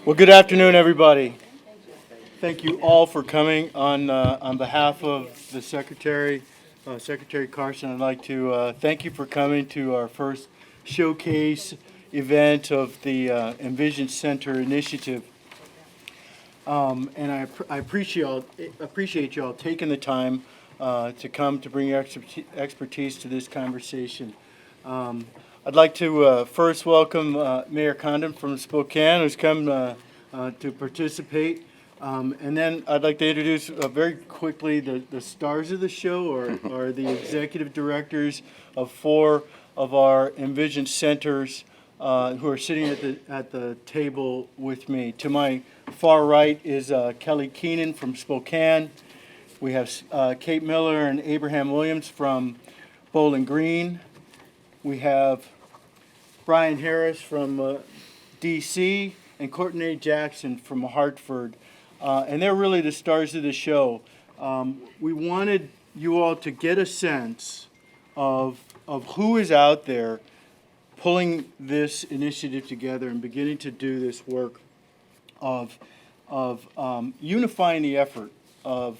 Well, good afternoon, everybody. Thank you all for coming. On behalf of the Secretary, Secretary Carson, I'd like to thank you for coming to our first showcase event of the EnVision Center initiative. And I appreciate y'all taking the time to come to bring your expertise to this conversation. I'd like to first welcome Mayor Condon from Spokane, who's come to participate. And then I'd like to introduce very quickly the stars of the show, or the executive directors of 4 of our EnVision centers who are sitting at the table with me. To my far right is Kelly Keenan from Spokane. We have Kate Miller and Abraham Williams from Bowling Green. We have Brian Harris from D.C. and Courtney Jackson from Hartford. And they're really the stars of the show. We wanted you all to get a sense of who is out there pulling this initiative together and beginning to do this work of unifying the effort of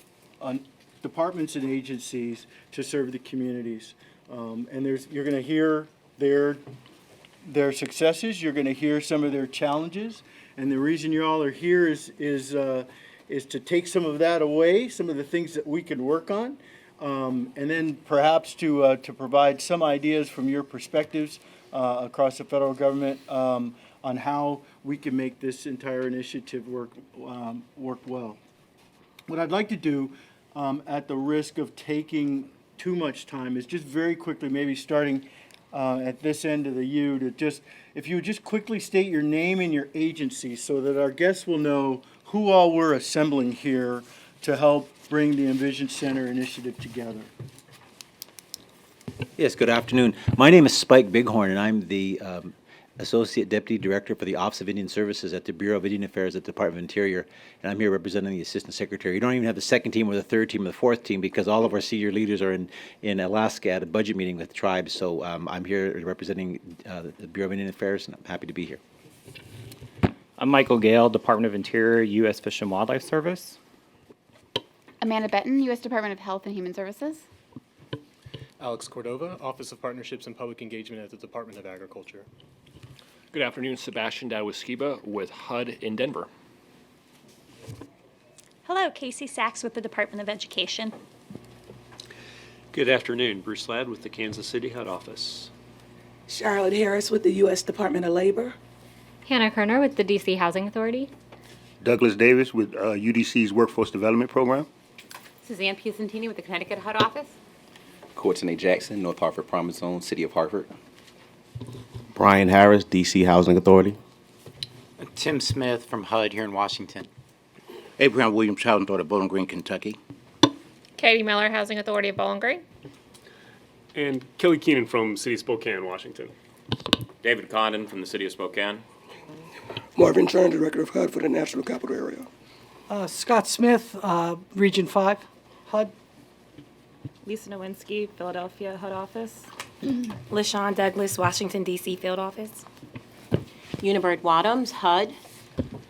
departments and agencies to serve the communities. And you're going to hear their successes. You're going to hear some of their challenges. And the reason you all are here is to take some of that away, some of the things that we can work on, and then perhaps to provide some ideas from your perspectives across the federal government on how we can make this entire initiative work well. What I'd like to do, at the risk of taking too much time, is just very quickly, maybe starting at this end of the U, to just, if you would just quickly state your name and your agency so that our guests will know who all we're assembling here to help bring the EnVision Center initiative together. Yes, good afternoon. My name is Spike Bighorn, and I'm the Associate Deputy Director for the Office of Indian Services at the Bureau of Indian Affairs at the Department of Interior, and I'm here representing the Assistant Secretary. You don't even have the second team or the third team or the fourth team because all of our senior leaders are in Alaska at a budget meeting with tribes, so I'm here representing the Bureau of Indian Affairs, and I'm happy to be here. I'm Michael Gale, Department of Interior, U.S. Fish and Wildlife Service. Amanda Benton, U.S. Department of Health and Human Services. Alex Cordova, Office of Partnerships and Public Engagement at the Department of Agriculture. Good afternoon, Sebastian Dawiskiba with HUD in Denver. Hello, Casey Sachs with the Department of Education. Good afternoon, Bruce Ladd with the Kansas City HUD office. Charlotte Harris with the U.S. Department of Labor. Hannah Kerner with the D.C. Housing Authority. Douglas Davis with UDC's Workforce Development Program. Suzanne Pusantini with the Connecticut HUD office. Courtney Jackson, North Hartford Promise Zone, City of Hartford. Brian Harris, D.C. Housing Authority. Tim Smith from HUD here in Washington. Abraham Williams, Housing Authority, Bowling Green, Kentucky. Katie Miller, Housing Authority of Bowling Green. And Kelly Keenan from City of Spokane, Washington. David Condon from the City of Spokane. Marvin Chern, Director of HUD for the National Capital Area. Scott Smith, Region 5, HUD. Lisa Nowinski, Philadelphia HUD office. LaShawn Douglas, Washington, D.C. field office. Unibird Wadhams, HUD.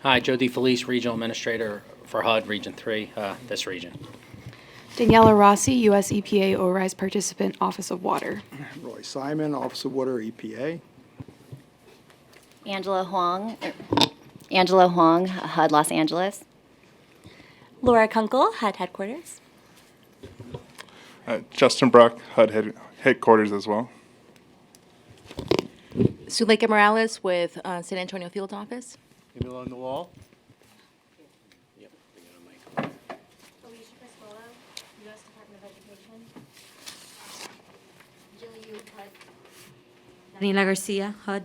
Hi, Joe DeFelice, Regional Administrator for HUD, Region 3, this region. Daniela Rossi, U.S. EPA ORISE Participant, Office of Water. Roy Simon, Office of Water, EPA. Angela Huang, HUD Los Angeles. Laura Kunkel, HUD Headquarters. Justin Brock, HUD Headquarters as well. Suleika Morales with San Antonio Field Office. Maybe along the wall. Yep. Alicia Pasqualo, U.S. Department of Education. Julie Yu, HUD. Daniela Garcia, HUD.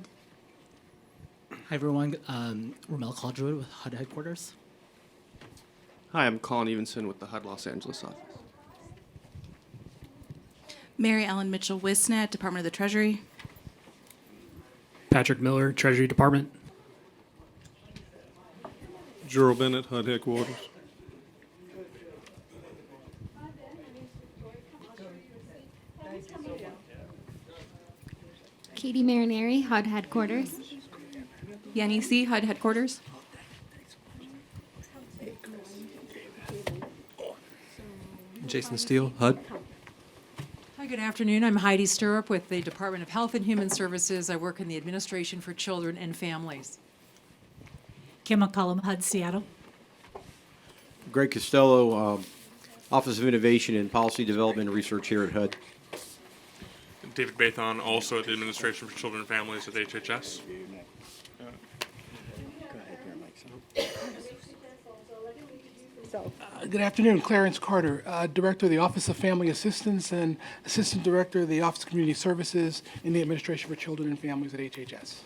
Hi, everyone. Ramel Caldroyd with HUD Headquarters. Hi, I'm Colin Evenson with the HUD Los Angeles office. Mary Ellen Mitchell-Wisnett, Department of the Treasury. Patrick Miller, Treasury Department. Gerald Bennett, HUD Headquarters. Katie Marineri, HUD Headquarters. Yanni C., HUD Headquarters. Jason Steele, HUD. Hi, good afternoon. I'm Heidi Stirrup with the Department of Health and Human Services. I work in the Administration for Children and Families. Kim McCullum, HUD, Seattle. Greg Costello, Office of Innovation and Policy Development and Research here at HUD. David Bathon, also at the Administration for Children and Families at HHS. Good afternoon, Clarence Carter, Director of the Office of Family Assistance and Assistant Director of the Office of Community Services in the Administration for Children and Families at HHS.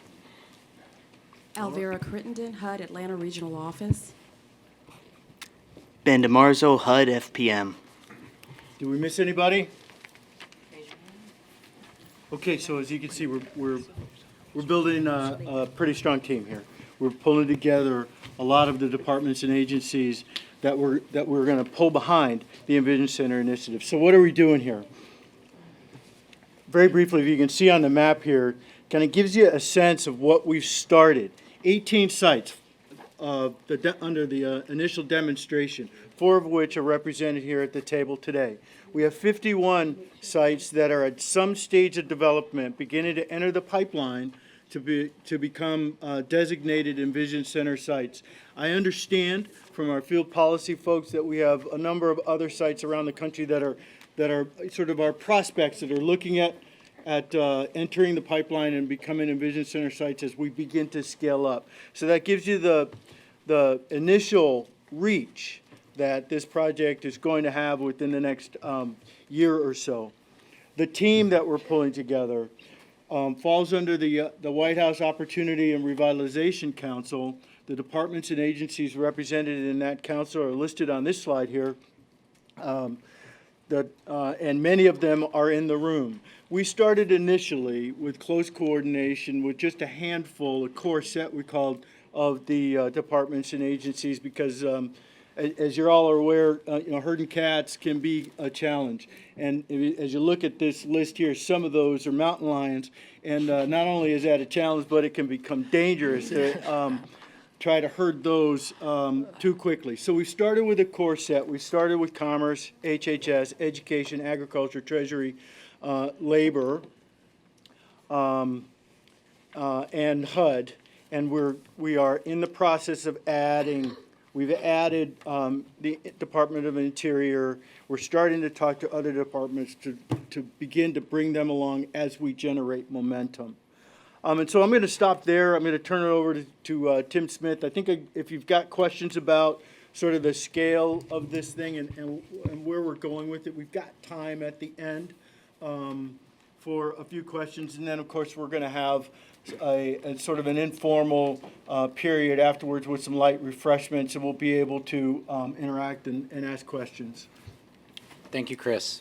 Alvera Crittenden, HUD, Atlanta Regional Office. Ben DeMarzo, HUD, FPM. Do we miss anybody? Okay, so as you can see, we're building a pretty strong team here. We're pulling together a lot of the departments and agencies that we're going to pull behind the EnVision Center initiative. So what are we doing here? Very briefly, if you can see on the map here, kind of gives you a sense of what we've started. 18 sites under the initial demonstration, 4 of which are represented here at the table today. We have 51 sites that are at some stage of development, beginning to enter the pipeline to become designated EnVision Center sites. I understand from our field policy folks that we have a number of other sites around the country that are sort of our prospects that are looking at entering the pipeline and becoming EnVision Center sites as we begin to scale up. So that gives you the initial reach that this project is going to have within the next year or so. The team that we're pulling together falls under the White House Opportunity and Revitalization Council. The departments and agencies represented in that council are listed on this slide here, and many of them are in the room. We started initially with close coordination with just a handful, a core set we called, of the departments and agencies because as you're all aware, herding cats can be a challenge. And as you look at this list here, some of those are mountain lions. And not only is that a challenge, but it can become dangerous to try to herd those too quickly. So we started with a core set. We started with Commerce, HHS, Education, Agriculture, Treasury, Labor, and HUD. And we are in the process of adding. We've added the Department of Interior. We're starting to talk to other departments to begin to bring them along as we generate momentum. And so I'm going to stop there. I'm going to turn it over to Tim Smith. I think if you've got questions about sort of the scale of this thing and where we're going with it, we've got time at the end for a few questions. And then, of course, we're going to have a sort of an informal period afterwards with some light refreshments, and we'll be able to interact and ask questions. Thank you, Chris.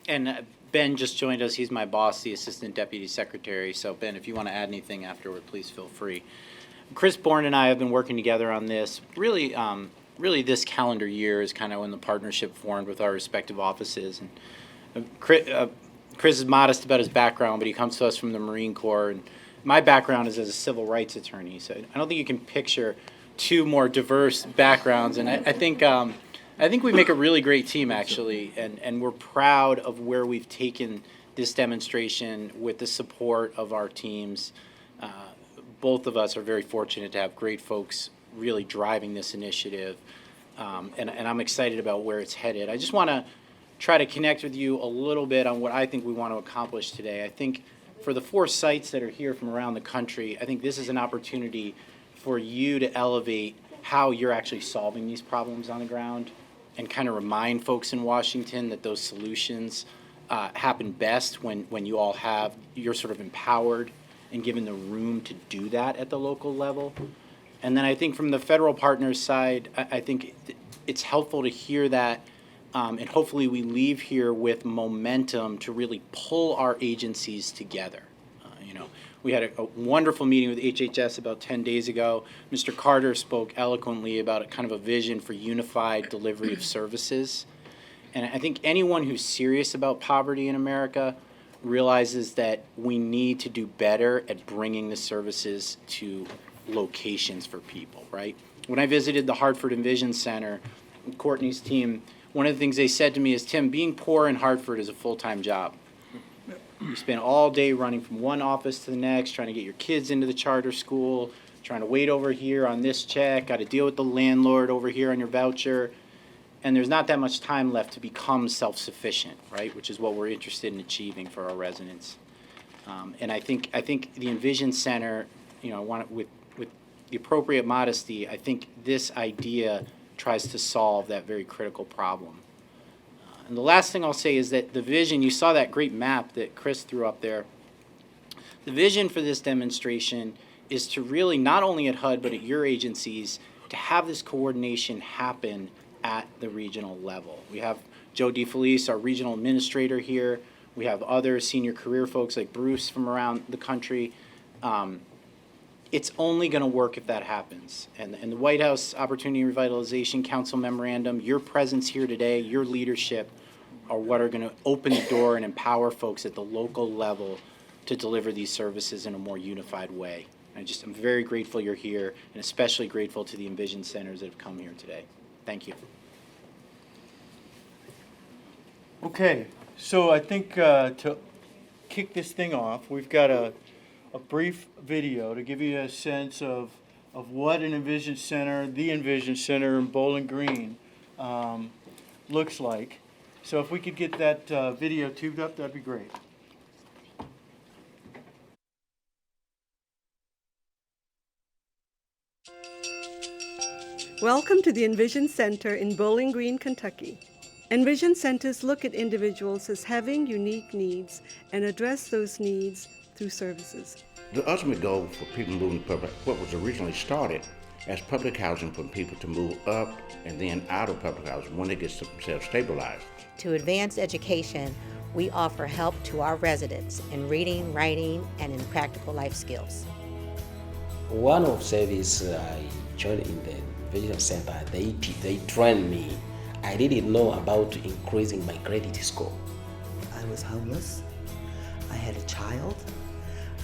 And Ben just joined us. He's my boss, the Assistant Deputy Secretary. So, Ben, if you want to add anything afterward, please feel free. Chris Bourne and I have been working together on this. Really this calendar year is kind of when the partnership formed with our respective offices. And Chris is modest about his background, but he comes to us from the Marine Corps. And my background is as a civil rights attorney. So I don't think you can picture two more diverse backgrounds. And I think we make a really great team, actually. And we're proud of where we've taken this demonstration with the support of our teams. Both of us are very fortunate to have great folks really driving this initiative. And I'm excited about where it's headed. I just want to try to connect with you a little bit on what I think we want to accomplish today. I think for the 4 sites that are here from around the country, I think this is an opportunity for you to elevate how you're actually solving these problems on the ground and kind of remind folks in Washington that those solutions happen best when you all you're sort of empowered and given the room to do that at the local level. And then I think from the federal partners side, I think it's helpful to hear that. And hopefully we leave here with momentum to really pull our agencies together. We had a wonderful meeting with HHS about 10 days ago. Mr. Carter spoke eloquently about a kind of a vision for unified delivery of services. And I think anyone who's serious about poverty in America realizes that we need to do better at bringing the services to locations for people, right? When I visited the Hartford EnVision Center, Courtney's team, one of the things they said to me is, Tim, being poor in Hartford is a full-time job. You spend all day running from one office to the next, trying to get your kids into the charter school, trying to wait over here on this check, got to deal with the landlord over here on your voucher. And there's not that much time left to become self-sufficient, right? Which is what we're interested in achieving for our residents. And I think the EnVision Center, you know, with the appropriate modesty, I think this idea tries to solve that very critical problem. And the last thing I'll say is that the vision, you saw that great map that Chris threw up there. The vision for this demonstration is to really, not only at HUD, but at your agencies, to have this coordination happen at the regional level. We have Joe DeFelice, our regional administrator here. We have other senior career folks like Bruce from around the country. It's only going to work if that happens. And the White House Opportunity Revitalization Council memorandum, your presence here today, your leadership are what are going to open the door and empower folks at the local level to deliver these services in a more unified way. I'm very grateful you're here, and especially grateful to the EnVision centers that have come here today. Thank you. Okay, so I think to kick this thing off, we've got a brief video to give you a sense of what an EnVision Center, the EnVision Center in Bowling Green, looks like. So if we could get that video tubed up, that'd be great. Welcome to the EnVision Center in Bowling Green, Kentucky. EnVision centers look at individuals as having unique needs and address those needs through services. The ultimate goal for people moving public, what was originally started as public housing for people to move up and then out of public housing when they get themselves stabilized. To advance education, we offer help to our residents in reading, writing, and in practical life skills. One of service I joined in the EnVision Center, they trained me. I didn't know about increasing my credit score. I was homeless. I had a child.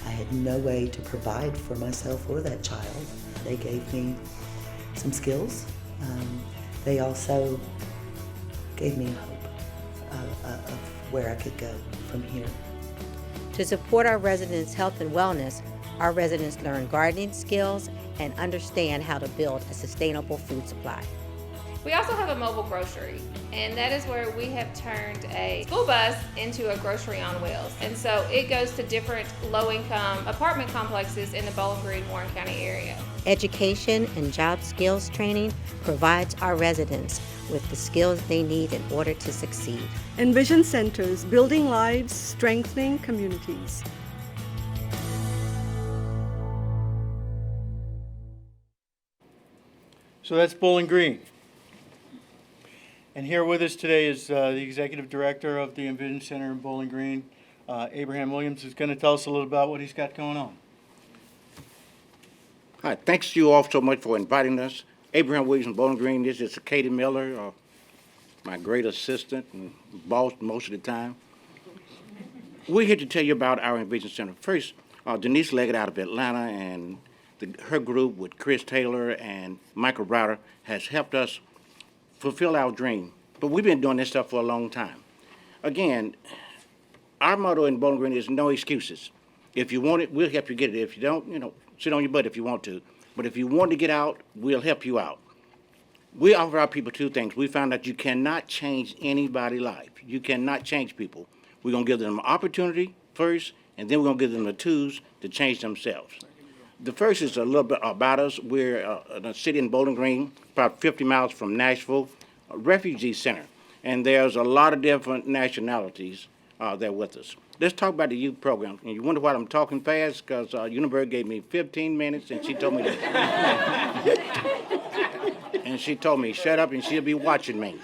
I had no way to provide for myself or that child. They gave me some skills. They also gave me hope of where I could go from here. To support our residents' health and wellness, our residents learn gardening skills and understand how to build a sustainable food supply. We also have a mobile grocery, and that is where we have turned a school bus into a grocery on wheels. And so it goes to different low-income apartment complexes in the Bowling Green, Warren County area. Education and job skills training provides our residents with the skills they need in order to succeed. EnVision Centers, building lives, strengthening communities. So that's Bowling Green. And here with us today is the Executive Director of the EnVision Center in Bowling Green, Abraham Williams, who's going to tell us a little about what he's got going on. Hi, thanks you all so much for inviting us. Abraham Williams from Bowling Green. This is Katie Miller, my great assistant and boss most of the time. We're here to tell you about our EnVision Center. First, Denise Leggett out of Atlanta and her group with Chris Taylor and Michael Browder has helped us fulfill our dream. But we've been doing this stuff for a long time. Again, our motto in Bowling Green is no excuses. If you want it, we'll help you get it. If you don't, sit on your butt if you want to. But if you want to get out, we'll help you out. We offer our people two things. We found out you cannot change anybody's life. You cannot change people. We're going to give them an opportunity first, and then we're going to give them the tools to change themselves. The first is a little bit about us. We're in a city in Bowling Green, about 50 miles from Nashville, a refugee center. And there's a lot of different nationalities there with us. Let's talk about the youth program. And you wonder why I'm talking fast? Because Uniberg gave me 15 minutes, and she told me that. And she told me, shut up, and she'll be watching me.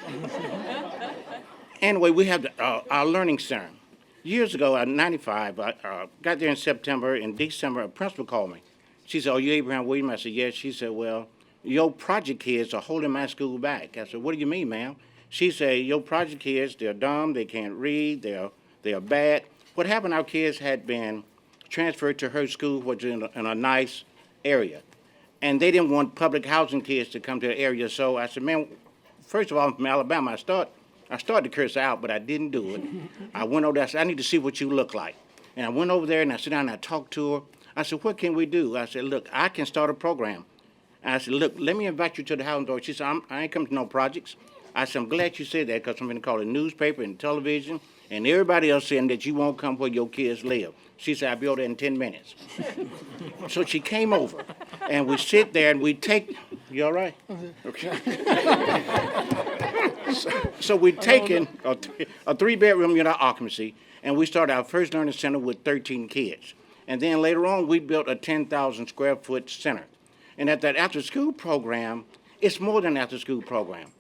Anyway, we have our learning center. Years ago, in '95, I got there in September. In December, a principal called me. She said, "Oh, you Abraham Williams?" I said, "Yes." She said, "Well, your project kids are holding my school back." I said, "What do you mean, ma'am?" She said, "Your project kids, they're dumb, they can't read, they're bad." What happened, our kids had been transferred to her school, which is in a nice area. And they didn't want public housing kids to come to the area. So I said, "Man, first of all, I'm from Alabama. I start I started to curse her out, but I didn't do it. I went over there, I said, I need to see what you look like. And I went over there and I sat down and I talked to her. I said, what can we do? I said, look, I can start a program. And I said, look, let me invite you to the housing authority. She said, I ain't come to no projects. I said, I'm glad you said that because I'm going to call the newspaper and television and everybody else saying that you won't come where your kids live. She said, I'll be over there in 10 minutes. So she came over and we sit there and we take, you all right? Okay. So we taken a three-bedroom unit occupancy, and we started our first learning center with 13 kids. And then later on, we built a 10,000 square foot center. And at that after-school program, it's more than an after-school program.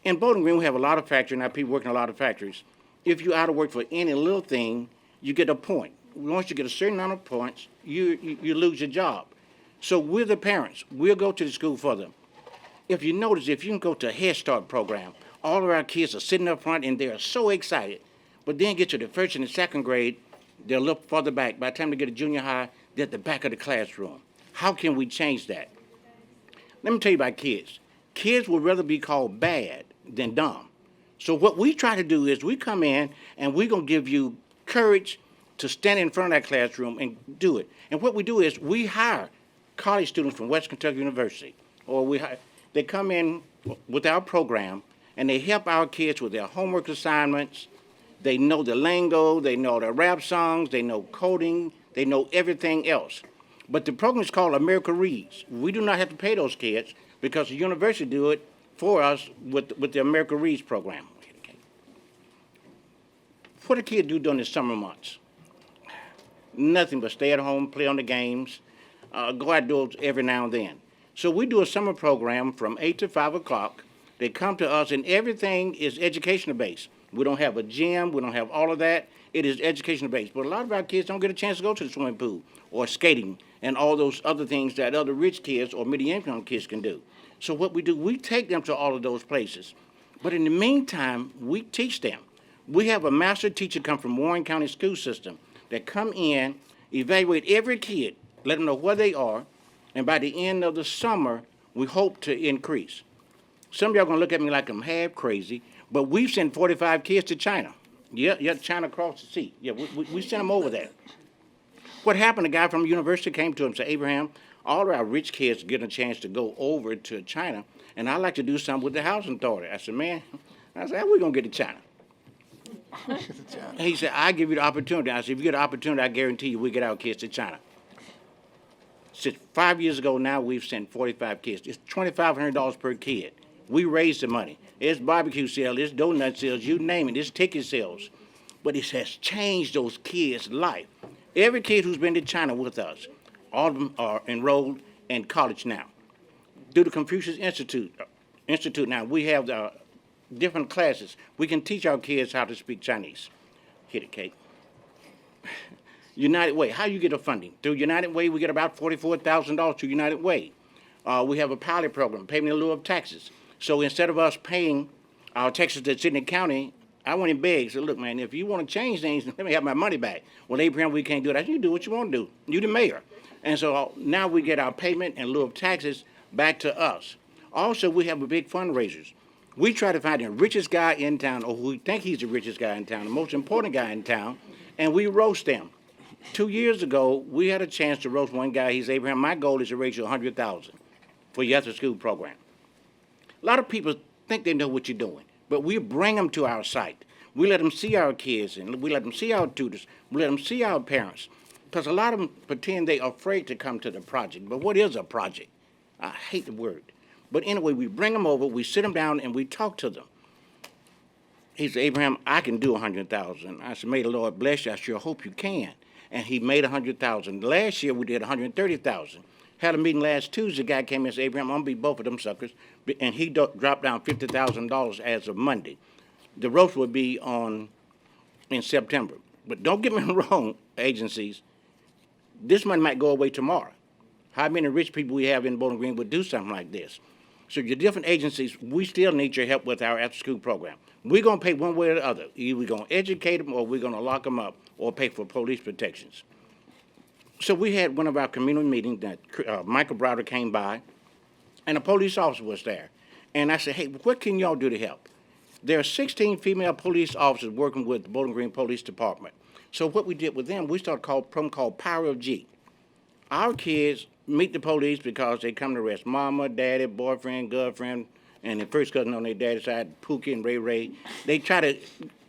In Bowling Green, we have a lot of factories, and our people work in a lot of factories. If you're out of work for any little thing, you get a point. Once you get a certain amount of points, you lose your job. So we're the parents. We'll go to the school for them. If you notice, if you can go to a Head Start program, all of our kids are sitting up front and they are so excited. But then get to the first and the second grade, they'll look further back. By the time they get to junior high, they're at the back of the classroom. How can we change that? Let me tell you about kids. Kids would rather be called bad than dumb. So what we try to do is we come in and we're going to give you courage to stand in front of that classroom and do it. And what we do is we hire college students from West Kentucky University, or they come in with our program and they help our kids with their homework assignments. They know the lingo, they know the rap songs, they know coding, they know everything else. But the program is called America Reads. We do not have to pay those kids because the university do it for us with the America Reads program. What do kids do during the summer months? Nothing but stay at home, play on the games, go outdoors every now and then. So we do a summer program from 8 to 5 o'clock. They come to us and everything is educational based. We don't have a gym, we don't have all of that. It is educational based. But a lot of our kids don't get a chance to go to the swimming pool or skating and all those other things that other rich kids or medium-income kids can do. So what we do, we take them to all of those places. But in the meantime, we teach them. We have a master teacher come from Warren County school system that come in, evaluate every kid, let them know where they are, and by the end of the summer, we hope to increase. Some of y'all gonna look at me like I'm half crazy, but we've sent 45 kids to China. Yeah, China across the sea. Yeah, we sent them over there. What happened, a guy from the university came to him and said, Abraham, all of our rich kids get a chance to go over to China, and I'd like to do something with the housing authority. I said, man, how we gonna get to China? He said, I give you the opportunity. I said, if you get the opportunity, I guarantee you we get our kids to China. Since 5 years ago now, we've sent 45 kids. It's $2,500 per kid. We raise the money. It's barbecue sales, it's donut sales, you name it, it's ticket sales. But it has changed those kids' life. Every kid who's been to China with us, all of them are enrolled in college now. Through the Confucius Institute now, we have the different classes. We can teach our kids how to speak Chinese. Hit it, Kate. United Way, how you get the funding? Through United Way, we get about $44,000 to United Way. We have a pilot program, payment in lieu of taxes. So instead of us paying our taxes to Sydney County, I went and begged, said, look, man, if you want to change things, let me have my money back. Well, Abraham, we can't do that. You do what you want to do. You the mayor. And so now we get our payment in lieu of taxes back to us. Also, we have a big fundraisers. We try to find the richest guy in town, or who we think he's the richest guy in town, the most important guy in town, and we roast them. 2 years ago, we had a chance to roast one guy. He's Abraham, my goal is to raise you $100,000 for your after-school program. A lot of people think they know what you're doing, but we bring them to our site. We let them see our kids, and we let them see our tutors. We let them see our parents, because a lot of them pretend they're afraid to come to the project. But what is a project? I hate the word. But anyway, we bring them over, we sit them down, and we talk to them. He said, Abraham, I can do $100,000. I said, may the Lord bless you. I sure hope you can. And he made $100,000. Last year, we did $130,000. Had a meeting last Tuesday. The guy came in and said, Abraham, I'm going to beat both of them suckers. And he dropped down $50,000 as of Monday. The roast will be in September. But don't get me wrong, agencies. This money might go away tomorrow. How many rich people we have in Bowling Green would do something like this? So your different agencies, we still need your help with our after-school program. We're going to pay one way or the other. Either we're going to educate them or we're going to lock them up or pay for police protections. So we had one of our community meetings that Michael Browder came by, and a police officer was there. And I said, hey, what can y'all do to help? There are 16 female police officers working with the Bowling Green Police Department. So what we did with them, we started a program called Power of G. Our kids meet the police because they come to arrest mama, daddy, boyfriend, girlfriend, and the first cousin on their daddy's side, Pookie and Ray Ray. They try to,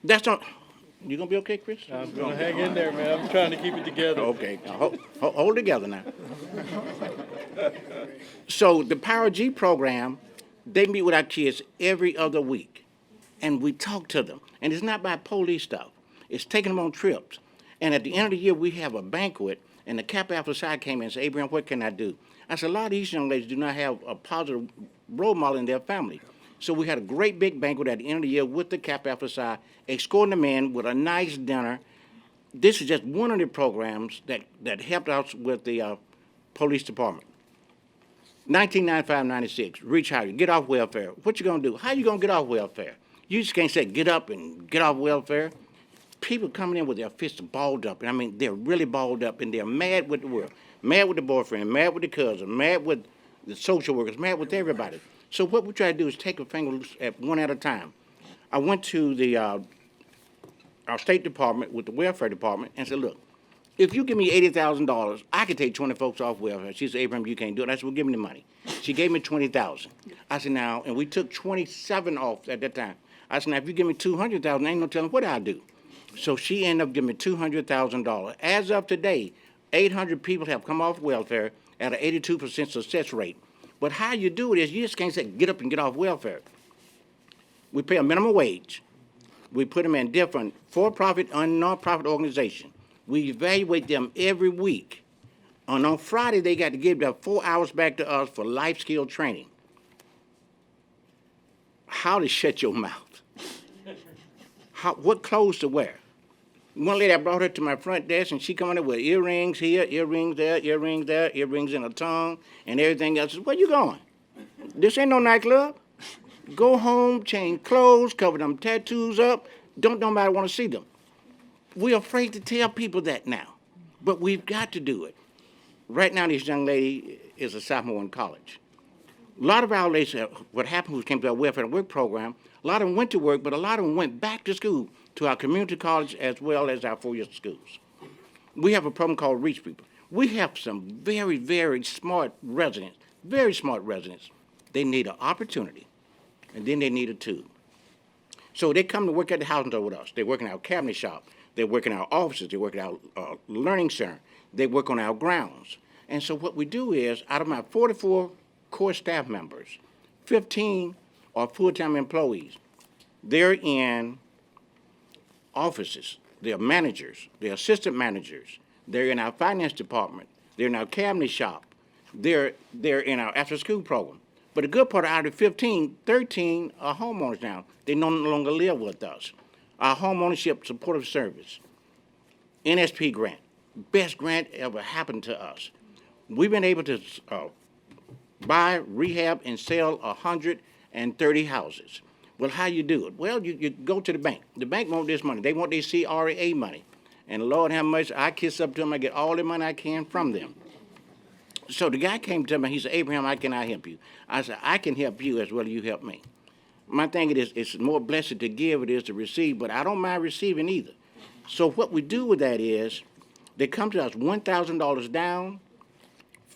that's not, you gonna be okay, Chris? I'm gonna hang in there, man. I'm trying to keep it together. Okay, now, hold together now. So the Power G program, they meet with our kids every other week, and we talk to them. And it's not about police stuff. It's taking them on trips. And at the end of the year, we have a banquet, and the Kappa Alpha Psi came in and said, Abraham, what can I do? I said, a lot of these young ladies do not have a positive role model in their family. So we had a great big banquet at the end of the year with the Kappa Alpha Psi, escorting them in with a nice dinner. This is just one of the programs that helped us with the police department. 1995-96, reach higher, get off welfare. What you gonna do? How you gonna get off welfare? You just can't say get up and get off welfare. People coming in with their fists balled up, and I mean, they're really balled up, and they're mad with the world, mad with the boyfriend, mad with the cousin, mad with the social workers, mad with everybody. So what we try to do is take a finger at one at a time. I went to the our State Department with the welfare department and said, look, if you give me $80,000, I could take 20 folks off welfare. She said, Abraham, you can't do it. I said, well, give me the money. She gave me $20,000. I said, now, and we took 27 off at that time. I said, now, if you give me $200,000, ain't no telling what I'll do. So she ended up giving me $200,000. As of today, 800 people have come off welfare at an 82% success rate. But how you do it is you just can't say, get up and get off welfare. We pay a minimum wage. We put them in different for-profit and non-profit organizations. We evaluate them every week. And on Friday, they got to give their 4 hours back to us for life skill training. How to shut your mouth. What clothes to wear. One lady, I brought her to my front desk, and she come in there with earrings here, earrings there, earrings there, earrings in her tongue, and everything else. I said, where you going? This ain't no nightclub. Go home, change clothes, cover them tattoos up. Don't nobody want to see them. We're afraid to tell people that now, but we've got to do it. Right now, this young lady is a sophomore in college. A lot of our ladies, what happened was came to our welfare and work program, a lot of them went to work, but a lot of them went back to school, to our community college as well as our four-year schools. We have a program called Reach People. We have some very, very smart residents, very smart residents. They need an opportunity, and then they need a tool. So they come to work at the housing store with us. They work in our cabinet shop. They work in our offices. They work at our learning center. They work on our grounds. And so what we do is, out of my 44 core staff members, 15 are full-time employees. They're in offices. They're managers. They're assistant managers. They're in our finance department. They're in our cabinet shop. They're in our after-school program. But the good part, out of 15, 13 are homeowners now. They no longer live with us. Our homeownership supportive service, NSP grant, best grant ever happened to us. We've been able to buy, rehab, and sell 130 houses. Well, how you do it? Well, you go to the bank. The bank want this money. They want their CRA money. And Lord have mercy, I kiss up to them. I get all the money I can from them. So the guy came to me. He said, Abraham, how can I help you? I said, I can help you as well as you help me. My thing is, it's more blessed to give it is to receive, but I don't mind receiving either. So what we do with that is, they come to us $1,000 down,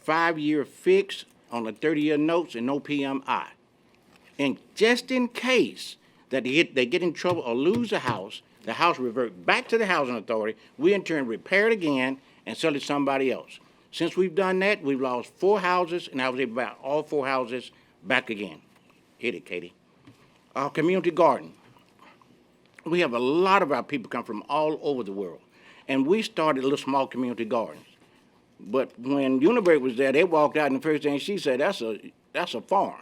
5-year fix on a 30-year notes and no PMI. And just in case that they get in trouble or lose the house revert back to the housing authority, we in turn repair it again and sell it to somebody else. Since we've done that, we've lost 4 houses, and I was able to buy all 4 houses back again. Hit it, Katie. Our community garden. We have a lot of our people come from all over the world. And we started little small community gardens. But when Uniberg was there, they walked out, and the first thing she said, that's a farm.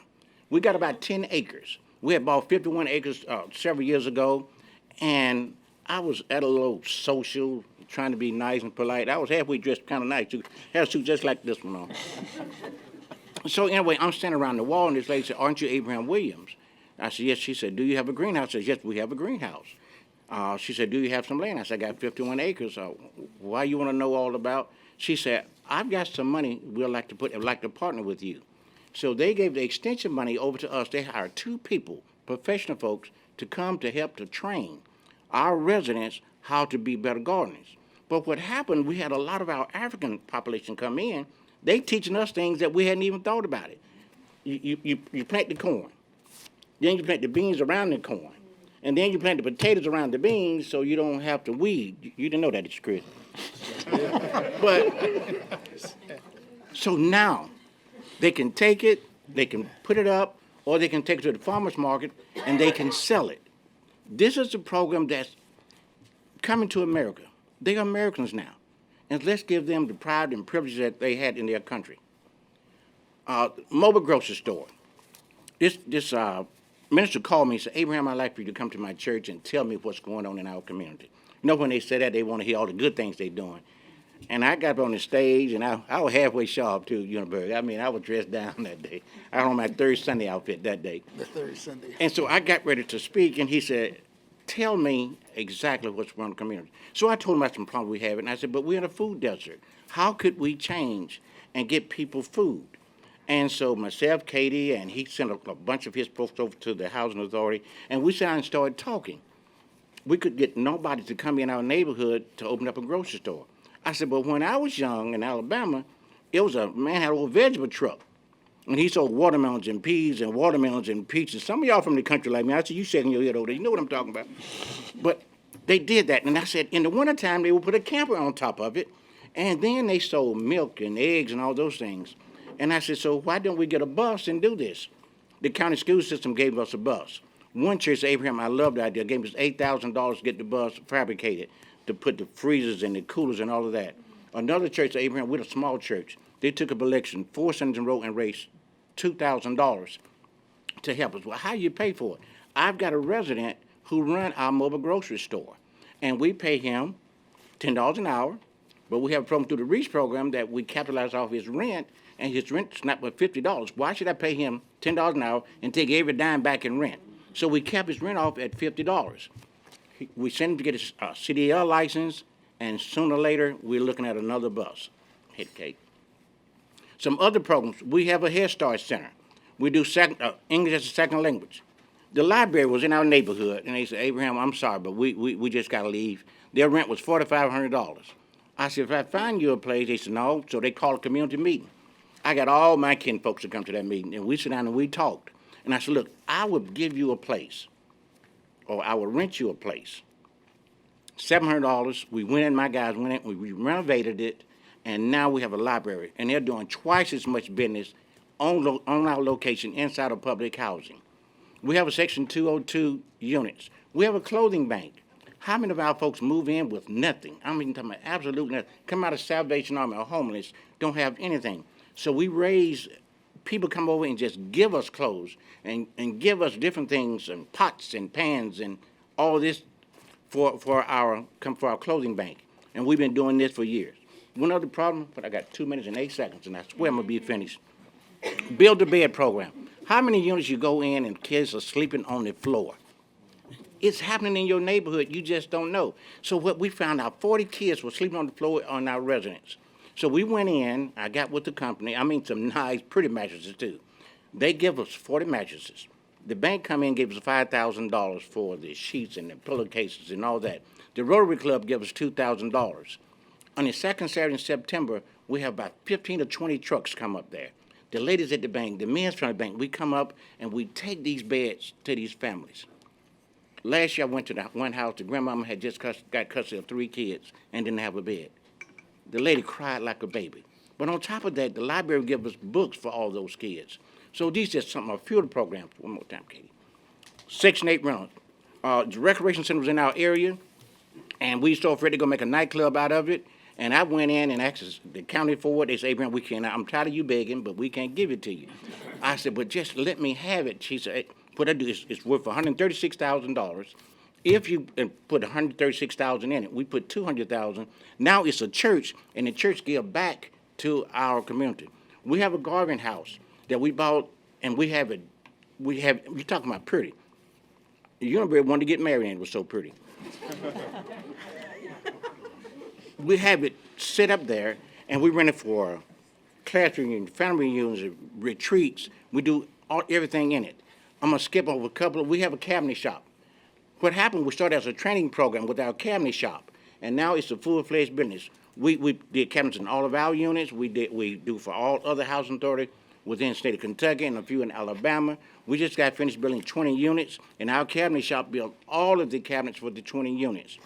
We got about 10 acres. We had bought 51 acres several years ago, and I was at a little social, trying to be nice and polite. I was halfway dressed kind of nice, too. Had a suit just like this one on. So anyway, I'm standing around the wall, and this lady said, aren't you Abraham Williams? I said, yes. She said, do you have a greenhouse? I said, yes, we have a greenhouse. She said, do you have some land? I said, I got 51 acres. Why you want to know all about? She said, I've got some money we'd like to partner with you. So they gave the extension money over to us. They hired 2 people, professional folks, to come to help to train our residents how to be better gardeners. But what happened, we had a lot of our African population come in. They teaching us things that we hadn't even thought about it. You plant the corn. Then you plant the beans around the corn. And then you plant the potatoes around the beans so you don't have to weed. You didn't know that, it's Chris. But, so now, they can take it, they can put it up, or they can take it to the farmer's market, and they can sell it. This is a program that's coming to America. They are Americans now. And let's give them the pride and privilege that they had in their country. Mobile grocery store. This minister called me and said, Abraham, I'd like for you to come to my church and tell me what's going on in our community. You know, when they say that, they want to hear all the good things they're doing. And I got up on the stage, and I was halfway sharp, too, Uniberg. I mean, I was dressed down that day. I had on my third Sunday outfit that day. The third Sunday. And so I got ready to speak, and he said, tell me exactly what's going on in the community. So I told him about some problems we have, and I said, but we're in a food desert. How could we change and get people food? And so myself, Katie, and he sent a bunch of his folks over to the Housing Authority, and we sat down and started talking. We could get nobody to come in our neighborhood to open up a grocery store. I said, but when I was young in Alabama, it was a man had a little vegetable truck. And he sold watermelons and peas and watermelons and peaches. Some of y'all from the country like me, I said, you shaking your head over there. You know what I'm talking about. But they did that. And I said, in the wintertime, they would put a camper on top of it. And then they sold milk and eggs and all those things. And I said, so why don't we get a bus and do this? The county school system gave us a bus. One church, Abraham, I love the idea, gave us $8,000 to get the bus fabricated, to put the freezers and the coolers and all of that. Another church, Abraham, we're a small church. They took up election, 4 senators in a row, and raised $2,000 to help us. Well, how do you pay for it? I've got a resident who run our mobile grocery store, and we pay him $10 an hour, but we have a program through the REACH program that we capitalize off his rent, and his rent's not but $50. Why should I pay him $10 an hour and take every dime back in rent? So we kept his rent off at $50. We sent him to get his CDL license, and sooner or later, we're looking at another bus. Hit cake. Some other programs, we have a Head Start Center. We do English as a second language. The library was in our neighborhood, and they said, Abraham, I'm sorry, but we just got to leave. Their rent was $4,500. I said, if I find you a place, they said, no. So they called a community meeting. I got all my kin folks to come to that meeting, and we sat down and we talked. And I said, look, I would give you a place, or I would rent you a place. $700, we went in, my guys went in, we renovated it, and now we have a library. And they're doing twice as much business on our location inside of public housing. We have a Section 202 units. We have a clothing bank. How many of our folks move in with nothing? I mean, talking about absolutely nothing. Come out of Salvation Army or homeless, don't have anything. So we raise, people come over and just give us clothes and give us different things and pots and pans and all this for our clothing bank. And we've been doing this for years. One other problem, but I got 2 minutes and 8 seconds, and I swear I'm gonna be finished. Build a bed program. How many units you go in and kids are sleeping on the floor? It's happening in your neighborhood, you just don't know. So what we found out, 40 kids were sleeping on the floor on our residence. So we went in, I got with the company, I mean some nice, pretty mattresses too. They give us 40 mattresses. The bank come in and gave us $5,000 for the sheets and the pillowcases and all that. The Rotary Club gave us $2,000. On the second Saturday in September, we have about 15 or 20 trucks come up there. The ladies at the bank, the men's from the bank, we come up and we take these beds to these families. Last year I went to the one house, the grandmama had just got custody of 3 kids and didn't have a bed. The lady cried like a baby. But on top of that, the library gave us books for all those kids. So these just some a few of the programs. One more time, Katie. Section 8 rentals. The recreation center was in our area, and we so afraid to go make a nightclub out of it. And I went in and asked the county for it. They said, Abraham, we can't. I'm tired of you begging, but we can't give it to you. I said, but just let me have it. She said, what I do is it's worth $136,000. If you put $136,000 in it, we put $200,000. Now it's a church, and the church give back to our community. We have a garden house that we bought, and we have it. You're talking about pretty. Unibread wanted to get married, and it was so pretty. We have it set up there, and we rent it for class reunions, family reunions, retreats. We do everything in it. I'm gonna skip over a couple. We have a cabinet shop. What happened, we started as a training program with our cabinet shop, and now it's a full-fledged business. We did cabinets in all of our units. We do for all other housing authority within the state of Kentucky and a few in Alabama. We just got finished building 20 units, and our cabinet shop built all of the cabinets for the 20 units.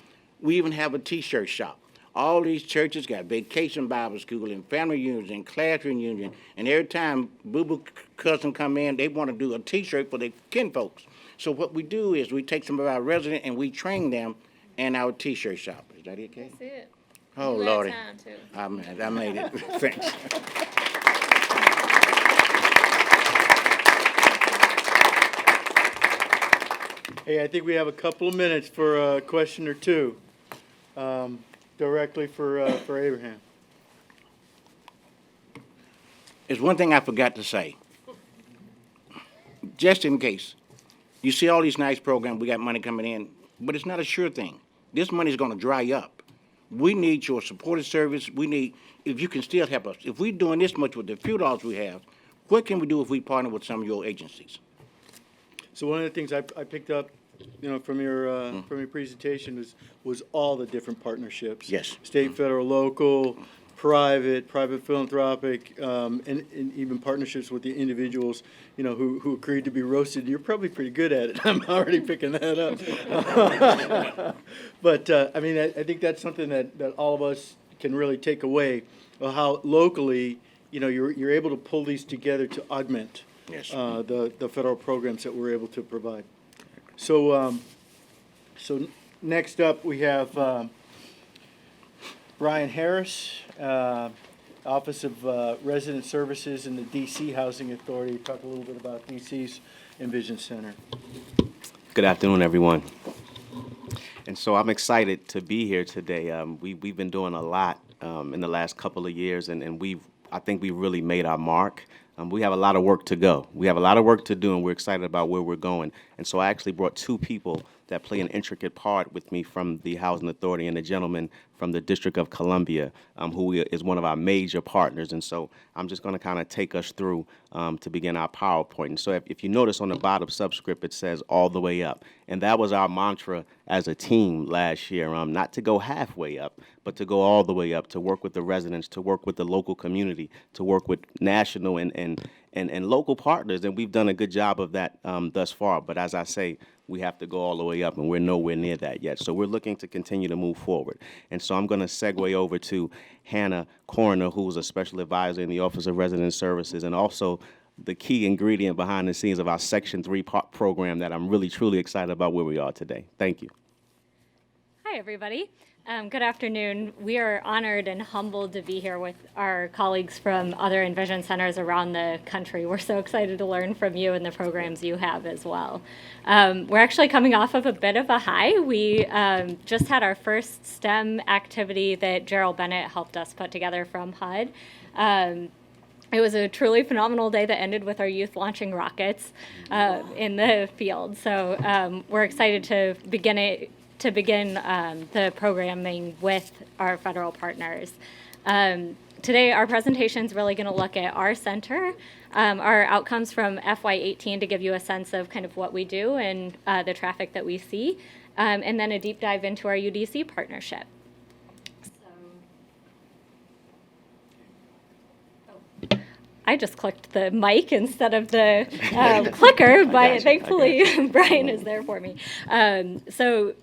We even have a T-shirt shop. All these churches got vacation Bible school and family reunions and class reunion, and every time boo-boo cousin come in, they want to do a T-shirt for their kinfolks. So what we do is we take some of our residents and we train them in our T-shirt shop. Is that it, Kay? That's it. Oh, You had Lordy. time, too. I made it. Thanks. Hey, I think we have a couple of minutes for a question or two, directly for Abraham. There's one thing I forgot to say. Just in case. You see all these nice programs, we got money coming in, but it's not a sure thing. This money's going to dry up. We need your supportive service. We need, if you can still help us. If we're doing this much with the few dollars we have, what can we do if we partner with some of your agencies? So one of the things I picked up, from your presentation was all the different partnerships. Yes. State, federal, local, private philanthropic, and even partnerships with the individuals, who agreed to be roasted. You're probably pretty good at it. I'm already picking that up. But I think that's something that all of us can really take away, of how locally, you're able to pull these together to augment the federal programs that we're able to provide. So next up we have Brian Harris, Office of Resident Services in the DC Housing Authority. Talk a little bit about DC's EnVision Center. Good afternoon, everyone. And so I'm excited to be here today. We've been doing a lot in the last couple of years, and I think we really made our mark. We have a lot of work to go. We have a lot of work to do, and we're excited about where we're going. And so I actually brought two people that play an intricate part with me from the Housing Authority, and a gentleman from the District of Columbia, who is one of our major partners. And so I'm just going to kind of take us through to begin our PowerPoint. And so if you notice on the bottom subscript, it says all the way up. And that was our mantra as a team last year, not to go halfway up, but to go all the way up, to work with the residents, to work with the local community, to work with national and local partners. And we've done a good job of that thus far. But as I say, we have to go all the way up, and we're nowhere near that yet. So we're looking to continue to move forward. And so I'm going to segue over to Hannah Coroner, who's a special advisor in the Office of Resident Services, and also the key ingredient behind the scenes of our Section 3 program that I'm really, truly excited about where we are today. Thank you. Hi, everybody. Good afternoon. We are honored and humbled to be here with our colleagues from other EnVision centers around the country. We're so excited to learn from you and the programs you have as well. We're actually coming off of a bit of a high. We just had our first STEM activity that Gerald Bennett helped us put together from HUD. It was a truly phenomenal day that ended with our youth launching rockets in the field. So we're excited to begin the programming with our federal partners. Today, our presentation is really going to look at our center, our outcomes from FY18 to give you a sense of kind of what we do and the traffic that we see, and then a deep dive into our UDC partnership. I just clicked the mic instead of the clicker, but thankfully Brian is there for me. So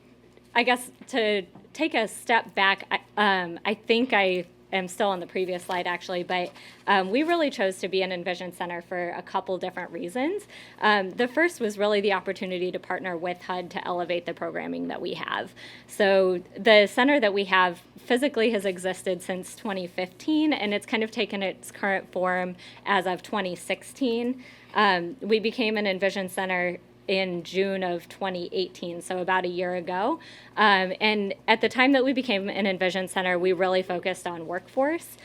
I guess to take a step back, I think I am still on the previous slide actually, but we really chose to be an EnVision Center for a couple different reasons. The first was really the opportunity to partner with HUD to elevate the programming that we have. So the center that we have physically has existed since 2015, and it's kind of taken its current form as of 2016. We became an EnVision Center in June of 2018, so about a year ago. And at the time that we became an EnVision Center, we really focused on workforce.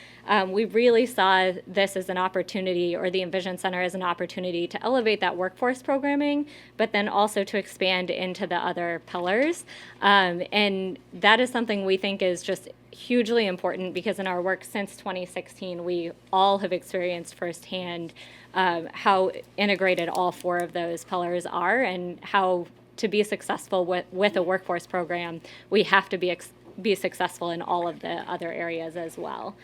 We really saw this as an opportunity, or the EnVision Center as an opportunity to elevate that workforce programming, but then also to expand into the other pillars. And that is something we think is just hugely important, because in our work since 2016, we all have experienced firsthand how integrated all four of those pillars are, and how to be successful with a workforce program, we have to be successful in all of the other areas as well.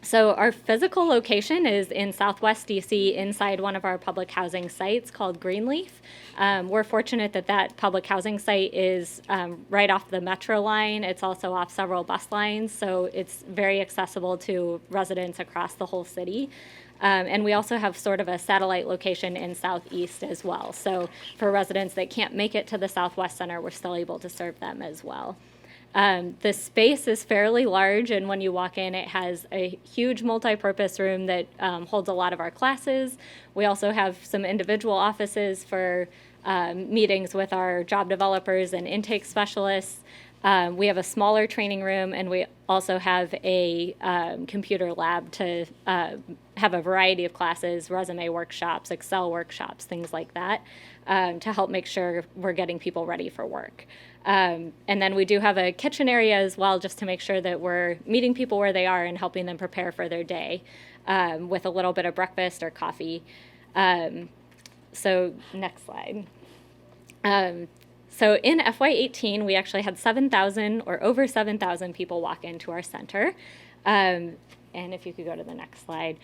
So our physical location is in Southwest DC inside one of our public housing sites called Greenleaf. We're fortunate that that public housing site is right off the metro line. It's also off several bus lines, so it's very accessible to residents across the whole city. And we also have sort of a satellite location in Southeast as well. So for residents that can't make it to the Southwest Center, we're still able to serve them as well. The space is fairly large, and when you walk in, it has a huge multi-purpose room that holds a lot of our classes. We also have some individual offices for meetings with our job developers and intake specialists. We have a smaller training room, and we also have a computer lab to have a variety of classes, resume workshops, Excel workshops, things like that, to help make sure we're getting people ready for work. And then we do have a kitchen area as well, just to make sure that we're meeting people where they are and helping them prepare for their day with a little bit of breakfast or coffee. So next slide. So in FY18, we actually had 7,000 or over 7,000 people walk into our center. And if you could go to the next slide.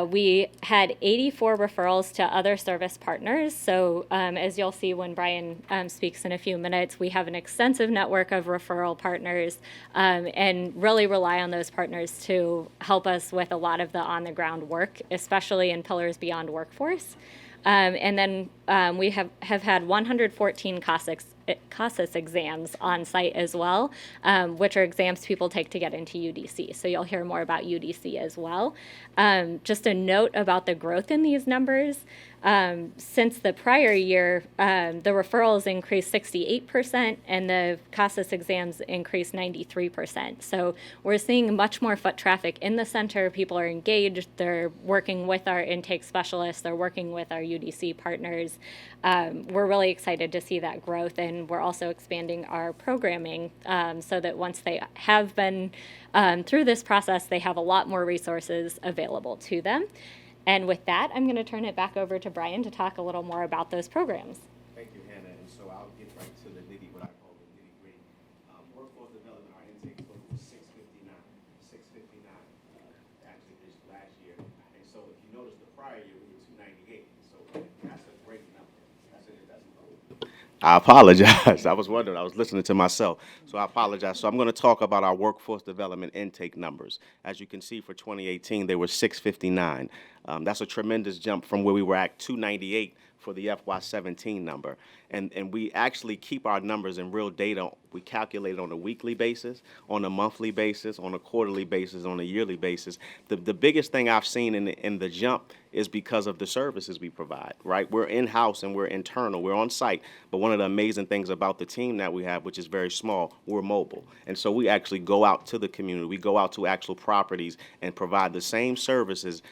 We had 84 referrals to other service partners. So as you'll see when Brian speaks in a few minutes, we have an extensive network of referral partners and really rely on those partners to help us with a lot of the on-the-ground work, especially in Pillars Beyond Workforce. And then we have had 114 CASAS exams on site as well, which are exams people take to get into UDC. So you'll hear more about UDC as well. Just a note about the growth in these numbers. Since the prior year, the referrals increased 68% and the CASAS exams increased 93%. So we're seeing much more foot traffic in the center. People are engaged. They're working with our intake specialists. They're working with our UDC partners. We're really excited to see that growth, and we're also expanding our programming so that once they have been through this process, they have a lot more resources available to them. And with that, I'm going to turn it back over to Brian to talk a little more about those programs. Thank you, Hannah. And so I'll get right to the what I call the nitty-gritty. Workforce development, our intake total was 659. 659 actually this last year. And so if you notice the prior year, we were 298. So that's a great number. That's I apologize. I was wondering. I was listening to myself. So I apologize. So I'm going to talk about our workforce development intake numbers. As you can see, for 2018, they were 659. That's a tremendous jump from where we were at 298 for the FY17 number. And we actually keep our numbers in real data. We calculate it on a weekly basis, on a monthly basis, on a quarterly basis, on a yearly basis. The biggest thing I've seen in the jump is because of the services we provide, right? We're in-house and we're internal, we're on site, but one of the amazing things about the team that we have, which is very small, we're mobile. And so we actually go out to the community, we go out to actual properties and provide the same services,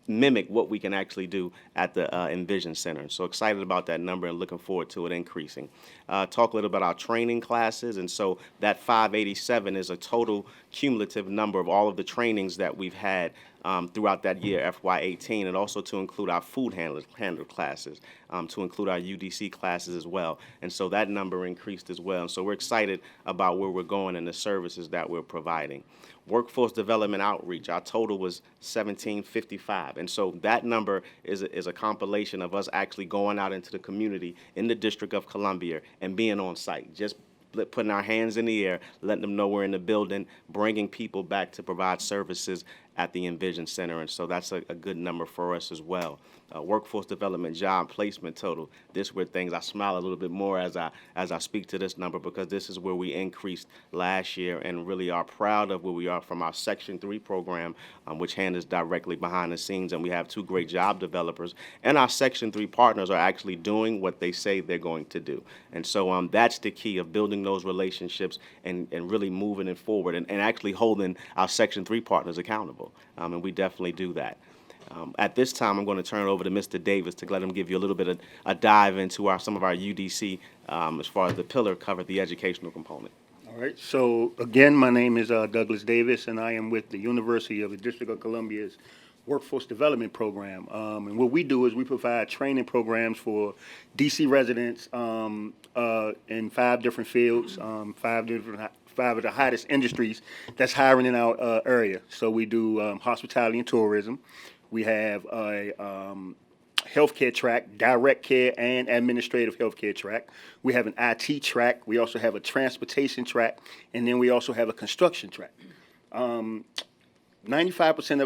mimic what we can actually do at the EnVision Center. So excited about that number and looking forward to it increasing. Talk a little about our training classes, and so that 587 is a total cumulative number of all of the trainings that we've had throughout that year, FY18, and also to include our food handler classes, to include our UDC classes as well. And so that number increased as well. And so we're excited about where we're going and the services that we're providing. Workforce development outreach, our total was 1755. And so that number is a compilation of us actually going out into the community in the District of Columbia and being on site, just putting our hands in the air, letting them know we're in the building, bringing people back to provide services at the EnVision Center. And so that's a good number for us as well. Workforce development job placement total. This is where things, I smile a little bit more as I speak to this number, because this is where we increased last year and really are proud of where we are from our Section 3 program, which Hannah's directly behind the scenes, and we have 2 great job developers. And our Section 3 partners are actually doing what they say they're going to do. And so that's the key of building those relationships and really moving it forward and actually holding our Section 3 partners accountable. And we definitely do that. At this time, I'm going to turn it over to Mr. Davis to let him give you a little bit of a dive into some of our UDC as far as the pillar covered the educational component. All right. So again, my name is Douglas Davis, and I am with the University of the District of Columbia's workforce development program. And what we do is we provide training programs for DC residents in 5 different fields, 5 of the hottest industries that's hiring in our area. So we do hospitality and tourism. We have a healthcare track, direct care and administrative healthcare track. We have an IT track. We also have a transportation track, and then we also have a construction track. 95%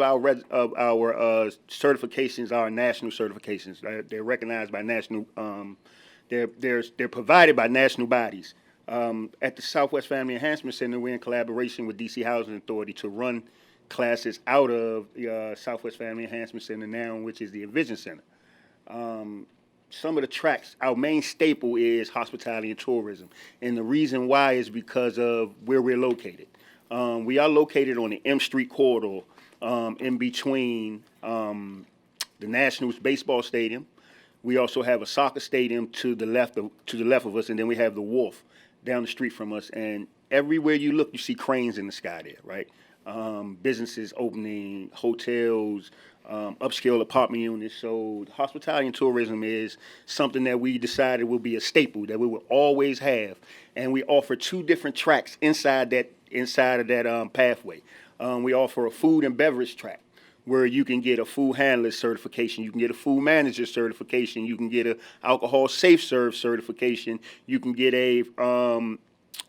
of our certifications are national certifications. They're recognized by national. They're provided by national bodies. At the Southwest Family Enhancement Center, we're in collaboration with DC Housing Authority to run classes out of the Southwest Family Enhancement Center now, which is the EnVision Center. Some of the tracks, our main staple is hospitality and tourism. And the reason why is because of where we're located. We are located on the M Street corridor in between the Nationals baseball stadium. We also have a soccer stadium to the left of us, and then we have the wharf down the street from us. And everywhere you look, you see cranes in the sky there, right? Businesses opening, hotels, upscale apartment units. So hospitality and tourism is something that we decided will be a staple that we will always have. And we offer 2 different tracks inside of that pathway. We offer a food and beverage track where you can get a food handler certification, you can get a food manager certification, you can get a alcohol safe serve certification, you can get a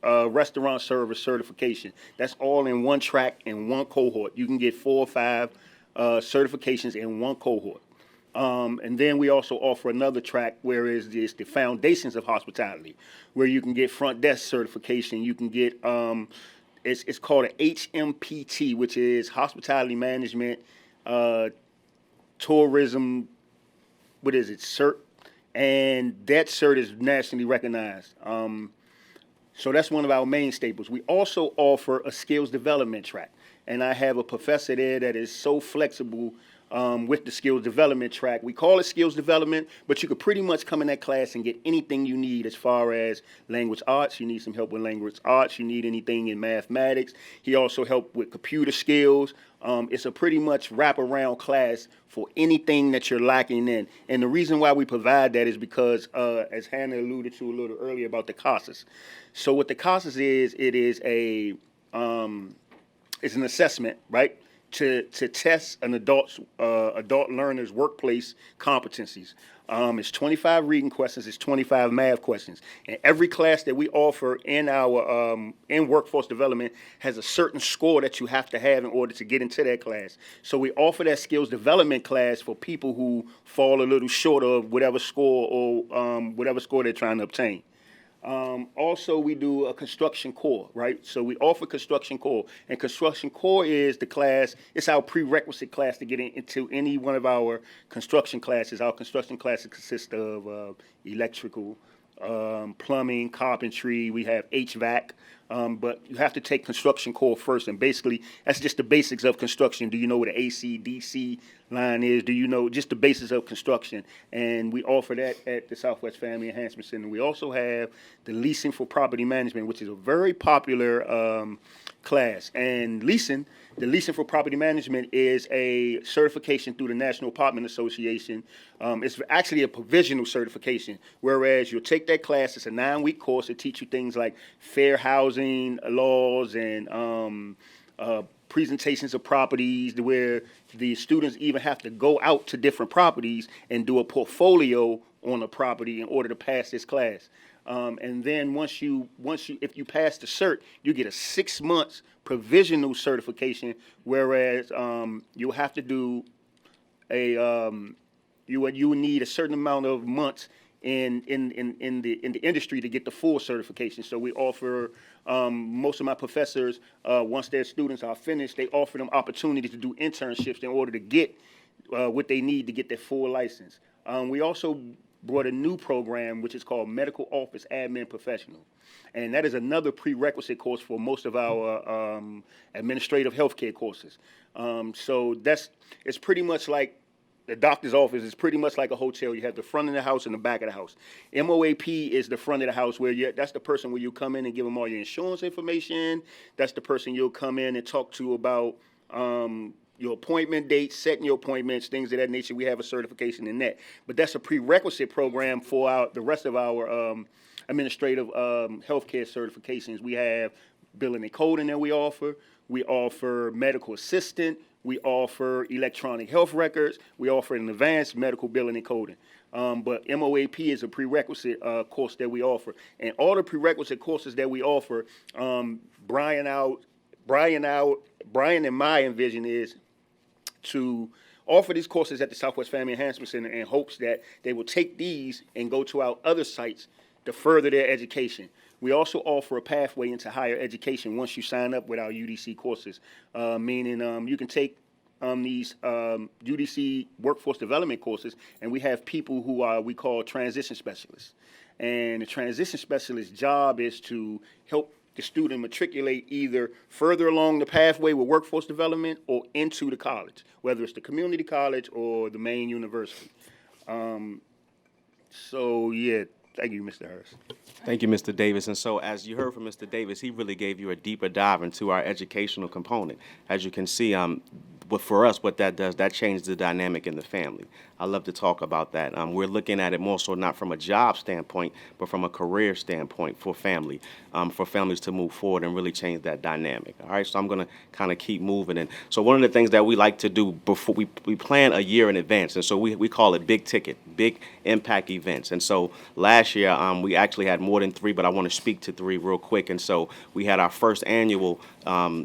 restaurant server certification. That's all in one track in one cohort. You can get 4 or 5 certifications in one cohort. And then we also offer another track where it's the foundations of hospitality, where you can get front desk certification. You can get, it's called an HMPT, which is hospitality management, tourism, cert. And that cert is nationally recognized. So that's one of our main staples. We also offer a skills development track. And I have a professor there that is so flexible with the skills development track. We call it skills development, but you could pretty much come in that class and get anything you need as far as language arts. You need some help with language arts. You need anything in mathematics. He also helped with computer skills. It's a pretty much wraparound class for anything that you're lacking in. And the reason why we provide that is because, as Hannah alluded to a little earlier about the CASAs. So what the CASAs is, it is it's an assessment, right, to test an adult learner's workplace competencies. It's 25 reading questions, it's 25 math questions. And every class that we offer in our in workforce development has a certain score that you have to have in order to get into that class. So we offer that skills development class for people who fall a little short of whatever score or whatever score they're trying to obtain. Also, we do a construction core, right? So we offer construction core, and construction core is the class, it's our prerequisite class to get into any one of our construction classes. Our construction classes consist of electrical, plumbing, carpentry, we have HVAC, but you have to take construction core first, and basically that's just the basics of construction. Do you know what an AC, DC line is? Do you know just the basics of construction? And we offer that at the Southwest Family Enhancement Center. We also have the leasing for property management, which is a very popular class. And the leasing for property management is a certification through the National Apartment Association. It's actually a provisional certification, whereas you'll take that class, it's a 9-week course. It teaches you things like fair housing laws and presentations of properties, where the students even have to go out to different properties and do a portfolio on a property in order to pass this class. And then if you pass the cert, you get a 6 months provisional certification, whereas you'll have to do you would need a certain amount of months in the industry to get the full certification. So we offer most of my professors, once their students are finished, they offer them opportunities to do internships in order to get what they need to get their full license. We also brought a new program which is called Medical Office Admin Professional, and that is another prerequisite course for most of our administrative healthcare courses. So it's pretty much like the doctor's office is pretty much like a hotel. You have the front of the house and the back of the house. MOAP is the front of the house, where that's the person where you come in and give them all your insurance information. That's the person you'll come in and talk to about your appointment dates, setting your appointments, things of that nature. We have a certification in that. But that's a prerequisite program for the rest of our administrative healthcare certifications. We have billing and coding that we offer. We offer medical assistant. We offer electronic health records. We offer an advanced medical billing and coding. But MOAP is a prerequisite course that we offer. And all the prerequisite courses that we offer, Brian and my EnVision is to offer these courses at the Southwest Family Enhancement Center in hopes that they will take these and go to our other sites to further their education. We also offer a pathway into higher education once you sign up with our UDC courses, meaning you can take these UDC workforce development courses, and we have people who we call transition specialists. And the transition specialist's job is to help the student matriculate either further along the pathway with workforce development or into the college, whether it's the community college or the main university. So, yeah, thank you, Mr. Harris. Thank you, Mr. Davis. And so, as you heard from Mr. Davis, he really gave you a deeper dive into our educational component. As you can see, but for us, what that does, that changes the dynamic in the family. I love to talk about that. We're looking at it more so not from a job standpoint, but from a career standpoint for family, for families to move forward and really change that dynamic. All right, so I'm going to kind of keep moving. And so one of the things that we like to do before we plan a year in advance, and so we call it big ticket, big impact events. And so last year we actually had more than 3, but I want to speak to 3 real quick. And so we had our first annual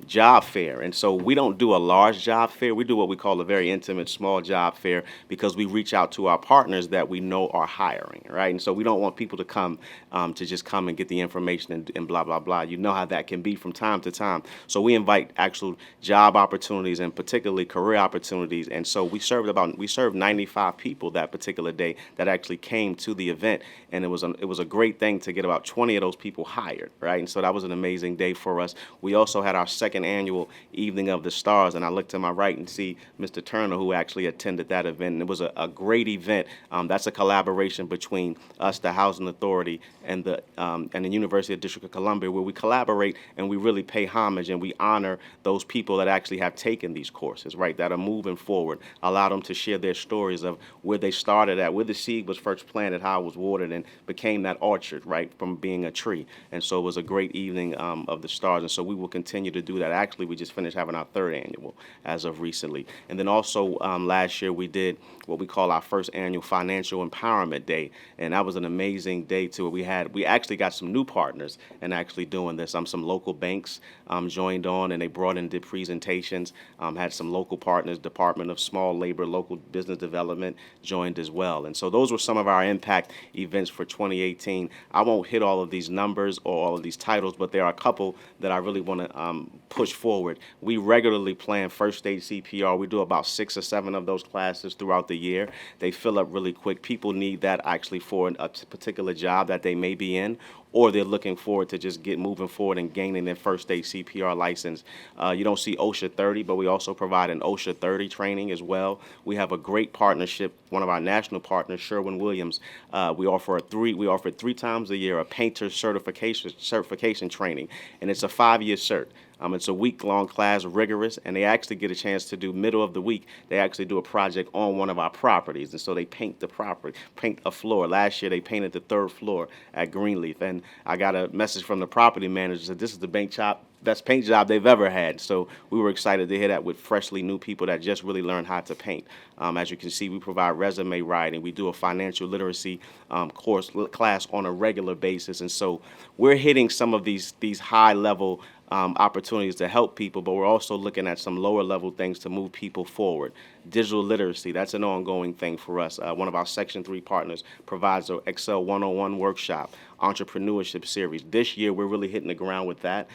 job fair. And so we don't do a large job fair. We do what we call a very intimate small job fair because we reach out to our partners that we know are hiring, right? And so we don't want people to come to just come and get the information and blah, blah, blah. You know how that can be from time to time. So we invite actual job opportunities and particularly career opportunities. And so we served 95 people that particular day that actually came to the event. And it was a great thing to get about 20 of those people hired, right? And so that was an amazing day for us. We also had our second annual Evening of the Stars, and I looked to my right and see Mr. Turner, who actually attended that event. And it was a great event. That's a collaboration between us, the Housing Authority, and the University of District of Columbia, where we collaborate and we really pay homage and we honor those people that actually have taken these courses, right, that are moving forward, allow them to share their stories of where they started at, where the seed was first planted, how it was watered, and became that orchard, right, from being a tree. And so it was a great evening of the stars, and so we will continue to do that. Actually, we just finished having our 3rd annual as of recently. And then also last year we did what we call our first annual Financial Empowerment Day, and that was an amazing day too. We actually got some new partners and actually doing this. Some local banks joined on, and they brought in, did presentations, had some local partners, Department of Small Labor, Local Business Development joined as well. And so those were some of our impact events for 2018. I won't hit all of these numbers or all of these titles, but there are a couple that I really want to push forward. We regularly plan first aid CPR. We do about 6 or 7 of those classes throughout the year. They fill up really quick. People need that actually for a particular job that they may be in, or they're looking forward to just moving forward and gaining their first aid CPR license. You don't see OSHA 30, but we also provide an OSHA 30 training as well. We have a great partnership, one of our national partners, Sherwin-Williams. We offer 3 times a year a painter certification training, and it's a 5-year cert. It's a week-long class, rigorous, and they actually get a chance to do middle of the week. They actually do a project on one of our properties, and so they paint the property, paint a floor. Last year, they painted the 3rd floor at Greenleaf, and I got a message from the property manager that this is the best paint job they've ever had. So we were excited to hear that with freshly new people that just really learned how to paint. As you can see, we provide resume writing. We do a financial literacy class on a regular basis, and so we're hitting some of these high-level opportunities to help people, but we're also looking at some lower level things to move people forward. Digital literacy, that's an ongoing thing for us. One of our Section 3 partners provides an Excel 101 workshop, entrepreneurship series. This year, we're really hitting the ground with that.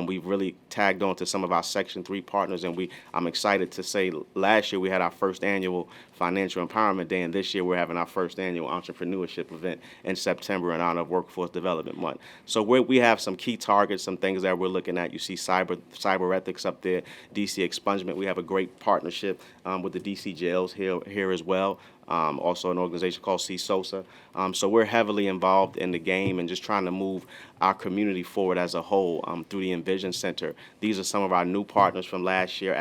We've really tagged on to some of our Section 3 partners, and I'm excited to say last year we had our first annual Financial Empowerment Day, and this year we're having our first annual entrepreneurship event in September in honor of Workforce Development Month. So we have some key targets, some things that we're looking at. You see cyber ethics up there, DC expungement. We have a great partnership with the DC jails here as well. Also an organization called CSOSA. So we're heavily involved in the game and just trying to move our community forward as a whole through the EnVision Center. These are some of our new partners from last year,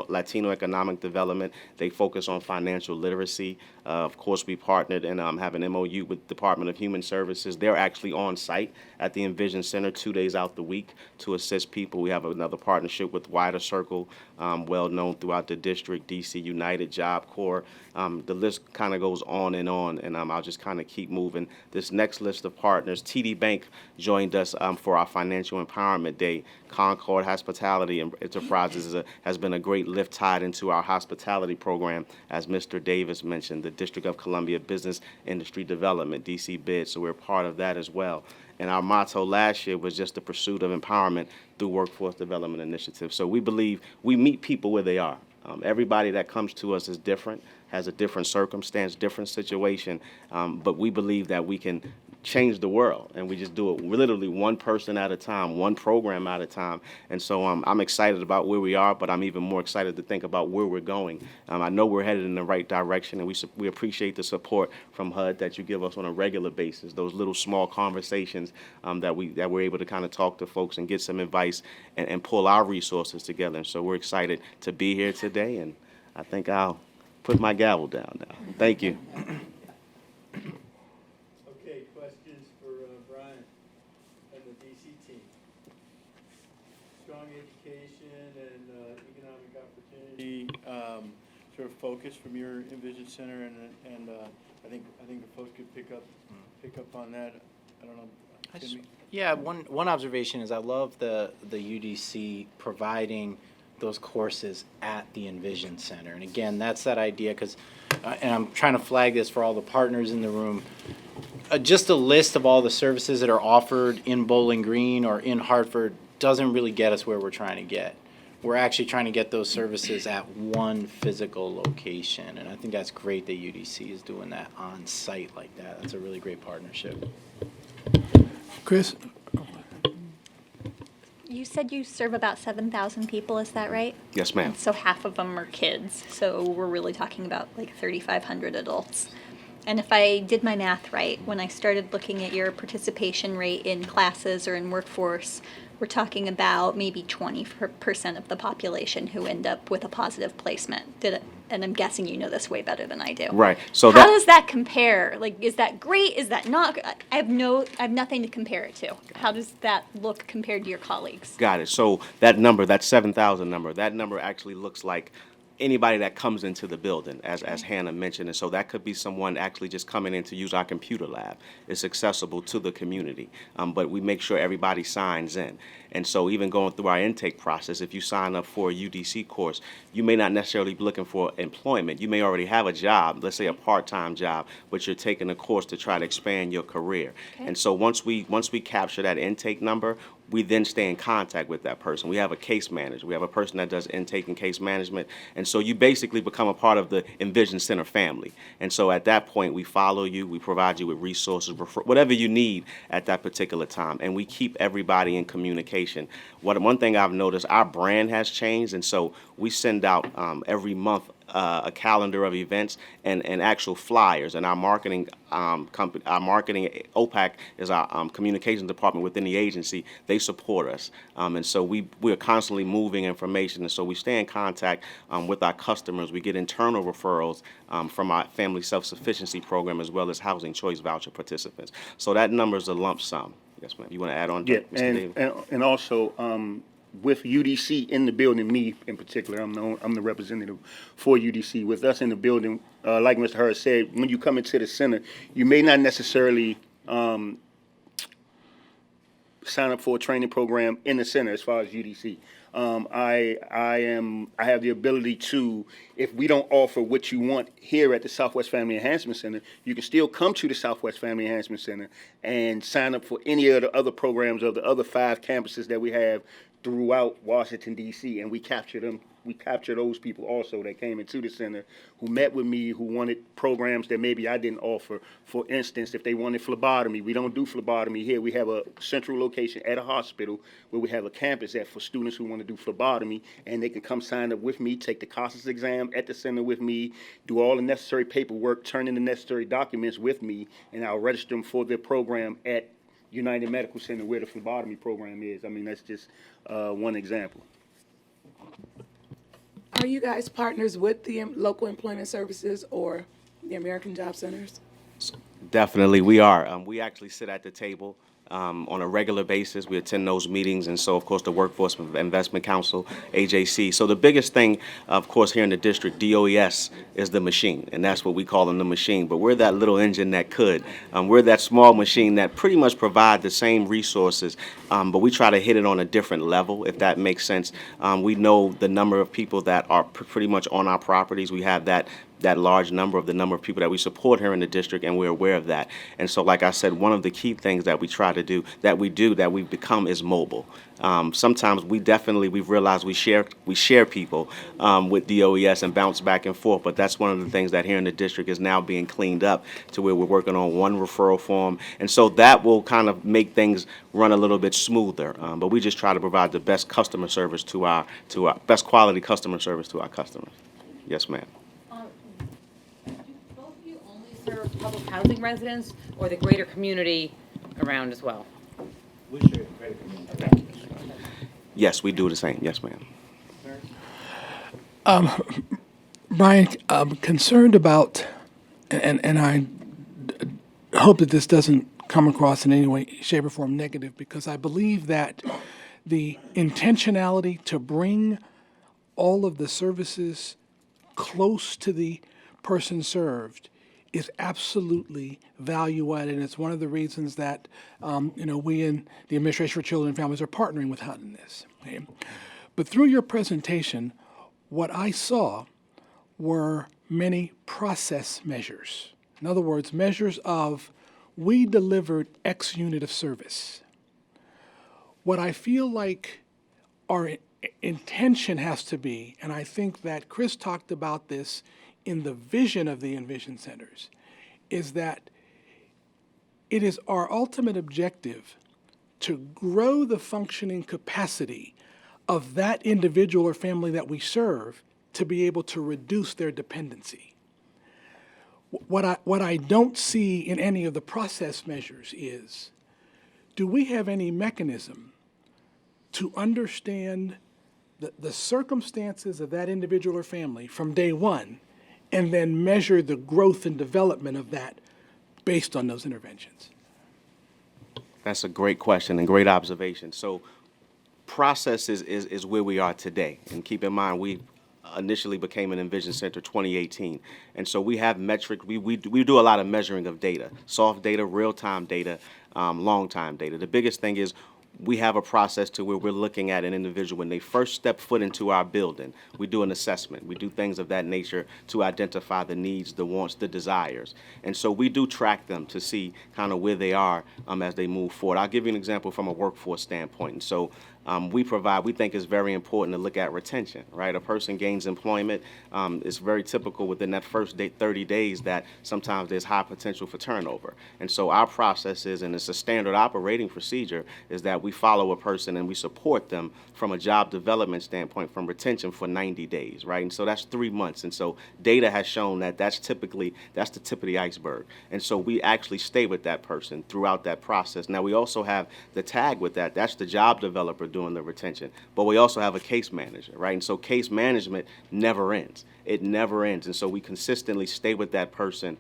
Latino Economic Development. They focus on financial literacy. Of course, we partnered and have an MOU with Department of Human Services. They're actually on site at the EnVision Center 2 days out the week to assist people. We have another partnership with Wider Circle, well known throughout the district, DC United, Job Corps. The list kind of goes on, and I'll just kind of keep moving. This next list of partners, TD Bank joined us for our Financial Empowerment Day. Concord Hospitality and Enterprises has been a great lift tied into our hospitality program, as Mr. Davis mentioned, the District of Columbia Business Industry Development, DC BID, so we're part of that as well. And our motto last year was just the pursuit of empowerment through workforce development initiatives. So we believe we meet people where they are. Everybody that comes to us is different, has a different circumstance, different situation, but we believe that we can change the world, and we just do it literally one person at a time, one program at a time. And so I'm excited about where we are, but I'm even more excited to think about where we're going. I know we're headed in the right direction, and we appreciate the support from HUD that you give us on a regular basis, those little small conversations that we're able to kind of talk to folks and get some advice and pull our resources together. And so we're excited to be here today, and I think I'll put my gavel down now. Thank you. Okay, questions for Brian and the DC team? Strong education and economic opportunity sort of focus from your EnVision Center, and I think the folks could pick up on that. I don't know. Jimmy? Yeah, one observation is I love the UDC providing those courses at the EnVision Center. And again, that's that idea, because, and I'm trying to flag this for all the partners in the room, just a list of all the services that are offered in Bowling Green or in Hartford doesn't really get us where we're trying to get. We're actually trying to get those services at one physical location, and I think that's great that UDC is doing that on site like that. That's a really great partnership. Chris? You said you serve about 7,000 people, is that right? Yes, ma'am. And so half of them are kids, so we're really talking about like 3,500 adults. And if I did my math right, when I started looking at your participation rate in classes or in workforce, we're talking about maybe 20% of the population who end up with a positive placement. And I'm guessing you know this way better than I do. Right. So how does that compare? Like, is that great? Is that not? I have nothing to compare it to. How does that look compared to your colleagues? Got it. So that number, that 7,000 number, that number actually looks like anybody that comes into the building, as Hannah mentioned. And so that could be someone actually just coming in to use our computer lab. It's accessible to the community, but we make sure everybody signs in. And so even going through our intake process, if you sign up for a UDC course, you may not necessarily be looking for employment. You may already have a job, let's say a part-time job, but you're taking a course to try to expand your career. Okay. And so once we capture that intake number, we then stay in contact with that person. We have a case manager. We have a person that does intake and case management. And so you basically become a part of the EnVision Center family. And so at that point, we follow you. We provide you with resources, whatever you need at that particular time. And we keep everybody in communication. One thing I've noticed, our brand has changed. And so we send out every month a calendar of events and actual flyers. And our marketing company, our marketing OPAC is our communications department within the agency. They support us, and so we're constantly moving information. And so we stay in contact with our customers. We get internal referrals from our family self-sufficiency program as well as housing choice voucher participants. So that number is a lump sum. Yes, ma'am. You want to add on? Yeah, Mr. Davis? and also. With UDC in the building, me in particular, I'm the representative for UDC. With us in the building, like Mr. Hurd said, when you come into the center, you may not necessarily sign up for a training program in the center as far as UDC. I have the ability to, if we don't offer what you want here at the Southwest Family Enhancement Center, you can still come to the Southwest Family Enhancement Center and sign up for any of the other programs of the other 5 campuses that we have throughout Washington, D.C., and we capture them. We capture those people also that came into the center who met with me, who wanted programs that maybe I didn't offer. For instance, if they wanted phlebotomy, we don't do phlebotomy here. We have a central location at a hospital where we have a campus for students who want to do phlebotomy, and they can come sign up with me, take the CASAS exam at the center with me, do all the necessary paperwork, turn in the necessary documents with me, and I'll register them for their program at United Medical Center where the phlebotomy program is. I mean, that's just one example. Are you guys partners with the local employment services or the American Job Centers? Definitely, we are. We actually sit at the table on a regular basis. We attend those meetings, and so, of course, the Workforce Investment Council, AJC. So the biggest thing, of course, here in the district, DOES, is the machine, and that's what we call them, the machine. But we're that little engine that could. We're that small machine that pretty much provide the same resources, but we try to hit it on a different level, if that makes sense. We know the number of people that are pretty much on our properties. We have that large number of the number of people that we support here in the district, and we're aware of that. And so, like I said, one of the key things that we try to do, that we've become, is mobile. Sometimes we've realized we share people with DOES and bounce back and forth, but that's one of the things that here in the district is now being cleaned up to where we're working on one referral form. And so that will kind of make things run a little bit smoother. But we just try to provide the best customer service to our best quality customer service to our customers. Yes, ma'am. Serve public housing residents or the greater community around as well? We serve the greater community. Yes, we do the same. Yes, ma'am. Brian, I'm concerned about, and I hope that this doesn't come across in any way, shape, or form negative, because I believe that the intentionality to bring all of the services close to the person served is absolutely value-added, and it's one of the reasons that we in the Administration for Children and Families are partnering with HUD in this. Okay? But through your presentation, what I saw were many process measures. In other words, measures of we delivered X unit of service. What I feel like our intention has to be, and I think that Chris talked about this in the vision of the EnVision centers, is that it is our ultimate objective to grow the functioning capacity of that individual or family that we serve to be able to reduce their dependency. What I don't see in any of the process measures is, do we have any mechanism to understand the circumstances of that individual or family from day one, and then measure the growth and development of that based on those interventions? That's a great question and great observation. So process is where we are today. And keep in mind, we initially became an EnVision Center 2018. And so we have metric, we do a lot of measuring of data, soft data, real-time data, long-time data. The biggest thing is we have a process to where we're looking at an individual when they first step foot into our building. We do an assessment. We do things of that nature to identify the needs, the wants, the desires. And so we do track them to see kind of where they are as they move forward. I'll give you an example from a workforce standpoint. And so we think it's very important to look at retention, right? A person gains employment. It's very typical within that first 30 days that sometimes there's high potential for turnover. And so our process is, and it's a standard operating procedure, is that we follow a person and we support them from a job development standpoint, from retention for 90 days, right? And so that's 3 months. And so data has shown that that's the tip of the iceberg. And so we actually stay with that person throughout that process. Now, we also have the tag with that. That's the job developer doing the retention. But we also have a case manager, right? And so case management never ends. It never ends. And so we consistently stay with that person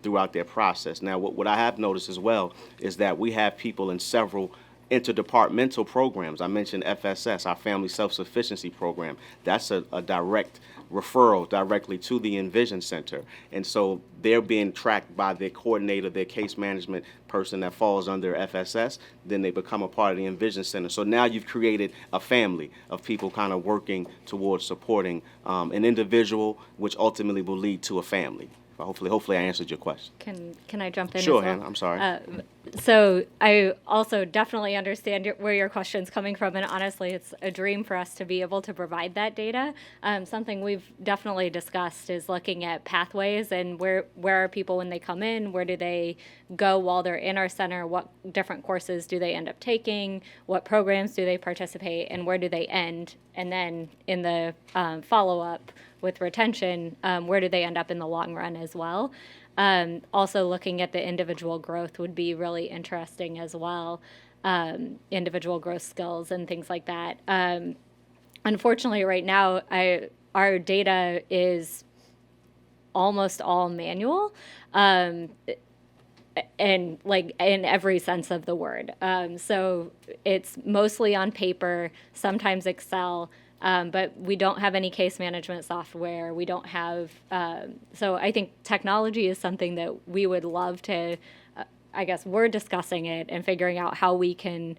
throughout their process. Now, what I have noticed as well is that we have people in several interdepartmental programs. I mentioned FSS, our Family Self-Sufficiency Program. That's a direct referral directly to the EnVision Center. And so they're being tracked by their coordinator, their case management person that falls under FSS. Then they become a part of the EnVision Center. So now you've created a family of people kind of working towards supporting an individual, which ultimately will lead to a family. Hopefully I answered your question. Can I jump in? Sure, as well? Hannah, I'm sorry. So I also definitely understand where your question's coming from, and honestly, it's a dream for us to be able to provide that data. Something we've definitely discussed is looking at pathways and where are people when they come in, where do they go while they're in our center, what different courses do they end up taking, what programs do they participate, and where do they end, and then in the follow-up with retention, where do they end up in the long run as well. Also looking at the individual growth would be really interesting as well, individual growth skills and things like that. Unfortunately, right now, our data is almost all manual, and like in every sense of the word. So it's mostly on paper, sometimes Excel, but we don't have any case management software. We don't have, so I think technology is something that we would love to, I guess we're discussing it and figuring out how we can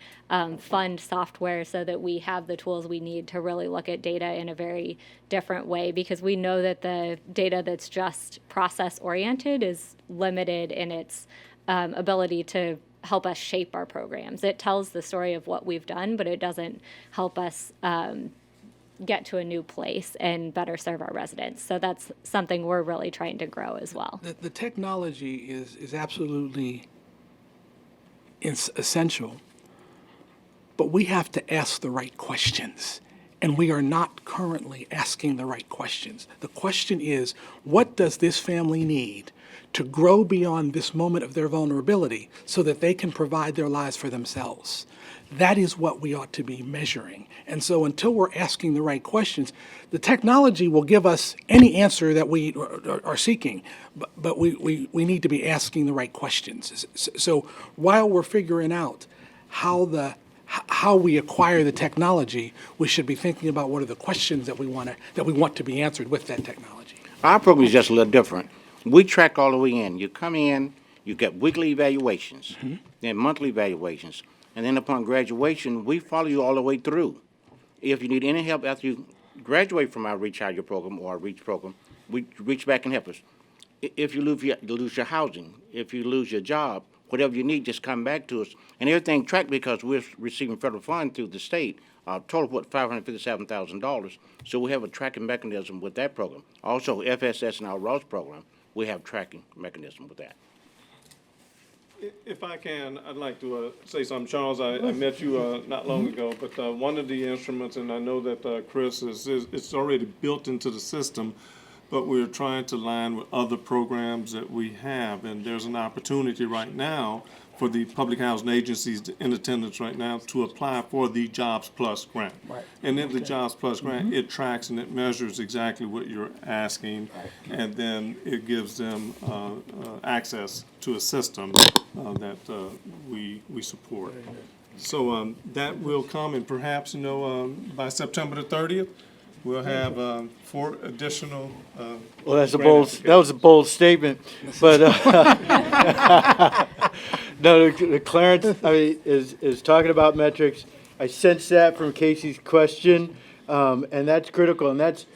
fund software so that we have the tools we need to really look at data in a very different way, because we know that the data that's just process oriented is limited in its ability to help us shape our programs. It tells the story of what we've done, but it doesn't help us get to a new place and better serve our residents. So that's something we're really trying to grow as well. The technology is absolutely essential, but we have to ask the right questions. And we are not currently asking the right questions. The question is, what does this family need to grow beyond this moment of their vulnerability so that they can provide their lives for themselves? That is what we ought to be measuring. And so until we're asking the right questions, the technology will give us any answer that we are seeking, but we need to be asking the right questions. So while we're figuring out how we acquire the technology, we should be thinking about what are the questions that we want to be answered with that technology. Our program is just a little different. We track all the way in. You come in, you get weekly evaluations, then monthly evaluations, and then upon graduation, we follow you all the way through. If you need any help after you graduate from our Reach Higher program or our Reach program, we reach back and help us. If you lose your housing, if you lose your job, whatever you need, just come back to us. And everything tracked because we're receiving federal funds through the state, total $557,000. So we have a tracking mechanism with that program. Also, FSS and our Ross program, we have tracking mechanism with that. If I can, I'd like to say something. Charles, I met you not long ago, but one of the instruments, and I know that Chris, it's already built into the system, but we're trying to line with other programs that we have. And there's an opportunity right now for the public housing agencies in attendance right now to apply for the Jobs Plus grant. Right. And in the Jobs Plus grant, it tracks and it measures exactly what you're asking, and then it gives them access to a system that we support. So that will come, and perhaps, by September the 30th, we'll have 4 additional. Well, that was a bold statement, but no, Clarence, is talking about metrics. I sense that from Casey's question, and that's critical, and that's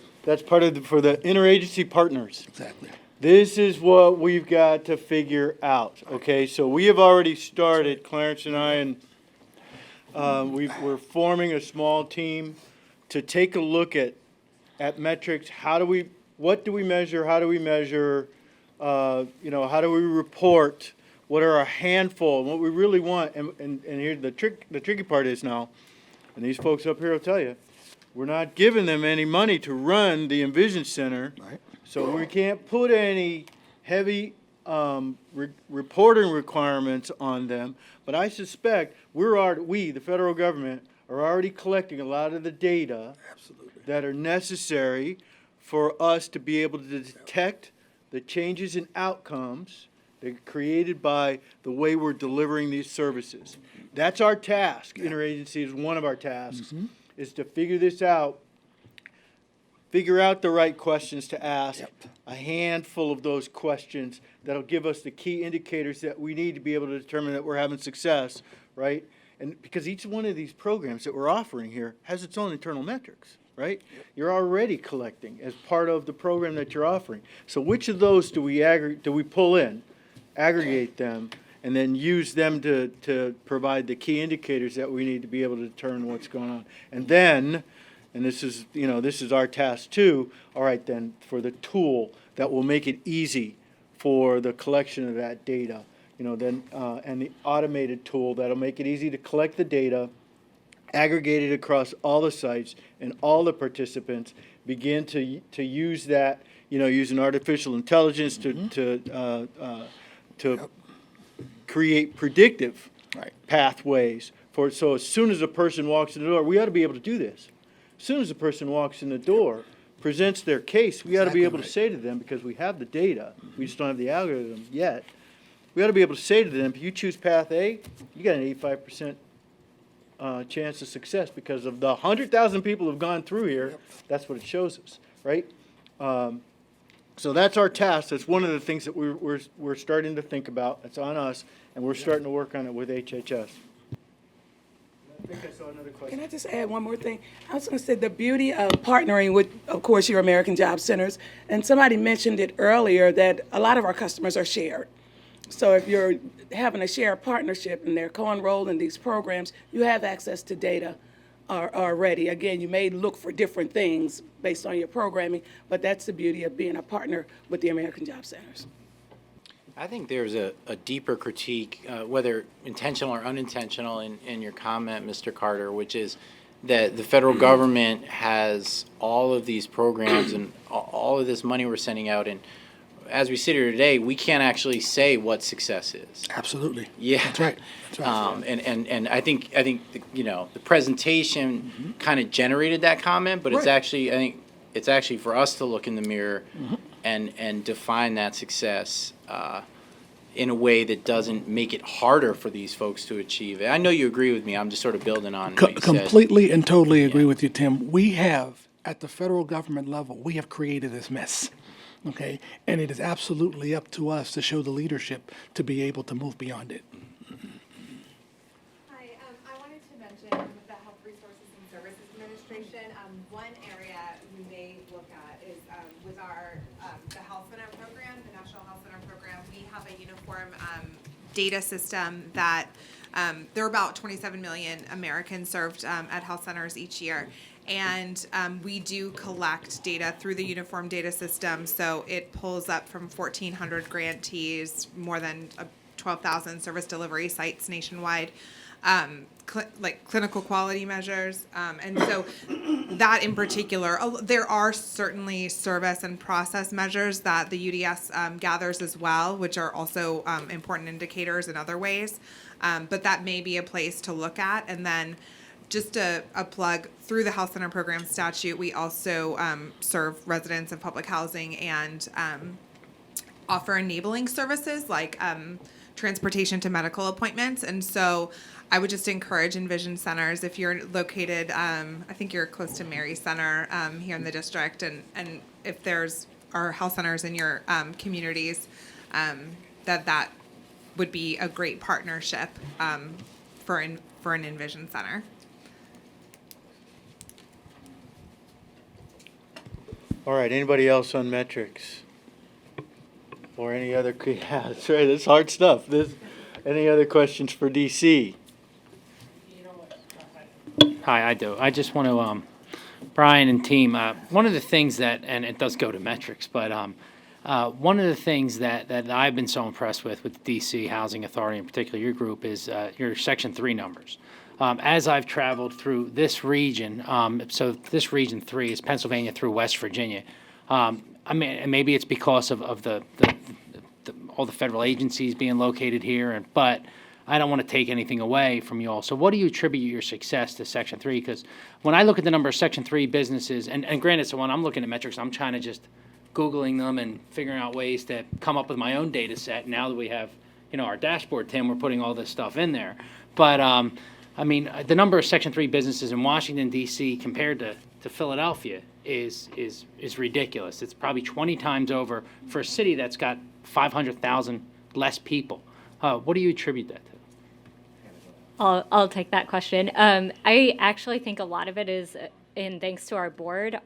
part of for the interagency partners. Exactly. This is what we've got to figure out. Okay, so we have already started, Clarence and I, and we're forming a small team to take a look at metrics. What do we measure? How do we measure? How do we report? What are a handful? And what we really want, and here the tricky part is now, and these folks up here will tell you, we're not giving them any money to run the EnVision Center, right? So we can't put any heavy reporting requirements on them. But I suspect we, the federal government, are already collecting a lot of the data that are necessary for us to be able to detect the changes in outcomes that are created by the way we're delivering these services. That's our task. Interagency is one of our tasks, is to figure this out, figure out the right questions to ask, a handful of those questions that'll give us the key indicators that we need to be able to determine that we're having success, right? And because each one of these programs that we're offering here has its own internal metrics, right? You're already collecting as part of the program that you're offering. So which of those do we pull in, aggregate them, and then use them to provide the key indicators that we need to be able to determine what's going on? And then, and this is our task too, all right then, for the tool that will make it easy for the collection of that data, and the automated tool that'll make it easy to collect the data, aggregate it across all the sites and all the participants, begin to use that, using artificial intelligence to create predictive pathways for, so as soon as a person walks in the door, we ought to be able to do this. As soon as a person walks in the door, presents their case, we ought to be able to say to them, because we have the data, we just don't have the algorithm yet, we ought to be able to say to them, if you choose path A, you got an 85% chance of success, because of the 100,000 people who've gone through here, that's what it shows us, right? So that's our task. That's one of the things that we're starting to think about. It's on us, and we're starting to work on it with HHS. I think I saw another question. Can I just add one more thing? I was going to say the beauty of partnering with, of course, your American Job Centers, and somebody mentioned it earlier that a lot of our customers are shared. So if you're having a shared partnership and they're co-enrolled in these programs, you have access to data already. Again, you may look for different things based on your programming, but that's the beauty of being a partner with the American Job Centers. I think there's a deeper critique, whether intentional or unintentional, in your comment, Mr. Carter, which is that the federal government has all of these programs and all of this money we're sending out, and as we sit here today, we can't actually say what success is. Absolutely. Yeah, That's right. That's right. And I think the presentation kind of generated that comment, but it's actually, I think it's actually for us to look in the mirror and define that success in a way that doesn't make it harder for these folks to achieve it. I know you agree with me. I'm just sort of building on what you said. Completely and totally agree with you, Tim. We have, at the federal government level, we have created this mess. Okay, and it is absolutely up to us to show the leadership to be able to move beyond it. Hi, I wanted to mention with the Health Resources and Services Administration, one area we may look at is with our the Health Center program, the National Health Center program. We have a uniform data system that there are about 27 million Americans served at health centers each year. And we do collect data through the uniform data system, so it pulls up from 1,400 grantees, more than 12,000 service delivery sites nationwide, like clinical quality measures. And so that in particular, there are certainly service and process measures that the UDS gathers as well, which are also important indicators in other ways. But that may be a place to look at. And then just a plug, through the Health Center Program statute, we also serve residents of public housing and offer enabling services like transportation to medical appointments. And so I would just encourage EnVision centers, if you're located, I think you're close to Mary Center here in the district, and if there's our health centers in your communities, that would be a great partnership for an EnVision center. All right, anybody else on metrics? Or any other, yeah, that's right, that's hard stuff. Any other questions for DC? Hi, I do. I just want to, Brian and team, one of the things that, and it does go to metrics, but one of the things that I've been so impressed with DC Housing Authority, in particular your group, is your Section 3 numbers. As I've traveled through this region, so this region 3 is Pennsylvania through West Virginia. I mean, maybe it's because of all the federal agencies being located here, but I don't want to take anything away from you all. So what do you attribute your success to Section 3? Because when I look at the number of Section 3 businesses, and granted, so when I'm looking at metrics, I'm trying to just Googling them and figuring out ways to come up with my own data set. Now that we have, our dashboard, Tim, we're putting all this stuff in there. But I mean, the number of Section 3 businesses in Washington, D.C. compared to Philadelphia is ridiculous. It's probably 20 times over for a city that's got 500,000 less people. What do you attribute that to? I'll take that question. I actually think a lot of it is in thanks to our board.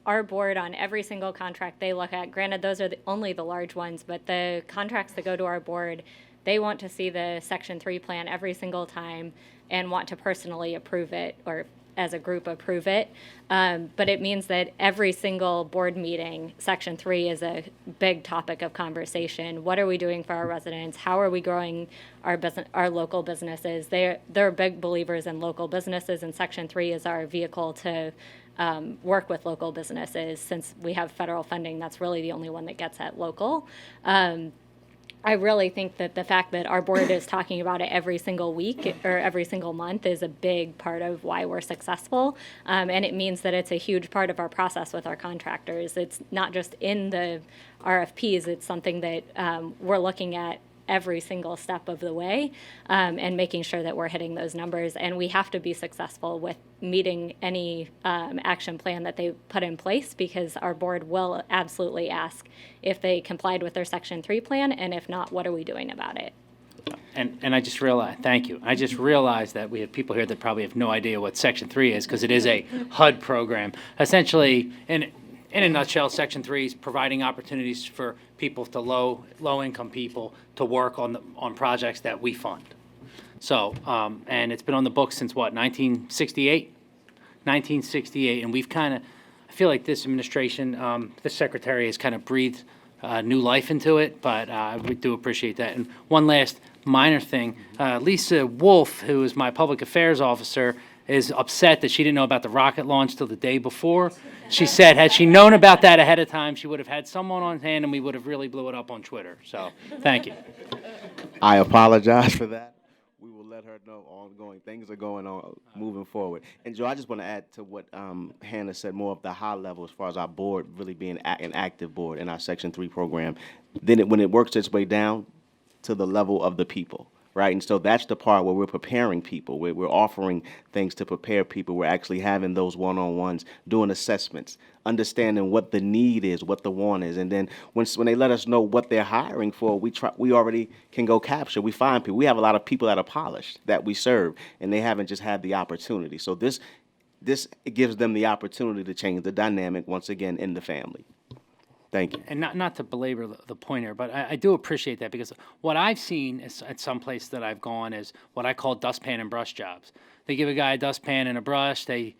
Our board, on every single contract they look at, granted those are only the large ones, but the contracts that go to our board, they want to see the Section 3 plan every single time and want to personally approve it, or as a group approve it. But it means that every single board meeting, Section 3 is a big topic of conversation. What are we doing for our residents? How are we growing our local businesses? They're big believers in local businesses, and Section 3 is our vehicle to work with local businesses. Since we have federal funding, that's really the only one that gets at local. I really think that the fact that our board is talking about it every single week or every single month is a big part of why we're successful. And it means that it's a huge part of our process with our contractors. It's not just in the RFPs, it's something that we're looking at every single step of the way and making sure that we're hitting those numbers. And we have to be successful with meeting any action plan that they put in place, because our board will absolutely ask if they complied with their Section 3 plan, and if not, what are we doing about it? And I just realized, thank you. I just realized that we have people here that probably have no idea what Section 3 is, because it is a HUD program. Essentially, in a nutshell, Section 3 is providing opportunities for people to low-income people to work on projects that we fund. So, and it's been on the books since what, 1968? 1968, and we've kind of, I feel like this administration, this secretary has kind of breathed new life into it, but we do appreciate that. And one last minor thing, Lisa Wolf, who is my public affairs officer, is upset that she didn't know about the rocket launch till the day before. She said, had she known about that ahead of time, she would have had someone on hand and we would have really blew it up on Twitter. So, thank you. I apologize for that. We will let her know ongoing. Things are going on, moving forward. And Joe, I just want to add to what Hannah said, more of the high level as far as our board really being an active board in our Section 3 program. Then when it works its way down to the level of the people. Right, and so that's the part where we're preparing people, where we're offering things to prepare people. We're actually having those one-on-ones, doing assessments, understanding what the need is, what the want is, and then when they let us know what they're hiring for, we already can go capture. We find people. We have a lot of people that are polished that we serve, and they haven't just had the opportunity. So this gives them the opportunity to change the dynamic once again in the family. Thank you. And not to belabor the point here, but I do appreciate that, because what I've seen is, at some place that I've gone, is what I call dustpan and brush jobs. They give a guy a dustpan and a brush. They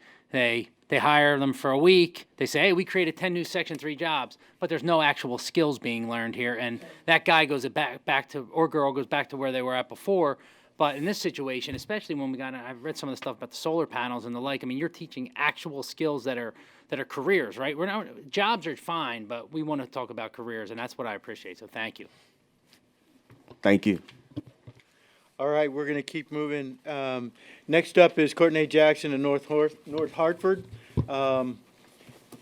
hire them for a week. They say, hey, we created 10 new Section 3 jobs, but there's no actual skills being learned here. And that guy goes back to, or girl goes back to where they were at before. But in this situation, especially when I've read some of the stuff about the solar panels and the like, I mean, you're teaching actual skills that are careers, right? Jobs are fine, but we want to talk about careers, and that's what I appreciate. So thank you. Thank you. All right, we're going to keep moving. Next up is Courtney Jackson in North Hartford. And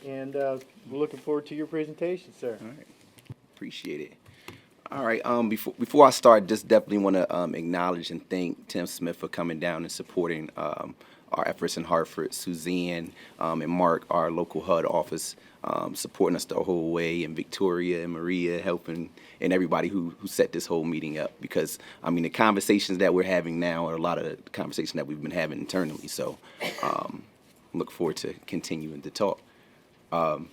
we're looking forward to your presentation, sir. All right. Appreciate it. All right. Before I start, just definitely want to acknowledge and thank Tim Smith for coming down and supporting our efforts in Hartford, Suzanne and Mark, our local HUD office, supporting us the whole way, and Victoria and Maria helping, and everybody who set this whole meeting up. Because, I mean, the conversations that we're having now are a lot of the conversations that we've been having internally. So look forward to continuing to talk. First,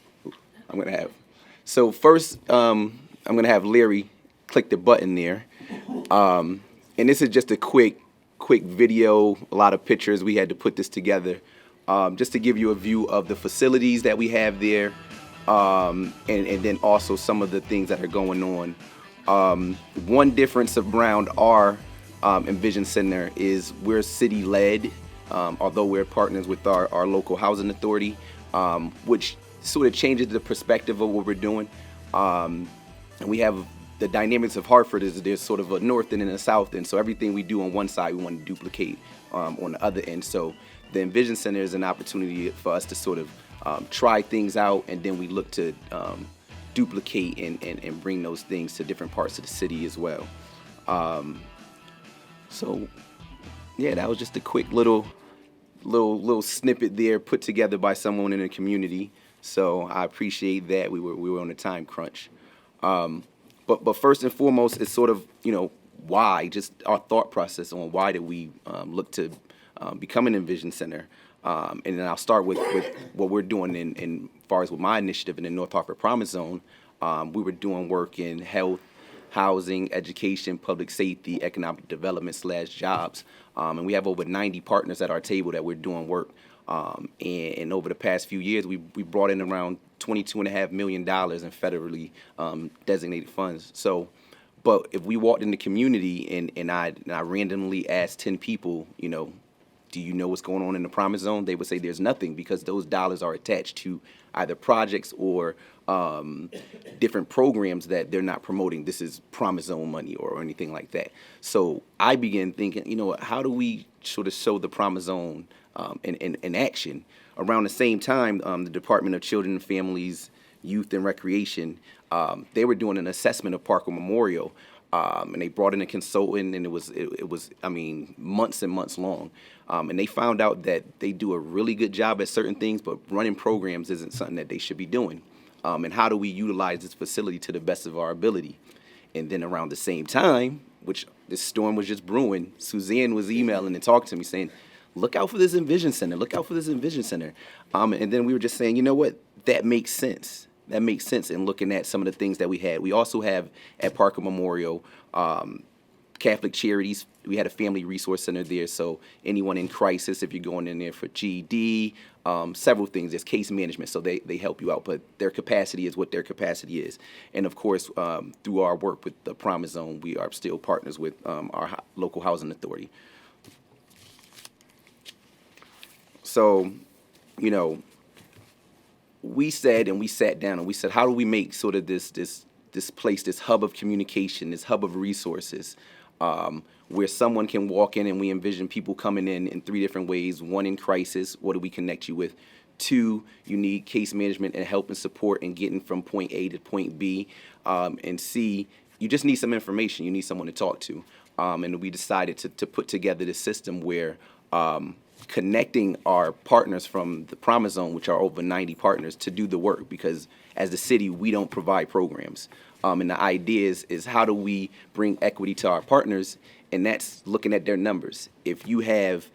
I'm going to have Larry click the button there. And this is just a quick video, a lot of pictures. We had to put this together just to give you a view of the facilities that we have there, and then also some of the things that are going on. One difference around our EnVision Center is we're city-led, although we're partners with our local housing authority, which sort of changes the perspective of what we're doing. And we have the dynamics of Hartford is there's sort of a north end and a south end. So everything we do on one side, we want to duplicate on the other end. So the EnVision Center is an opportunity for us to sort of try things out, and then we look to duplicate and bring those things to different parts of the city as well. So yeah, that was just a quick little snippet there put together by someone in the community. So I appreciate that. We were on a time crunch. But first and foremost, it's sort of, why, just our thought process on why did we look to become an EnVision Center. And then I'll start with what we're doing in far as with my initiative in the North Hartford Promise Zone. We were doing work in health, housing, education, public safety, economic development / jobs. And we have over 90 partners at our table that we're doing work. And over the past few years, we brought in around $22.5 million in federally designated funds. So, but if we walked in the community and I randomly asked 10 people, do you know what's going on in the Promise Zone? They would say there's nothing because those dollars are attached to either projects or different programs that they're not promoting. This is Promise Zone money or anything like that. So I began thinking, you know, how do we sort of show the Promise Zone in action? Around the same time, the Department of Children and Families, Youth and Recreation, they were doing an assessment of Parker Memorial. And they brought in a consultant, and it was I mean, months and months long. And they found out that they do a really good job at certain things, but running programs isn't something that they should be doing. And how do we utilize this facility to the best of our ability? And then around the same time, which this storm was just brewing, Suzanne was emailing and talking to me saying, look out for this EnVision Center, look out for this EnVision Center. And then we were just saying, you know what, that makes sense. That makes sense in looking at some of the things that we had. We also have at Parker Memorial Catholic Charities. We had a family resource center there, so anyone in crisis, if you're going in there for GED, several things. There's case management, so they help you out, but their capacity is what their capacity is. And of course, through our work with the Promise Zone, we are still partners with our local housing authority. So, you know, we said, and we sat down and we said, how do we make sort of this place, this hub of communication, this hub of resources, where someone can walk in and we envision people coming in 3 different ways. 1, in crisis, what do we connect you with? 2, you need case management and help and support and getting from point A to point B. And C, you just need some information. You need someone to talk to. And we decided to put together this system where connecting our partners from the Promise Zone, which are over 90 partners, to do the work, because as the city, we don't provide programs. And the idea is how do we bring equity to our partners, and that's looking at their numbers. If you have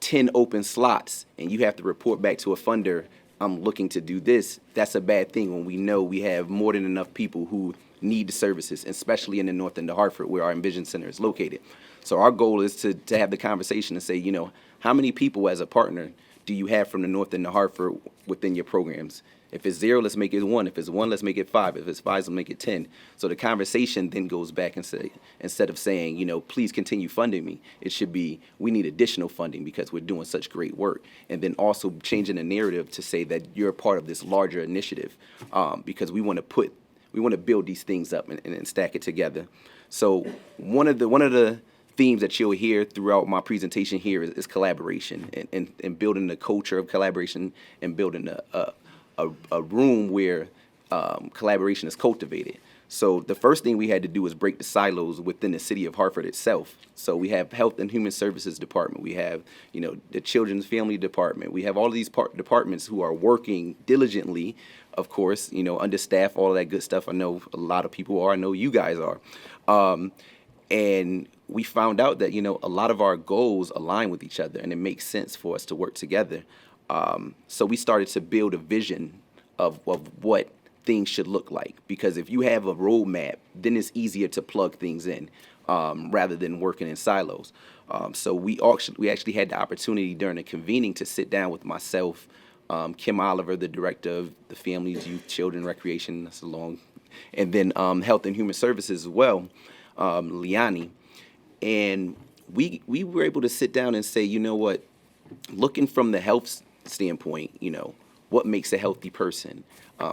10 open slots and you have to report back to a funder, I'm looking to do this, that's a bad thing when we know we have more than enough people who need the services, especially in the north end of Hartford where our EnVision Center is located. So our goal is to have the conversation and say, you know, how many people as a partner do you have from the north end of Hartford within your programs? If it's 0, let's make it 1. If it's 1, let's make it 5. If it's 5, let's make it 10. So the conversation then goes back and say, instead of saying, you know, please continue funding me, it should be, we need additional funding because we're doing such great work. And then also changing the narrative to say that you're a part of this larger initiative, because we want to build these things up and stack it together. So one of the themes that you'll hear throughout my presentation here is collaboration and building the culture of collaboration and building a room where collaboration is cultivated. So the first thing we had to do was break the silos within the city of Hartford itself. So we have Health and Human Services Department. We have, you know, the Children's Family Department. We have all of these departments who are working diligently, of course, you know, understaffed, all of that good stuff. I know a lot of people are. I know you guys are. And we found out that, you know, a lot of our goals align with each other, and it makes sense for us to work together. So we started to build a vision of what things should look like, because if you have a roadmap, then it's easier to plug things in rather than working in silos. So we actually had the opportunity during the convening to sit down with myself, Kim Oliver, the director of the Families, Youth, Children, Recreation, that's a long, and then Health and Human Services as well, Liani. And we were able to sit down and say, you know what, looking from the health standpoint, you know, what makes a healthy person?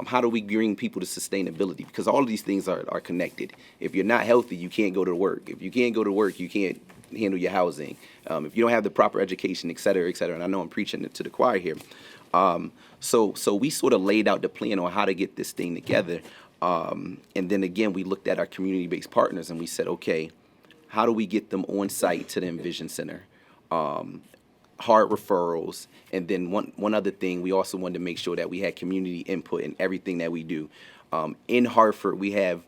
How do we bring people to sustainability? Because all of these things are connected. If you're not healthy, you can't go to work. If you can't go to work, you can't handle your housing. If you don't have the proper education, et cetera, and I know I'm preaching to the choir here. So we sort of laid out the plan on how to get this thing together. And then again, we looked at our community-based partners and we said, okay, how do we get them on site to the EnVision Center? Hard referrals, and then one other thing, we also wanted to make sure that we had community input in everything that we do. In Hartford, we have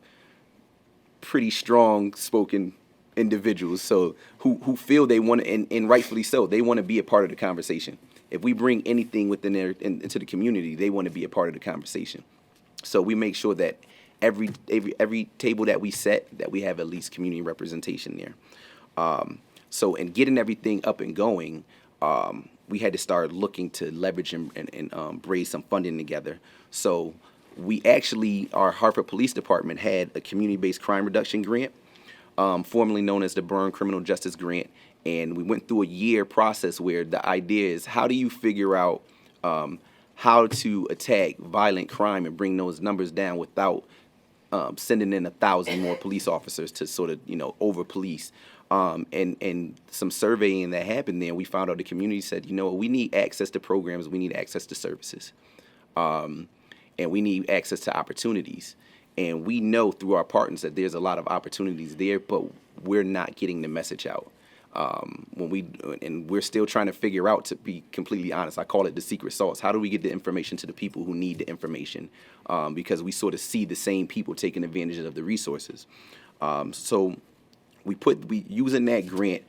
pretty strong spoken individuals, so who feel they want to, and rightfully so, they want to be a part of the conversation. If we bring anything within there into the community, they want to be a part of the conversation. So we make sure that every table that we set, that we have at least community representation there. So in getting everything up and going, we had to start looking to leverage and raise some funding together. So we actually, our Hartford Police Department had a community-based crime reduction grant, formerly known as the Burn Criminal Justice Grant, And we went through a year process where the idea is, how do you figure out how to attack violent crime and bring those numbers down without sending in 1,000 more police officers to sort of, over police. And some surveying that happened there, we found out the community said, we need access to programs, we need access to services, and we need access to opportunities. And we know through our partners that there's a lot of opportunities there, but we're not getting the message out. And we're still trying to figure out, to be completely honest, I call it the secret sauce. How do we get the information to the people who need the information? Because we sort of see the same people taking advantage of the resources. So we using that grant,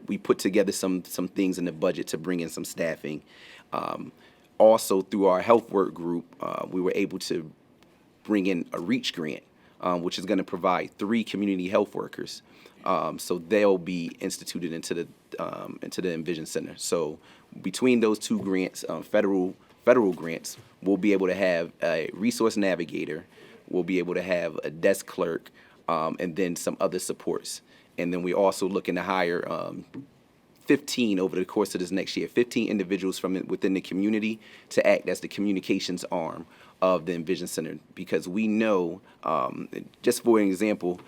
we put together some things in the budget to bring in some staffing. Also through our health work group, we were able to bring in a REACH grant, which is going to provide 3 community health workers. So they'll be instituted into the EnVision Center. So between those 2 grants, federal grants, we'll be able to have a resource navigator, we'll be able to have a desk clerk, and then some other supports. And then we're also looking to hire 15 over the course of this next year, 15 individuals from within the community to act as the communications arm of the EnVision Center. Because we know, just for an example,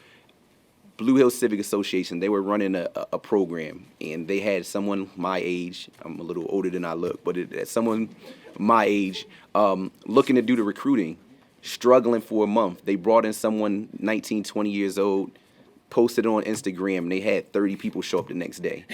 Blue Hill Civic Association, they were running a program, and they had someone my age, I'm a little older than I look, but someone my age looking to do the recruiting, struggling for a month. They brought in someone 19, 20 years old, posted on Instagram, and they had 30 people show up the next day.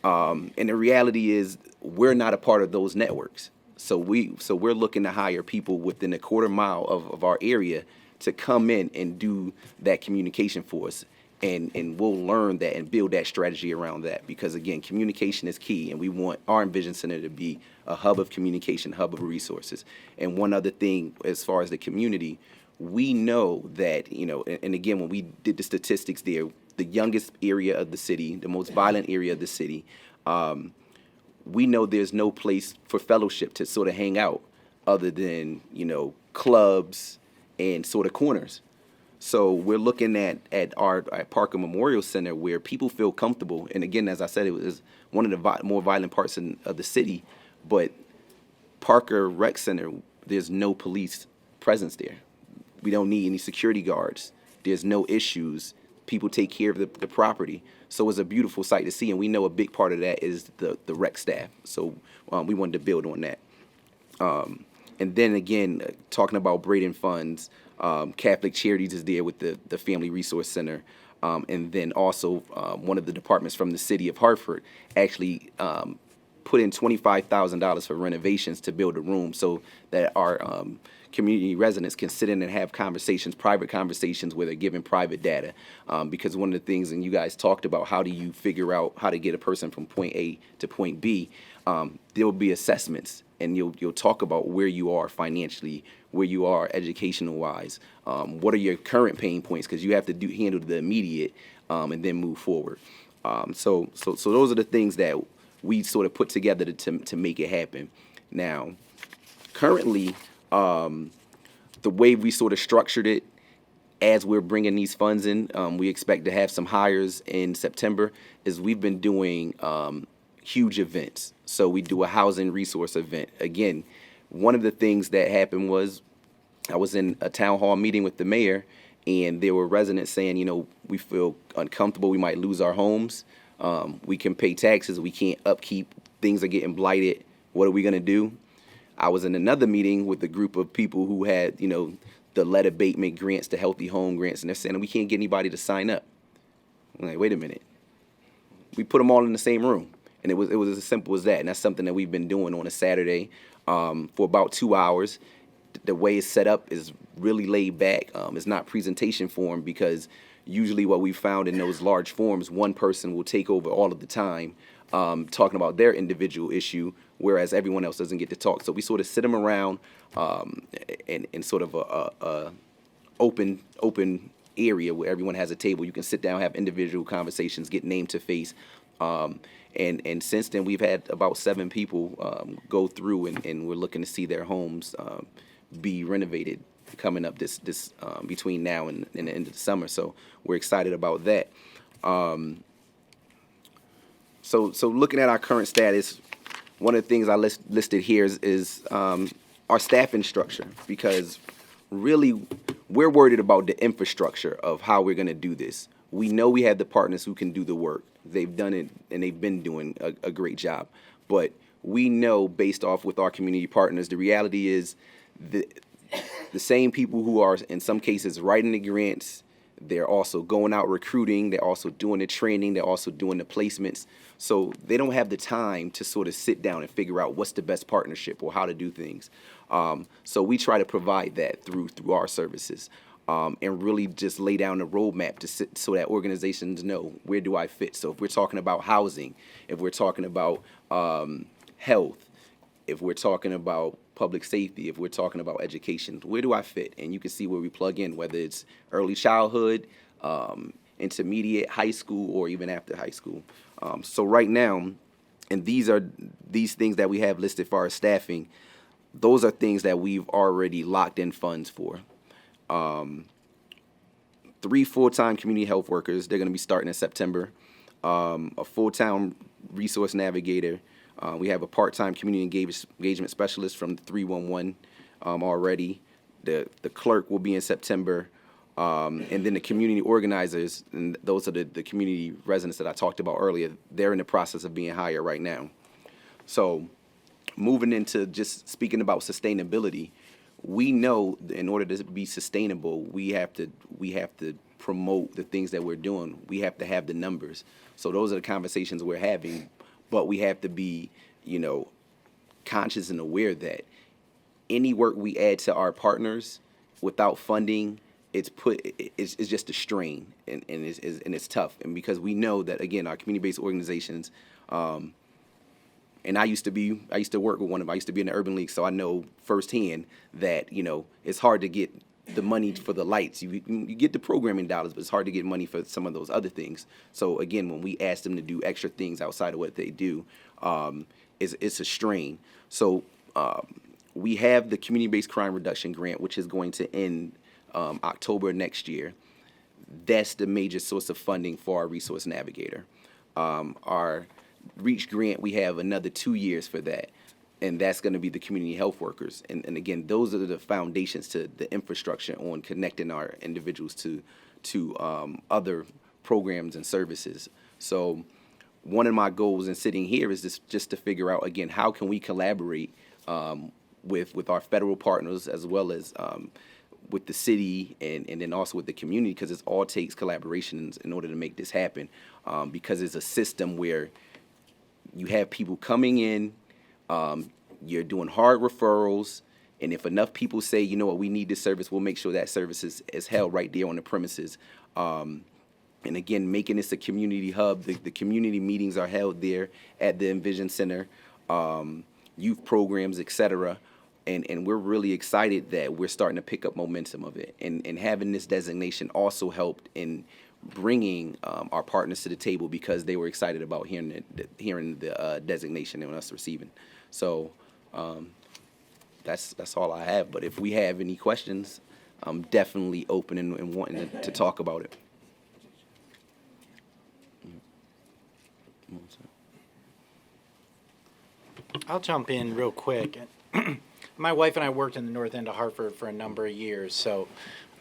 And the reality is, we're not a part of those networks. So we're looking to hire people within a quarter mile of our area to come in and do that communication for us. And we'll learn that and build that strategy around that, because again, communication is key, and we want our EnVision Center to be a hub of communication, hub of resources. And one other thing, as far as the community, we know that, and again, when we did the statistics there, the youngest area of the city, the most violent area of the city, we know there's no place for fellowship to sort of hang out other than, clubs and sort of corners. So we're looking at our Parker Memorial Center, where people feel comfortable. And again, as I said, it was one of the more violent parts of the city. But Parker Rec Center, there's no police presence there. We don't need any security guards. There's no issues. People take care of the property. So it's a beautiful sight to see. And we know a big part of that is the rec staff. So we wanted to build on that. And then again, talking about Braden funds, Catholic Charities is there with the Family Resource Center. And then also one of the departments from the city of Hartford actually put in $25,000 for renovations to build a room so that our community residents can sit in and have conversations, private conversations, where they're given private data. Because one of the things, and you guys talked about, how do you figure out how to get a person from point A to point B, there will be assessments, and you'll talk about where you are financially, where you are educational-wise, what are your current pain points, because you have to handle the immediate and then move forward. So those are the things that we sort of put together to make it happen. Now, currently, the way we sort of structured it, as we're bringing these funds in, we expect to have some hires in September, is we've been doing huge events. So we do a housing resource event. Again, one of the things that happened was I was in a town hall meeting with the mayor, and there were residents saying, we feel uncomfortable, we might lose our homes, we can pay taxes, we can't upkeep, things are getting blighted, what are we gonna do? I was in another meeting with a group of people who had, the lead abatement grants, the healthy home grants, and they're saying, we can't get anybody to sign up. I'm like, wait a minute. We put them all in the same room. And it was as simple as that. And that's something that we've been doing on a Saturday for about 2 hours. The way it's set up is really laid back. It's not presentation form, because usually what we found in those large forums, one person will take over all of the time talking about their individual issue, whereas everyone else doesn't get to talk. So we sort of sit them around in sort of a open area where everyone has a table. You can sit down, have individual conversations, get name to face. And since then, we've had about 7 people go through, and we're looking to see their homes be renovated coming up this between now and the end of the summer. So we're excited about that. So looking at our current status, one of the things I listed here is our staffing structure, because really we're worried about the infrastructure of how we're going to do this. We know we have the partners who can do the work. They've done it, and they've been doing a great job. But we know, based off with our community partners, the reality is the same people who are, in some cases, writing the grants, they're also going out recruiting, they're also doing the training, they're also doing the placements. So they don't have the time to sort of sit down and figure out what's the best partnership or how to do things. So we try to provide that through our services, and really just lay down a roadmap so that organizations know, where do I fit? So if we're talking about housing, if we're talking about health, if we're talking about public safety, if we're talking about education, where do I fit? And you can see where we plug in, whether it's early childhood, intermediate, high school, or even after high school. So right now, and these things that we have listed for our staffing, those are things that we've already locked in funds for. 3 full-time community health workers, they're going to be starting in September. A full-time resource navigator. We have a part-time community engagement specialist from the 311 already. The clerk will be in September. And then the community organizers, and those are the community residents that I talked about earlier, they're in the process of being hired right now. So moving into just speaking about sustainability, we know in order to be sustainable, we have to promote the things that we're doing. We have to have the numbers. So those are the conversations we're having, but we have to be, conscious and aware that any work we add to our partners without funding, it's just a strain, and it's tough. And because we know that, again, our community-based organizations, and I used to work with one of them. I used to be in the Urban League, so I know firsthand that, it's hard to get the money for the lights. You get the programming dollars, but it's hard to get money for some of those other things. So again, when we ask them to do extra things outside of what they do, it's a strain. So we have the community-based crime reduction grant, which is going to end October next year. That's the major source of funding for our resource navigator. Our REACH grant, we have another 2 years for that, and that's going to be the community health workers. And again, those are the foundations to the infrastructure on connecting our individuals to other programs and services. So one of my goals in sitting here is just to figure out, again, how can we collaborate with our federal partners, as well as with the city, and then also with the community, because it all takes collaborations in order to make this happen, because it's a system where you have people coming in, you're doing hard referrals, and if enough people say, you know what, we need this service, we'll make sure that service is held right there on the premises. And again, making this a community hub. The community meetings are held there at the EnVision Center, youth programs, etc. And we're really excited that we're starting to pick up momentum of it. And having this designation also helped in bringing our partners to the table, because they were excited about hearing the designation and us receiving. So that's all I have. But if we have any questions, I'm definitely open and wanting to talk about it. I'll jump in real quick. My wife and I worked in the north end of Hartford for a number of years, so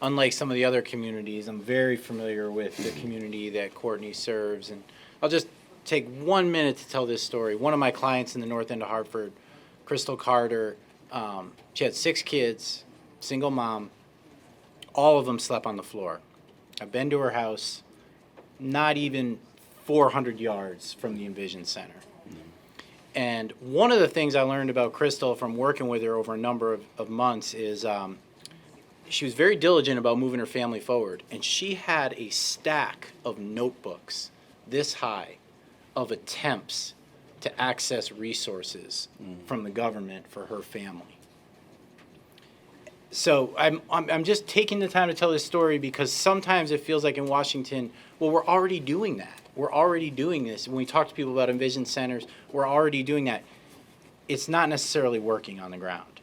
unlike some of the other communities, I'm very familiar with the community that Courtney serves. And I'll just take 1 minute to tell this story. One of my clients in the north end of Hartford, Crystal Carter, she had 6 kids, single mom. All of them slept on the floor. I've been to her house, not even 400 yards from the EnVision Center. And one of the things I learned about Crystal from working with her over a number of months is she was very diligent about moving her family forward. And she had a stack of notebooks this high of attempts to access resources from the government for her family. So I'm just taking the time to tell this story because sometimes it feels like in Washington, well, we're already doing that. We're already doing this. When we talk to people about EnVision centers, we're already doing that. It's not necessarily working on the ground.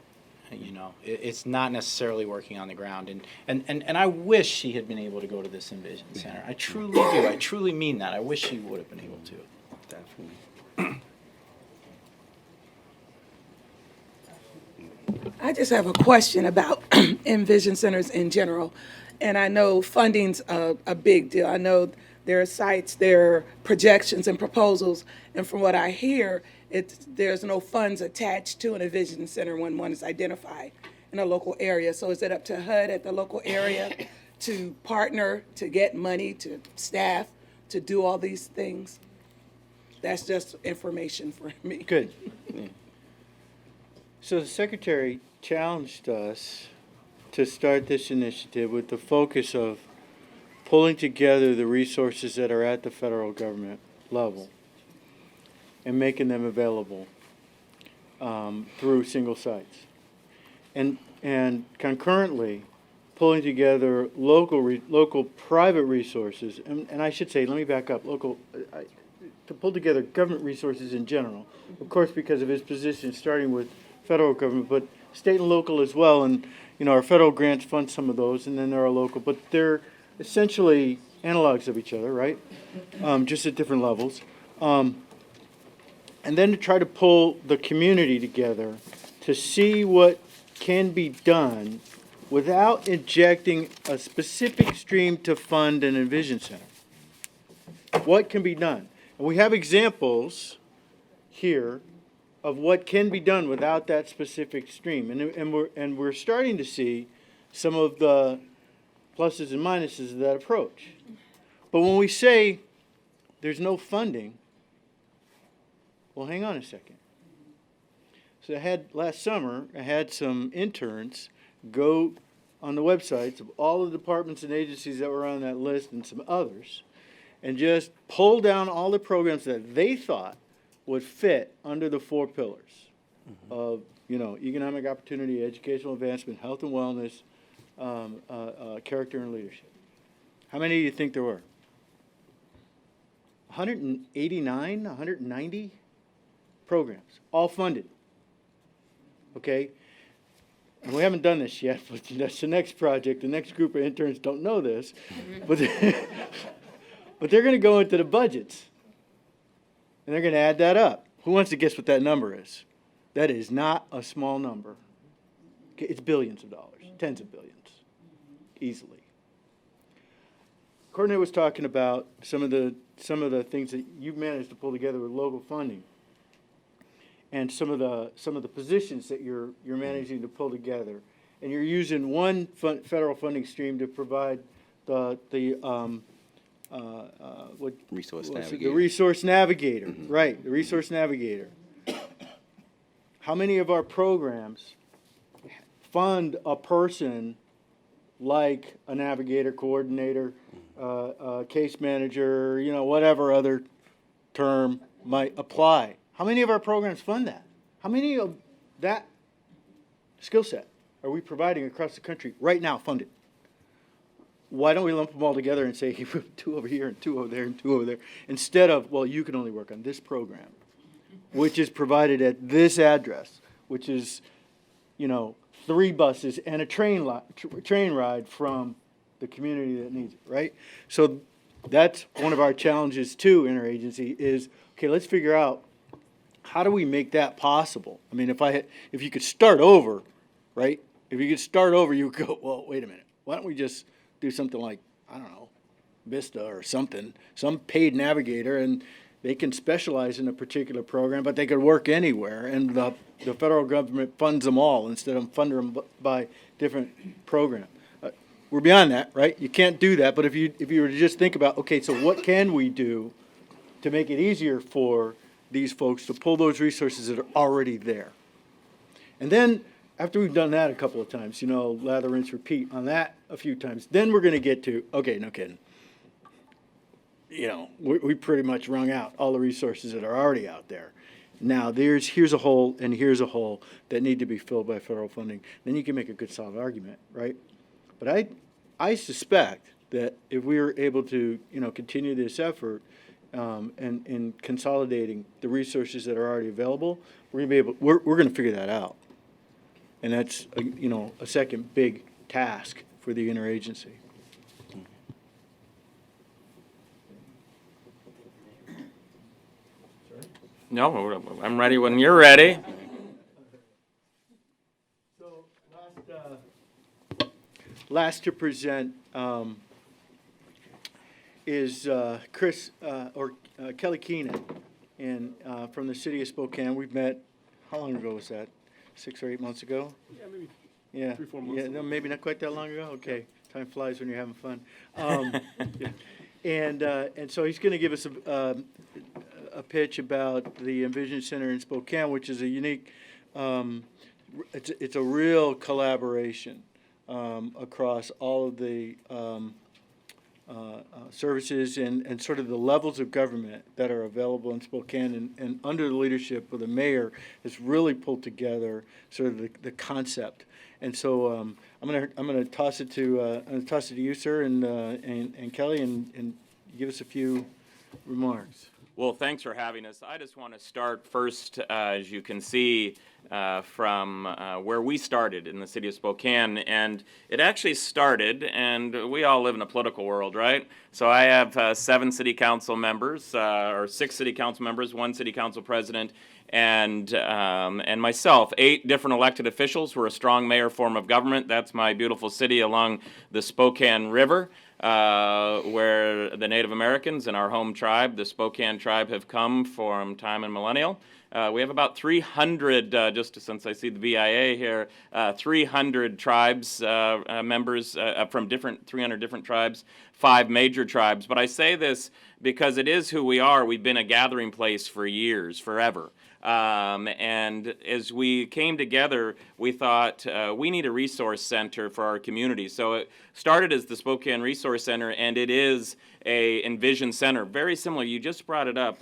It's not necessarily working on the ground. And I wish she had been able to go to this EnVision center. I truly do. I truly mean that. I wish she would have been able to. Definitely. I just have a question about EnVision centers in general. And I know funding's a big deal. I know there are sites, there are projections and proposals. And from what I hear, there's no funds attached to an EnVision center when one is identified in a local area. So is it up to HUD at the local area to partner, to get money, to staff, to do all these things? That's just information for me. Good. So the Secretary challenged us to start this initiative with the focus of pulling together the resources that are at the federal government level and making them available through single sites. And concurrently, pulling together local private resources, and I should say, let me back up, to pull together government resources in general, of course because of his position, starting with federal government, but state and local as well. And our federal grants fund some of those, and then there are local, but they're essentially analogs of each other, right? Just at different levels. And then to try to pull the community together to see what can be done without injecting a specific stream to fund an EnVision Center. What can be done? And we have examples here of what can be done without that specific stream. And we're starting to see some of the pluses and minuses of that approach. But when we say there's no funding, well, hang on a second. So last summer, I had some interns go on the websites of all the departments and agencies that were on that list and some others, and just pull down all the programs that they thought would fit under the 4 pillars of, economic opportunity, educational advancement, health and wellness, character and leadership. How many do you think there were? 189, 190 programs, all funded. Okay? And we haven't done this yet, but that's the next project. The next group of interns don't know this, but they're going to go into the budgets. And they're going to add that up. Who wants to guess what that number is? That is not a small number. Okay, it's billions of dollars, tens of billions, easily. Courtney was talking about some of the things that you've managed to pull together with local funding, and some of the positions that you're managing to pull together, and you're using one federal funding stream to provide the Resource the navigator. resource navigator, right? The resource navigator. How many of our programs fund a person like a navigator, coordinator, case manager, whatever other term might apply? How many of our programs fund that? How many of that skill set are we providing across the country right now funded? Why don't we lump them all together and say, 2 over here and 2 over there and 2 over there, instead of, well, you can only work on this program, which is provided at this address, which is, 3 buses and a train ride from the community that needs it, right? So that's one of our challenges too, interagency, is, okay, let's figure out how do we make that possible? I mean, if you could start over, right? If you could start over, you would go, well, wait a minute, why don't we just do something like, I don't know, Vista or something, some paid navigator, and they can specialize in a particular program, but they could work anywhere, and the federal government funds them all instead of funding them by different program. We're beyond that, right? You can't do that, but if you were to just think about, okay, so what can we do to make it easier for these folks to pull those resources that are already there? And then, after we've done that a couple of times, lather, rinse, repeat on that a few times, then we're going to get to, okay, no kidding. We pretty much wrung out all the resources that are already out there. Now, here's a hole and here's a hole that need to be filled by federal funding. Then you can make a good solid argument, right? But I suspect that if we were able to, continue this effort and consolidating the resources that are already available, we're going to figure that out. And that's, a second big task for the interagency. No, I'm ready when you're ready. So last to present is Chris or Kelly Keenan, and from the city of Spokane. We've met. How long ago was that? 6 or 8 months ago. Yeah, maybe. Yeah. 3, 4 months Yeah, ago. no, maybe not quite that long ago. Okay, time flies when you're having fun. And so he's going to give us a pitch about the EnVision Center in Spokane, which is a unique. It's a real collaboration across all of the services and sort of the levels of government that are available in Spokane, and under the leadership of the mayor has really pulled together sort of the concept. And so I'm gonna toss it to you, sir, and Kelly, and give us a few remarks. Well, thanks for having us. I just want to start first, as you can see, from where we started in the city of Spokane. And it actually started, and we all live in a political world, right? So I have 7 city council members, or 6 city council members, 1 city council president, and myself, 8 different elected officials. We're a strong mayor form of government. That's my beautiful city along the Spokane River. Where the Native Americans in our home tribe, the Spokane tribe, have come from time immemorial. We have about 300, just since I see the BIA here, 300 tribes members from 300 different tribes, 5 major tribes. But I say this because it is who we are. We've been a gathering place for years, forever. And as we came together, we thought we need a resource center for our community. So it started as the Spokane Resource Center, and it is a EnVision Center. Very similar, you just brought it up.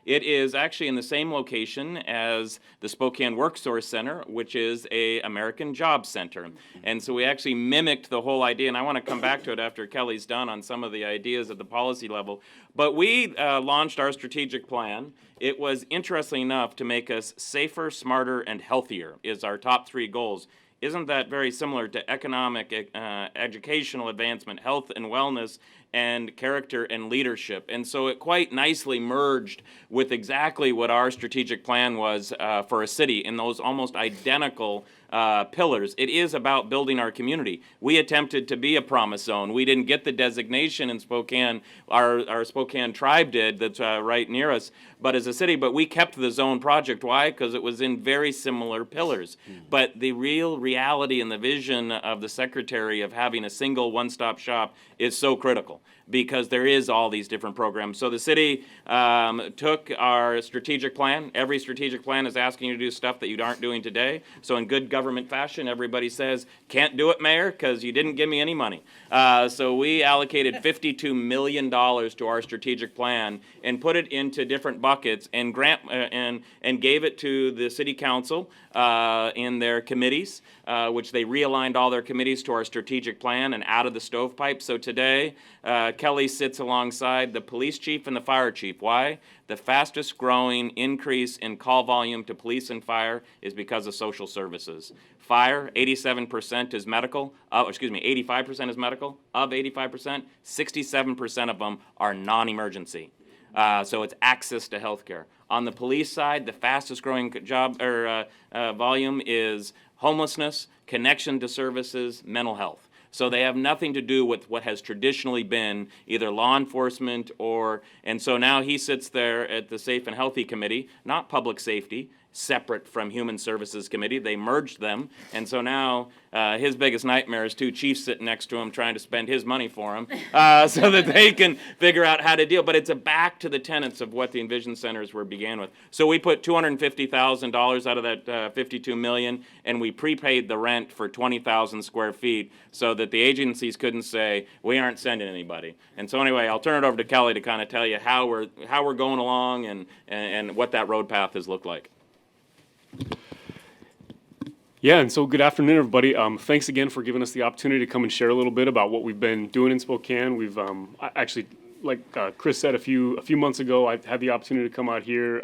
It is actually in the same location as the Spokane Worksource Center, which is a American Job Center. And so we actually mimicked the whole idea, and I want to come back to it after Kelly's done on some of the ideas at the policy level. But we launched our strategic plan. It was, interestingly enough, to make us safer, smarter, and healthier is our top 3 goals. Isn't that very similar to economic, educational advancement, health and wellness, and character and leadership? And so it quite nicely merged with exactly what our strategic plan was for a city in those almost identical pillars. It is about building our community. We attempted to be a promise zone. We didn't get the designation in Spokane. Our Spokane tribe did, that's right near us, but as a city, but we kept the zone project. Why? Because it was in very similar pillars. But the real reality and the vision of the secretary of having a single one-stop shop is so critical, because there is all these different programs. So the city took our strategic plan. Every strategic plan is asking you to do stuff that you aren't doing today. So in good government fashion, everybody says, can't do it, Mayor, because you didn't give me any money. So we allocated $52 million to our strategic plan and put it into different buckets and and gave it to the city council in their committees, which they realigned all their committees to our strategic plan and out of the stovepipe. So today, Kelly sits alongside the police chief and the fire chief. Why? The fastest growing increase in call volume to police and fire is because of social services. Fire, 87% is medical, 85% is medical. Of 85%, 67% of them are non-emergency. So it's access to health care. On the police side, the fastest growing volume is homelessness, connection to services, mental health. So they have nothing to do with what has traditionally been either law enforcement and so now he sits there at the Safe and Healthy Committee, not Public Safety, separate from Human Services Committee. They merged them, and so now his biggest nightmare is 2 chiefs sitting next to him trying to spend his money for him so that they can figure out how to deal. But it's back to the tenets of what the EnVision Centers began with. So we put $250,000 out of that $52 million, and we prepaid the rent for 20,000 square feet so that the agencies couldn't say, we aren't sending anybody. And so anyway, I'll turn it over to Kelly to kind of tell you how we're going along and what that road path has looked like. Yeah, and so good afternoon, everybody. Thanks again for giving us the opportunity to come and share a little bit about what we've been doing in Spokane. We've actually, like Chris said a few months ago, I had the opportunity to come out here,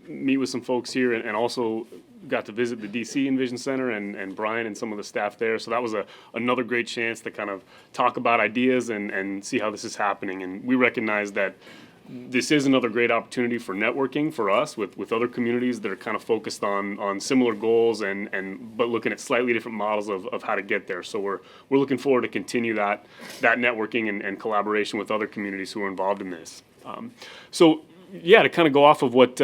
meet with some folks here, and also got to visit the DC EnVision Center and Brian and some of the staff there. So that was another great chance to kind of talk about ideas and see how this is happening. And we recognize that this is another great opportunity for networking for us with other communities that are kind of focused on similar goals but looking at slightly different models of how to get there. So we're looking forward to continue that networking and collaboration with other communities who are involved in this. So yeah, to kind of go off of what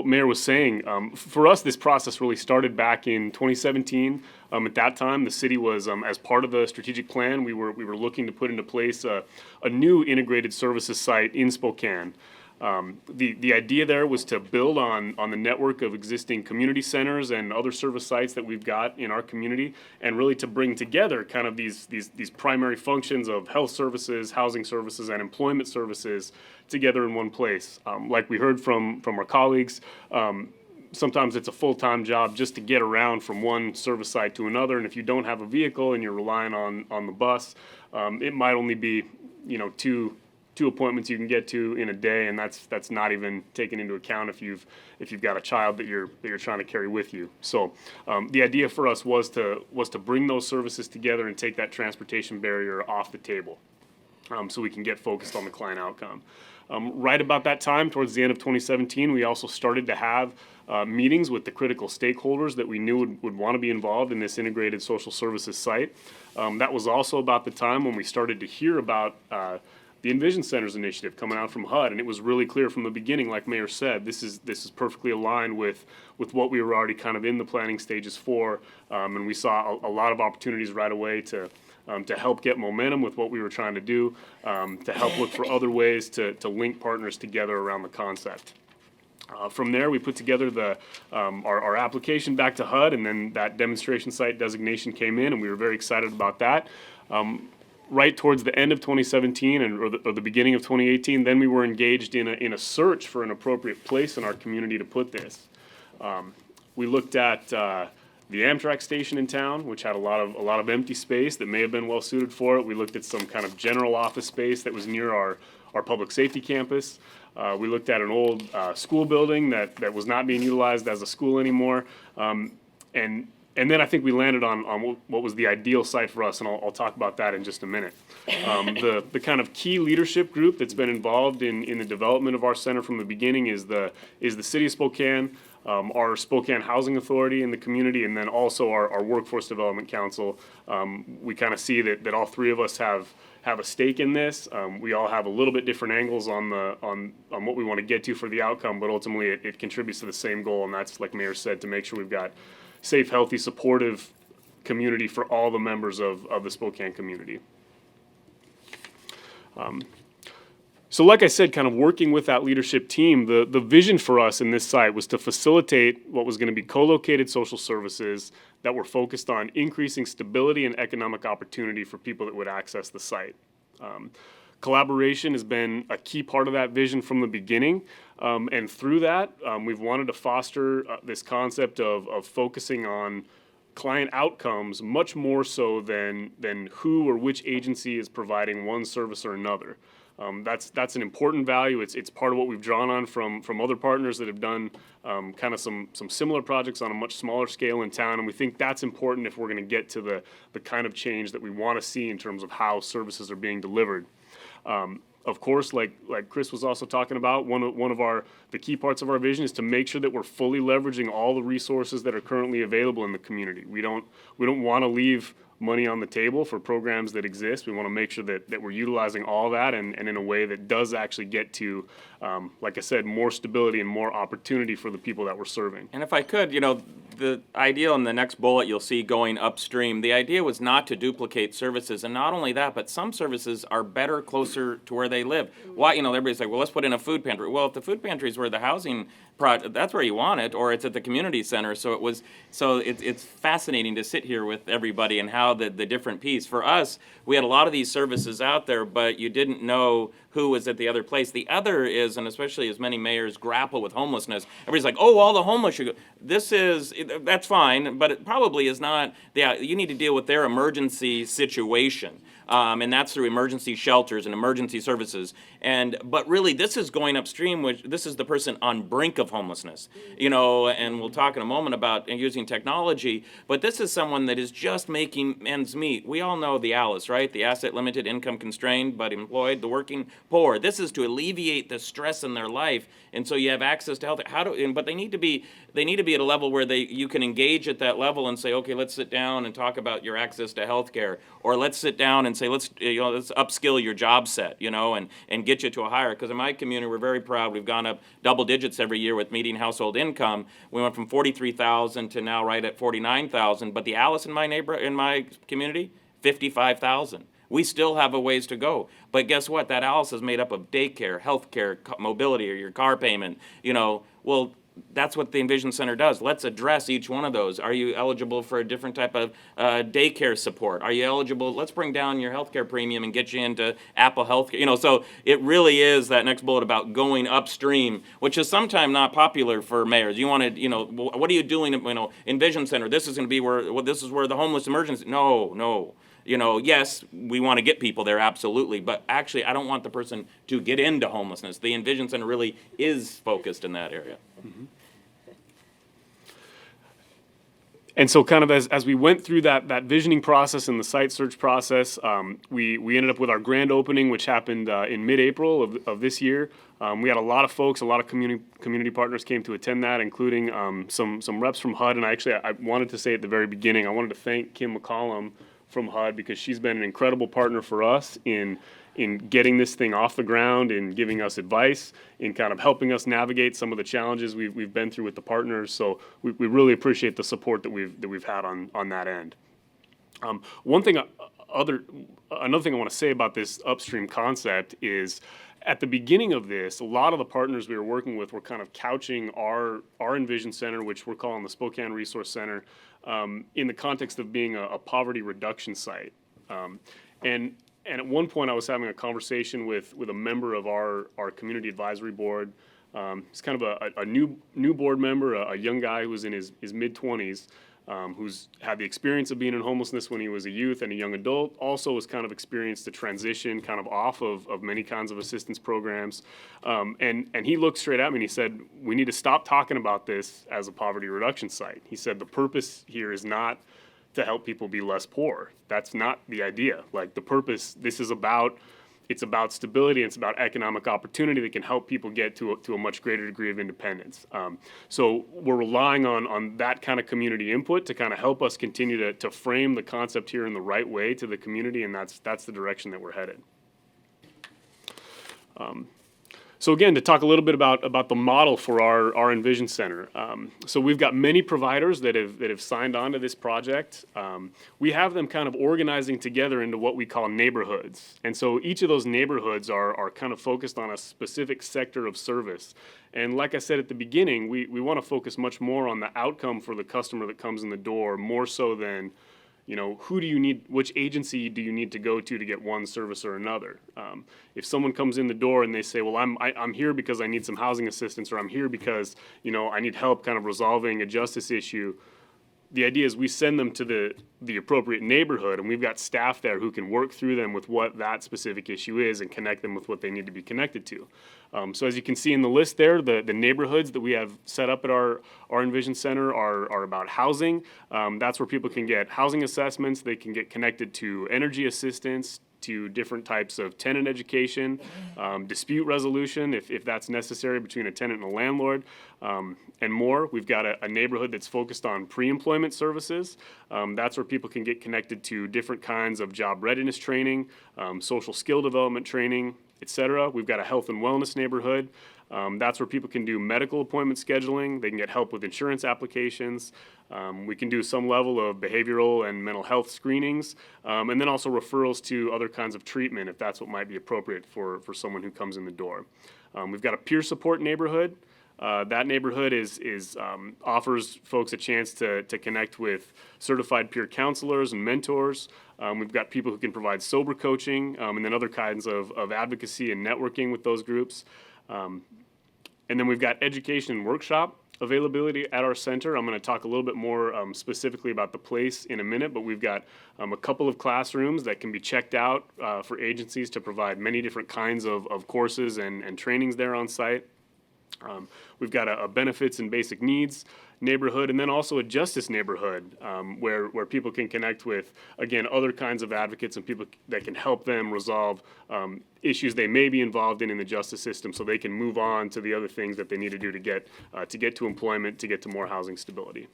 Mayor was saying, for us, this process really started back in 2017. At that time, the city was, as part of the strategic plan, we were looking to put into place a new integrated services site in Spokane. The idea there was to build on the network of existing community centers and other service sites that we've got in our community, and really to bring together kind of these primary functions of health services, housing services, and employment services together in one place. Like we heard from our colleagues, sometimes it's a full-time job just to get around from one service site to another, and if you don't have a vehicle and you're relying on the bus, it might only be, two appointments you can get to in a day, and that's not even taken into account if you've got a child that you're trying to carry with you. So the idea for us was to bring those services together and take that transportation barrier off the table, so we can get focused on the client outcome. Right about that time, towards the end of 2017, we also started to have meetings with the critical stakeholders that we knew would want to be involved in this integrated social services site. That was also about the time when we started to hear about the EnVision Centers initiative coming out from HUD, and it was really clear from the beginning, like Mayor said, this is perfectly aligned with what we were already kind of in the planning stages for, and we saw a lot of opportunities right away to help get momentum with what we were trying to do, to help look for other ways to link partners together around the concept. From there, we put together our application back to HUD, and then that demonstration site designation came in, and we were very excited about that. Right towards the end of 2017 or the beginning of 2018, then we were engaged in a search for an appropriate place in our community to put this. We looked at the Amtrak station in town, which had a lot of empty space that may have been well suited for it. We looked at some kind of general office space that was near our public safety campus. We looked at an old school building that was not being utilized as a school anymore. And then I think we landed on what was the ideal site for us, and I'll talk about that in just a minute. The kind of key leadership group that's been involved in the development of our center from the beginning is the City of Spokane, our Spokane Housing Authority in the community, and then also our Workforce Development Council. We kind of see that all three of us have a stake in this. We all have a little bit different angles on what we want to get to for the outcome, but ultimately it contributes to the same goal, and that's, like Mayor said, to make sure we've got safe, healthy, supportive community for all the members of the Spokane community. So like I said, kind of working with that leadership team, the vision for us in this site was to facilitate what was going to be co-located social services that were focused on increasing stability and economic opportunity for people that would access the site. Collaboration has been a key part of that vision from the beginning, and through that, we've wanted to foster this concept of focusing on client outcomes much more so than who or which agency is providing one service or another. That's an important value. It's part of what we've drawn on from other partners that have done kind of some similar projects on a much smaller scale in town, and we think that's important if we're going to get to the kind of change that we want to see in terms of how services are being delivered. Of course, like Chris was also talking about, one of the key parts of our vision is to make sure that we're fully leveraging all the resources that are currently available in the community. We don't want to leave money on the table for programs that exist. We want to make sure that we're utilizing all that and in a way that does actually get to, like I said, more stability and more opportunity for the people that we're serving. And if I could, the idea in the next bullet you'll see going upstream, the idea was not to duplicate services, and not only that, but some services are better closer to where they live. Why, everybody's like, well, let's put in a food pantry. Well, if the food pantry is where the housing project, that's where you want it, or it's at the community center. So it's fascinating to sit here with everybody and how the different piece. For us, we had a lot of these services out there, but you didn't know who was at the other place. The other is, and especially as many mayors grapple with homelessness, everybody's like, oh, all the homeless should go. That's fine, but it probably is not. You need to deal with their emergency situation. And that's through emergency shelters and emergency services. But really, this is going upstream, which this is the person on brink of homelessness, and we'll talk in a moment about using technology, but this is someone that is just making ends meet. We all know the ALICE, right? The asset limited, income constrained, but employed, the working poor. This is to alleviate the stress in their life, and so you have access to health. But they need to be at a level where you can engage at that level and say, okay, let's sit down and talk about your access to health care, or let's sit down and say, let's upskill your job set, and get you to a higher. Because in my community, we're very proud. We've gone up double digits every year with median household income. We went from 43,000 to now right at 49,000. But the ALICE in my community, 55,000. We still have a ways to go. But guess what? That ALICE is made up of daycare, healthcare, mobility, or your car payment. Well, that's what the EnVision Center does. Let's address each one of those. Are you eligible for a different type of daycare support? Are you eligible? Let's bring down your healthcare premium and get you into Apple Healthcare. So it really is that next bullet about going upstream, which is sometimes not popular for mayors. You want to, what are you doing? EnVision Center. This is going to be this is where the homeless emergency. No. Yes, we want to get people there, absolutely. But actually, I don't want the person to get into homelessness. The EnVision Center really is focused in that area. Mm-hmm. And so kind of as we went through that visioning process and the site search process, we ended up with our grand opening, which happened in mid-April of this year. We had a lot of folks, a lot of community partners came to attend that, including some reps from HUD. And I wanted to say at the very beginning, I wanted to thank Kim McCollum from HUD, because she's been an incredible partner for us in getting this thing off the ground, in giving us advice, in kind of helping us navigate some of the challenges we've been through with the partners. So we really appreciate the support that we've had on that end. Another thing I want to say about this upstream concept is, at the beginning of this, a lot of the partners we were working with were kind of couching our EnVision Center, which we're calling the Spokane Resource Center, in the context of being a poverty reduction site. And at one point, I was having a conversation with a member of our community advisory board. He's kind of a new board member, a young guy who was in his mid-20s, who's had the experience of being in homelessness when he was a youth and a young adult, also has kind of experienced the transition kind of off of many kinds of assistance programs. And he looked straight at me and he said, we need to stop talking about this as a poverty reduction site. He said, the purpose here is not to help people be less poor. That's not the idea. Like, the purpose, it's about stability, and it's about economic opportunity that can help people get to a much greater degree of independence. So we're relying on that kind of community input to kind of help us continue to frame the concept here in the right way to the community, and that's the direction that we're headed. So again, to talk a little bit about the model for our EnVision Center. So we've got many providers that have signed on to this project. We have them kind of organizing together into what we call neighborhoods. And so each of those neighborhoods are kind of focused on a specific sector of service. And like I said at the beginning, we want to focus much more on the outcome for the customer that comes in the door, more so than, who do you need, which agency do you need to go to get one service or another? If someone comes in the door and they say, well, I'm here because I need some housing assistance, or I'm here because, I need help kind of resolving a justice issue, the idea is we send them to the appropriate neighborhood, and we've got staff there who can work through them with what that specific issue is and connect them with what they need to be connected to. So as you can see in the list there, the neighborhoods that we have set up at our EnVision Center are about housing. That's where people can get housing assessments. They can get connected to energy assistance, to different types of tenant education, dispute resolution if that's necessary between a tenant and a landlord, and more. We've got a neighborhood that's focused on pre-employment services. That's where people can get connected to different kinds of job readiness training, social skill development training, etc. We've got a health and wellness neighborhood. That's where people can do medical appointment scheduling. They can get help with insurance applications. We can do some level of behavioral and mental health screenings, and then also referrals to other kinds of treatment if that's what might be appropriate for someone who comes in the door. We've got a peer support neighborhood. That neighborhood offers folks a chance to connect with certified peer counselors and mentors. We've got people who can provide sober coaching, and then other kinds of advocacy and networking with those groups. And then we've got education and workshop. availability at our center. I'm going to talk a little bit more specifically about the place in a minute, but we've got a couple of classrooms that can be checked out for agencies to provide many different kinds of courses and trainings there on site. We've got a benefits and basic needs neighborhood, and then also a justice neighborhood where people can connect with, again, other kinds of advocates and people that can help them resolve issues they may be involved in the justice system, so they can move on to the other things that they need to do to get to employment, to get to more housing stability.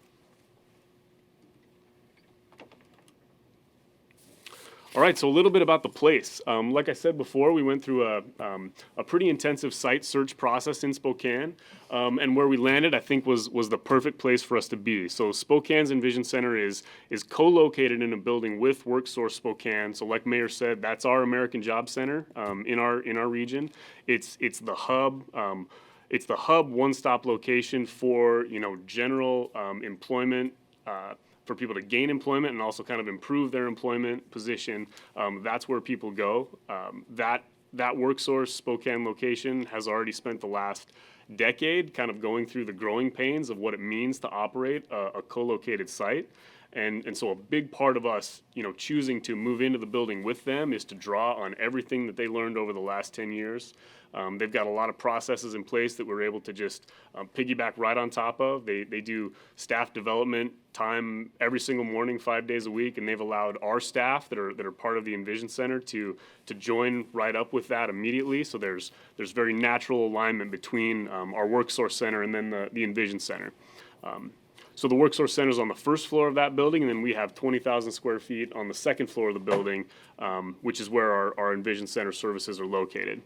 All right, so a little bit about the place. Like I said before, we went through a pretty intensive site search process in Spokane, and where we landed, I think, was the perfect place for us to be. So Spokane's EnVision Center is co-located in a building with WorkSource Spokane. So like Mayor said, that's our American Job Center in our region. It's the hub. It's the hub one-stop location for general employment. For people to gain employment and also kind of improve their employment position. That's where people go. That WorkSource Spokane location has already spent the last decade kind of going through the growing pains of what it means to operate a co-located site. And so a big part of us, choosing to move into the building with them is to draw on everything that they learned over the last 10 years. They've got a lot of processes in place that we're able to just piggyback right on top of. They do staff development time every single morning, 5 days a week, and they've allowed our staff that are part of the EnVision Center to join right up with that immediately. So there's very natural alignment between our WorkSource Center and then the EnVision Center. So the WorkSource Center is on the first floor of that building, and then we have 20,000 square feet on the second floor of the building, which is where our EnVision Center services are located.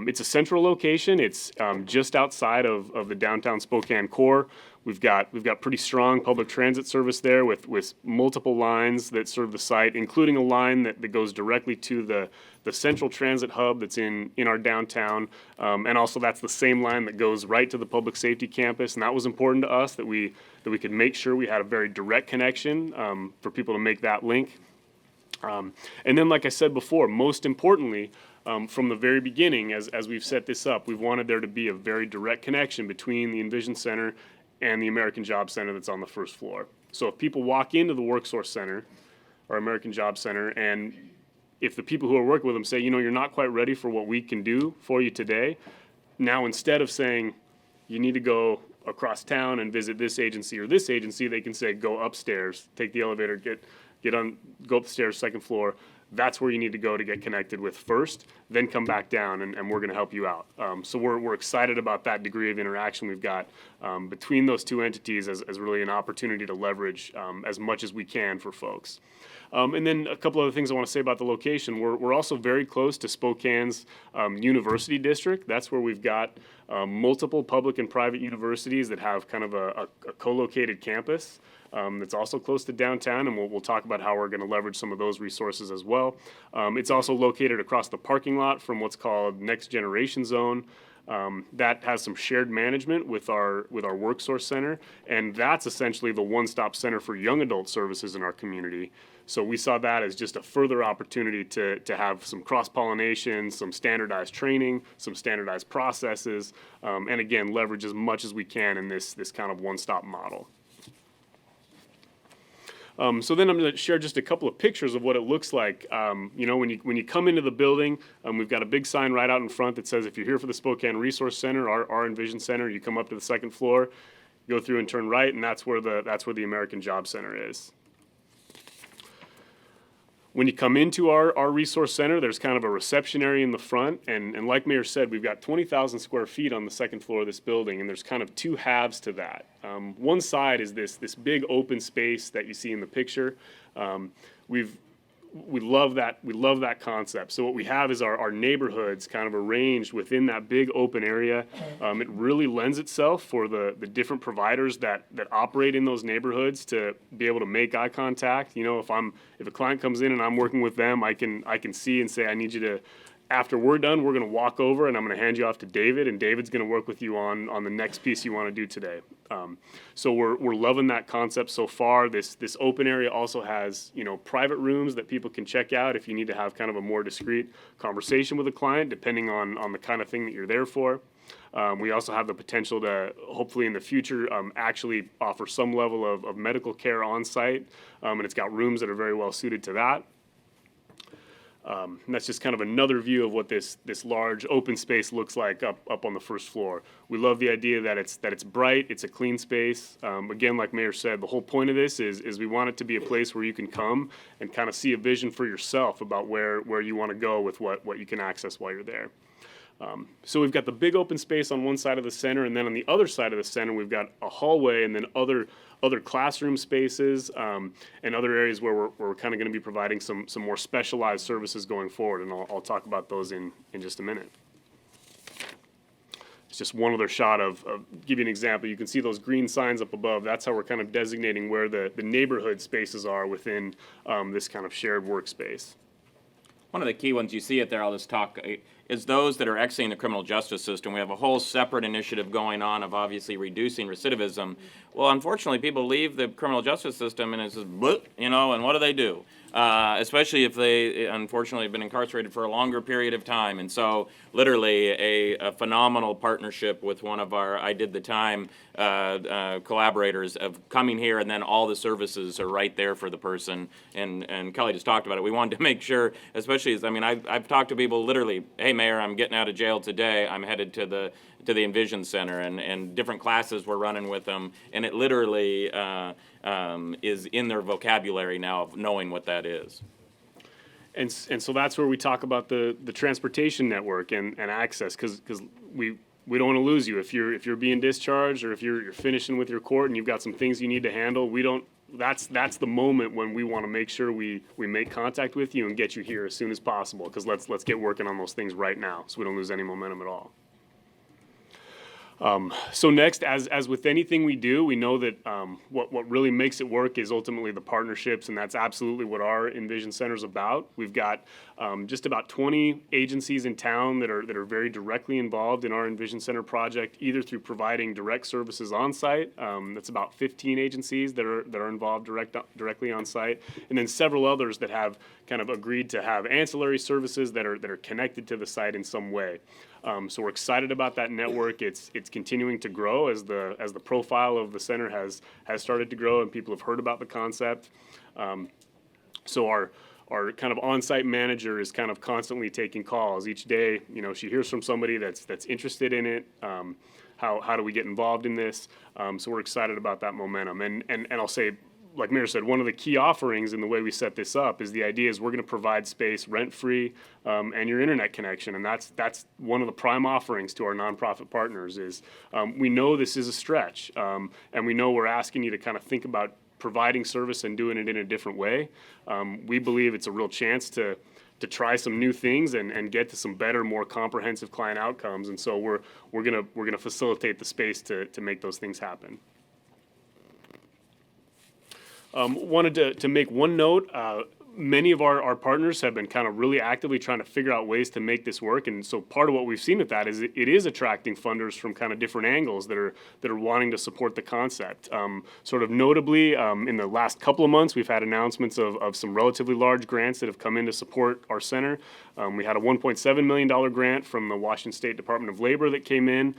It's a central location. It's just outside of the downtown Spokane core. We've got pretty strong public transit service there with multiple lines that serve the site, including a line that goes directly to the central transit hub that's in our downtown. And also that's the same line that goes right to the public safety campus. And that was important to us that we could make sure we had a very direct connection for people to make that link. And then, like I said before, most importantly, from the very beginning, as we've set this up, we've wanted there to be a very direct connection between the EnVision Center and the American Job Center that's on the first floor. So if people walk into the WorkSource Center, or American Job Center, and if the people who are working with them say, you're not quite ready for what we can do for you today, now instead of saying you need to go across town and visit this agency or this agency, they can say go upstairs, take the elevator, go upstairs, second floor. That's where you need to go to get connected with first, then come back down, and we're going to help you out. So we're excited about that degree of interaction we've got between those two entities as really an opportunity to leverage as much as we can for folks. And then a couple other things I want to say about the location. We're also very close to Spokane's university district. That's where we've got multiple public and private universities that have kind of a co-located campus. That's also close to downtown, and we'll talk about how we're going to leverage some of those resources as well. It's also located across the parking lot from what's called Next Generation Zone. That has some shared management with our WorkSource Center, and that's essentially the one-stop center for young adult services in our community. So we saw that as just a further opportunity to have some cross-pollination, some standardized training, some standardized processes, and again, leverage as much as we can in this kind of one-stop model. So then I'm going to share just a couple of pictures of what it looks like. When you come into the building, we've got a big sign right out in front that says if you're here for the Spokane Resource Center, our EnVision Center, you come up to the second floor, go through and turn right, and that's where the American Job Center is. When you come into our resource center, there's kind of a reception area in the front, and like Mayor said, we've got 20,000 square feet on the second floor of this building, and there's kind of two halves to that. One side is this big open space that you see in the picture. We love that concept. So what we have is our neighborhoods kind of arranged within that big open area. It really lends itself for the different providers that operate in those neighborhoods to be able to make eye contact. If a client comes in and I'm working with them, I can see and say, I need you to, after we're done, we're going to walk over and I'm going to hand you off to David, and David's going to work with you on the next piece you want to do today. So we're loving that concept so far. This open area also has private rooms that people can check out if you need to have kind of a more discreet conversation with a client, depending on the kind of thing that you're there for. We also have the potential to, hopefully in the future, actually offer some level of medical care on site, and it's got rooms that are very well suited to that. And that's just kind of another view of what this large open space looks like up on the first floor. We love the idea that it's bright, it's a clean space. Again, like Mayor said, the whole point of this is we want it to be a place where you can come and kind of see a vision for yourself about where you want to go with what you can access while you're there. So we've got the big open space on one side of the center, and then on the other side of the center, we've got a hallway and then other classroom spaces and other areas where we're kind of going to be providing some more specialized services going forward, and I'll talk about those in just a minute. It's just one other shot of give you an example. You can see those green signs up above. That's how we're kind of designating where the neighborhood spaces are within this kind of shared workspace. One of the key ones, you see it there, I'll just talk, is those that are exiting the criminal justice system. We have a whole separate initiative going on of obviously reducing recidivism. Well, unfortunately, people leave the criminal justice system and it's just, bleh, and what do? Especially if they, unfortunately, have been incarcerated for a longer period of time. And so, literally, a phenomenal partnership with one of our I Did the Time collaborators of coming here, and then all the services are right there for the person. And Kelly just talked about it. We wanted to make sure, especially as, I've talked to people literally, hey, Mayor, I'm getting out of jail today. I'm headed to the EnVision Center, and different classes we're running with them, and it literally is in their vocabulary now of knowing what that is. And so that's where we talk about the transportation network and access, because we don't want to lose you if you're being discharged or if you're finishing with your court and you've got some things you need to handle. That's the moment when we want to make sure we make contact with you and get you here as soon as possible, because let's get working on those things right now so we don't lose any momentum at all. So next, as with anything we do, we know that what really makes it work is ultimately the partnerships, and that's absolutely what our EnVision Center is about. We've got just about 20 agencies in town that are very directly involved in our EnVision Center project, either through providing direct services on site. That's about 15 agencies that are involved directly on site, and then several others that have kind of agreed to have ancillary services that are connected to the site in some way. So we're excited about that network. It's continuing to grow as the profile of the center has started to grow and people have heard about the concept. So our kind of on-site manager is kind of constantly taking calls each day. She hears from somebody that's interested in it. How do we get involved in this? So we're excited about that momentum. And I'll say, like Mayor said, one of the key offerings in the way we set this up is the idea is we're going to provide space rent-free and your internet connection, and that's one of the prime offerings to our nonprofit partners is we know this is a stretch, and we know we're asking you to kind of think about providing service and doing it in a different way. We believe it's a real chance to try some new things and get to some better, more comprehensive client outcomes, and so we're gonna facilitate the space to make those things happen. Wanted to make one note. Many of our partners have been kind of really actively trying to figure out ways to make this work, and so part of what we've seen with that is it is attracting funders from kind of different angles that are wanting to support the concept. Sort of notably, in the last couple of months, we've had announcements of some relatively large grants that have come in to support our center. We had a $1.7 million grant from the Washington State Department of Labor that came in.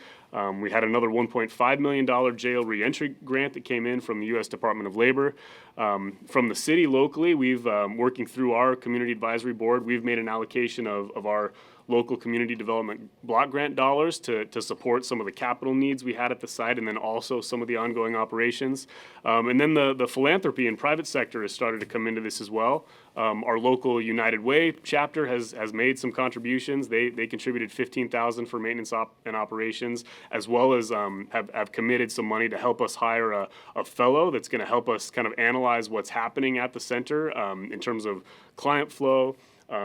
We had another $1.5 million jail reentry grant that came in from the U.S. Department of Labor. From the city locally, we've, working through our Community Advisory Board, we've made an allocation of our local community development block grant dollars to support some of the capital needs we had at the site, and then also some of the ongoing operations. And then the philanthropy and private sector has started to come into this as well. Our local United Way chapter has made some contributions. They contributed $15,000 for maintenance and operations, as well as have committed some money to help us hire a fellow that's going to help us kind of analyze what's happening at the center in terms of client flow,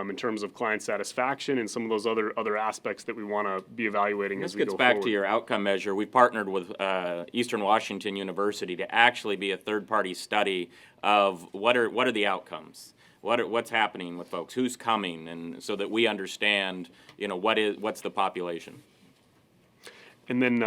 in terms of client satisfaction, and some of those other aspects that we want to be evaluating as we go forward. This gets back to your outcome measure. We partnered with Eastern Washington University to actually be a third-party study of what are the outcomes. What's happening with folks, who's coming, and so that we understand, what's the population. And then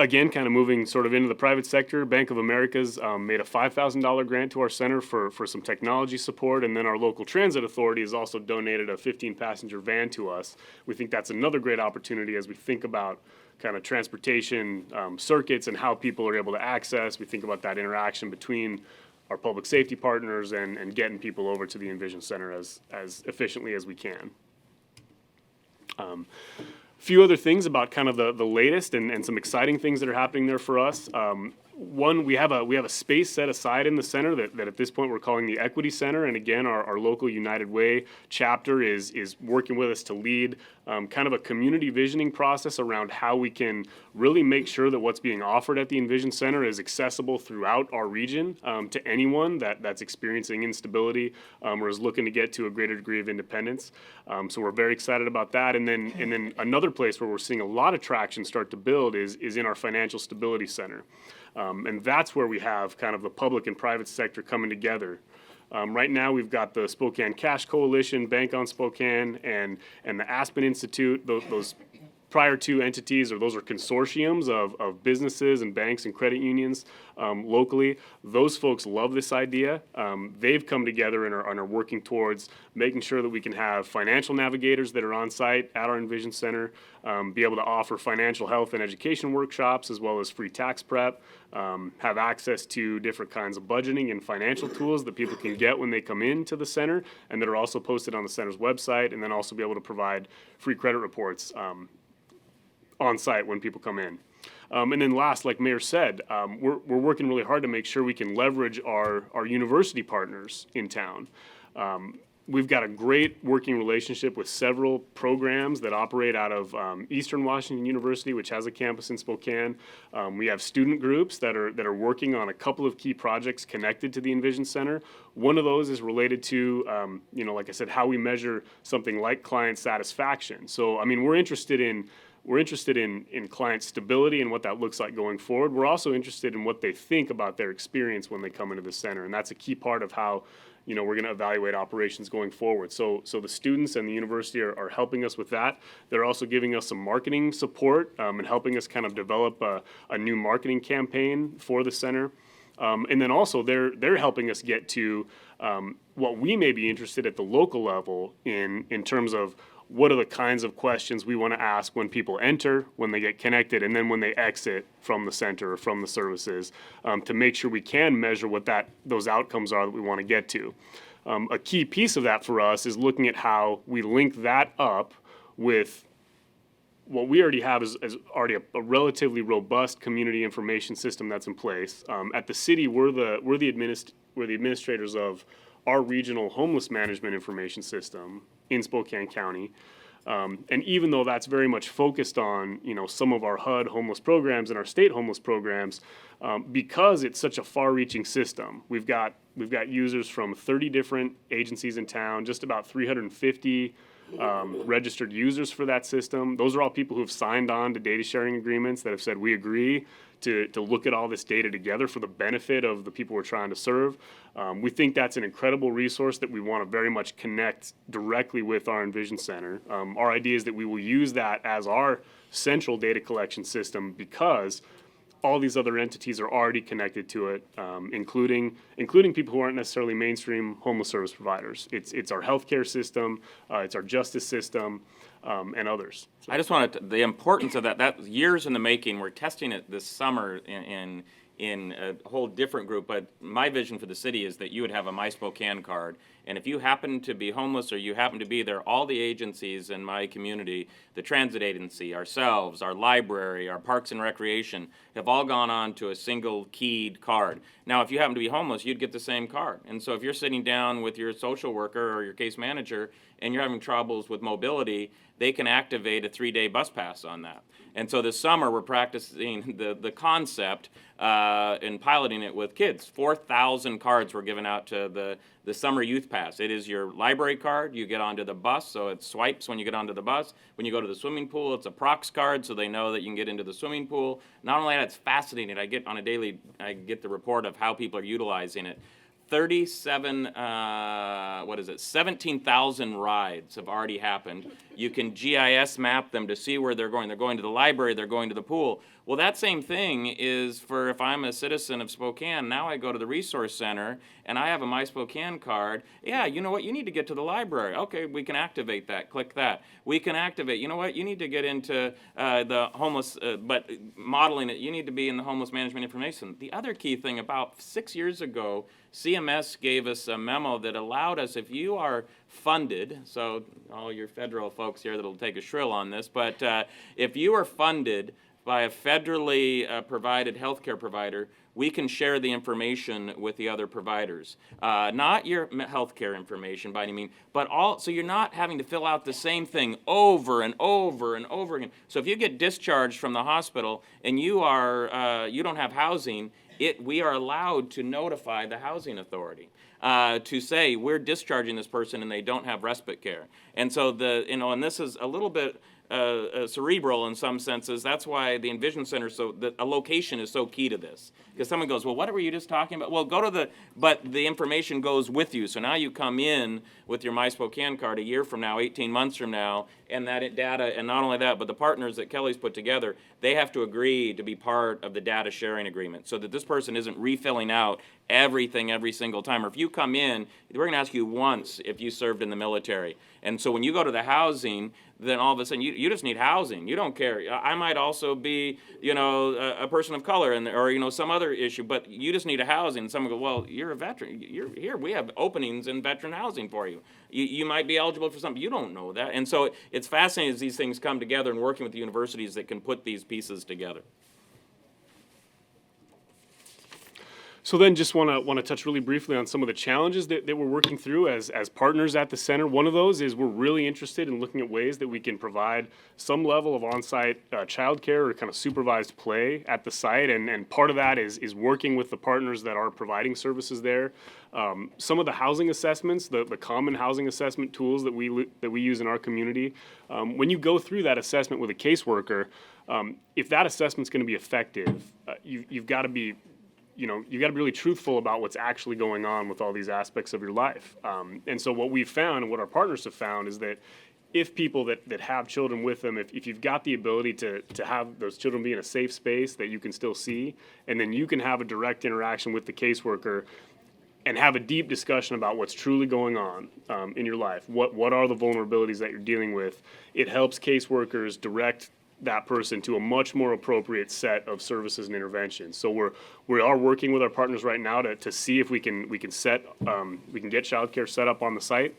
again, kind of moving sort of into the private sector, Bank of America's made a $5,000 grant to our center for some technology support, and then our local transit authority has also donated a 15-passenger van to us. We think that's another great opportunity as we think about kind of transportation circuits and how people are able to access. We think about that interaction between our public safety partners and getting people over to the EnVision Center as efficiently as we can. Few other things about kind of the latest and some exciting things that are happening there for us. One, we have a space set aside in the center that at this point we're calling the Equity Center, and again, our local United Way chapter is working with us to lead kind of a community visioning process around how we can really make sure that what's being offered at the EnVision Center is accessible throughout our region to anyone that's experiencing instability or is looking to get to a greater degree of independence. So we're very excited about that. And then another place where we're seeing a lot of traction start to build is in our Financial Stability Center. And that's where we have kind of the public and private sector coming together. Right now, we've got the Spokane Cash Coalition, Bank on Spokane, and the Aspen Institute. Those prior two entities, or those are consortiums of businesses and banks and credit unions locally. Those folks love this idea. They've come together and are working towards making sure that we can have financial navigators that are on site at our EnVision Center, be able to offer financial health and education workshops as well as free tax prep, have access to different kinds of budgeting and financial tools that people can get when they come into the center and that are also posted on the center's website, and then also be able to provide free credit reports on site when people come in. And then last, like Mayor said, we're working really hard to make sure we can leverage our university partners in town. We've got a great working relationship with several programs that operate out of Eastern Washington University, which has a campus in Spokane. We have student groups that are working on a couple of key projects connected to the EnVision Center. One of those is related to, like I said, how we measure something like client satisfaction. So, I mean, we're interested in client stability and what that looks like going forward. We're also interested in what they think about their experience when they come into the center, and that's a key part of how we're going to evaluate operations going forward. So the students and the university are helping us with that. They're also giving us some marketing support and helping us kind of develop a new marketing campaign for the center. And then also they're helping us get to what we may be interested at the local level in terms of what are the kinds of questions we want to ask when people enter, when they get connected, and then when they exit from the center or from the services, to make sure we can measure what those outcomes are that we want to get to. A key piece of that for us is looking at how we link that up with what we already have is already a relatively robust community information system that's in place. At the city, we're the administrators of our regional homeless management information system in Spokane County. And even though that's very much focused on, some of our HUD homeless programs and our state homeless programs, because it's such a far-reaching system, we've got users from 30 different agencies in town, just about 350 registered users for that system. Those are all people who have signed on to data sharing agreements that have said we agree to look at all this data together for the benefit of the people we're trying to serve. We think that's an incredible resource that we want to very much connect directly with our EnVision Center. Our idea is that we will use that as our central data collection system because all these other entities are already connected to it, including people who aren't necessarily mainstream homeless service providers. It's our healthcare system, it's our justice system, and others. I just wanted the importance of that years in the making. We're testing it this summer in a whole different group, but my vision for the city is that you would have a My Spokane card, and if you happen to be homeless or you happen to be there, all the agencies in my community, the transit agency, ourselves, our library, our parks and recreation, have all gone on to a single keyed card. Now, if you happen to be homeless, you'd get the same card. And so if you're sitting down with your social worker or your case manager and you're having troubles with mobility, they can activate a 3-day bus pass on that. And so this summer, we're practicing the concept and piloting it with kids. 4,000 cards were given out to the summer youth pass. It is your library card. You get onto the bus, so it swipes when you get onto the bus. When you go to the swimming pool, it's a Prox card, so they know that you can get into the swimming pool. Not only that, it's fascinating. I get the report of how people are utilizing it. 17,000 rides have already happened. You can GIS map them to see where they're going. They're going to the library, they're going to the pool. Well, that same thing is for if I'm a citizen of Spokane, now I go to the resource center and I have a My Spokane card. Yeah, you know what, you need to get to the library. Okay, we can activate that, click that. We can activate, you know what, you need to get into the homeless, but modeling it, you need to be in the homeless management information. The other key thing, about 6 years ago, CMS gave us a memo that allowed us, if you are funded, so all your federal folks here that'll take a shrill on this, but if you are funded by a federally provided healthcare provider, we can share the information with the other providers. Not your healthcare information by any means, but so you're not having to fill out the same thing over and over and over again. So if you get discharged from the hospital and you don't have housing, we are allowed to notify the housing authority to say we're discharging this person and they don't have respite care. And so and this is a little bit cerebral in some senses. That's why the EnVision Center, a location is so key to this. Because someone goes, well, what were you just talking about? Well, but the information goes with you. So now you come in with your My Spokane card a year from now, 18 months from now, and that data, and not only that, but the partners that Kelly's put together, they have to agree to be part of the data sharing agreement so that this person isn't refilling out everything every single time. Or if you come in, we're going to ask you once if you served in the military. And so when you go to the housing, then all of a sudden you just need housing. You don't care. I might also be, a person of color or some other issue, but you just need a housing. And someone goes, well, you're a veteran. You're here. We have openings in veteran housing for you. You might be eligible for something. You don't know that. And so it's fascinating as these things come together and working with the universities that can put these pieces together. So then just want to touch really briefly on some of the challenges that we're working through as partners at the center. One of those is we're really interested in looking at ways that we can provide some level of on-site childcare or kind of supervised play at the site, and part of that is working with the partners that are providing services there. Some of the housing assessments, the common housing assessment tools that we use in our community, when you go through that assessment with a caseworker, if that assessment's going to be effective, you've got to be really truthful about what's actually going on with all these aspects of your life. And so what we've found and what our partners have found is that if people that have children with them, if you've got the ability to have those children be in a safe space that you can still see, and then you can have a direct interaction with the caseworker and have a deep discussion about what's truly going on in your life, what are the vulnerabilities that you're dealing with, it helps caseworkers direct that person to a much more appropriate set of services and interventions. So we are working with our partners right now to see if we can get childcare set up on the site.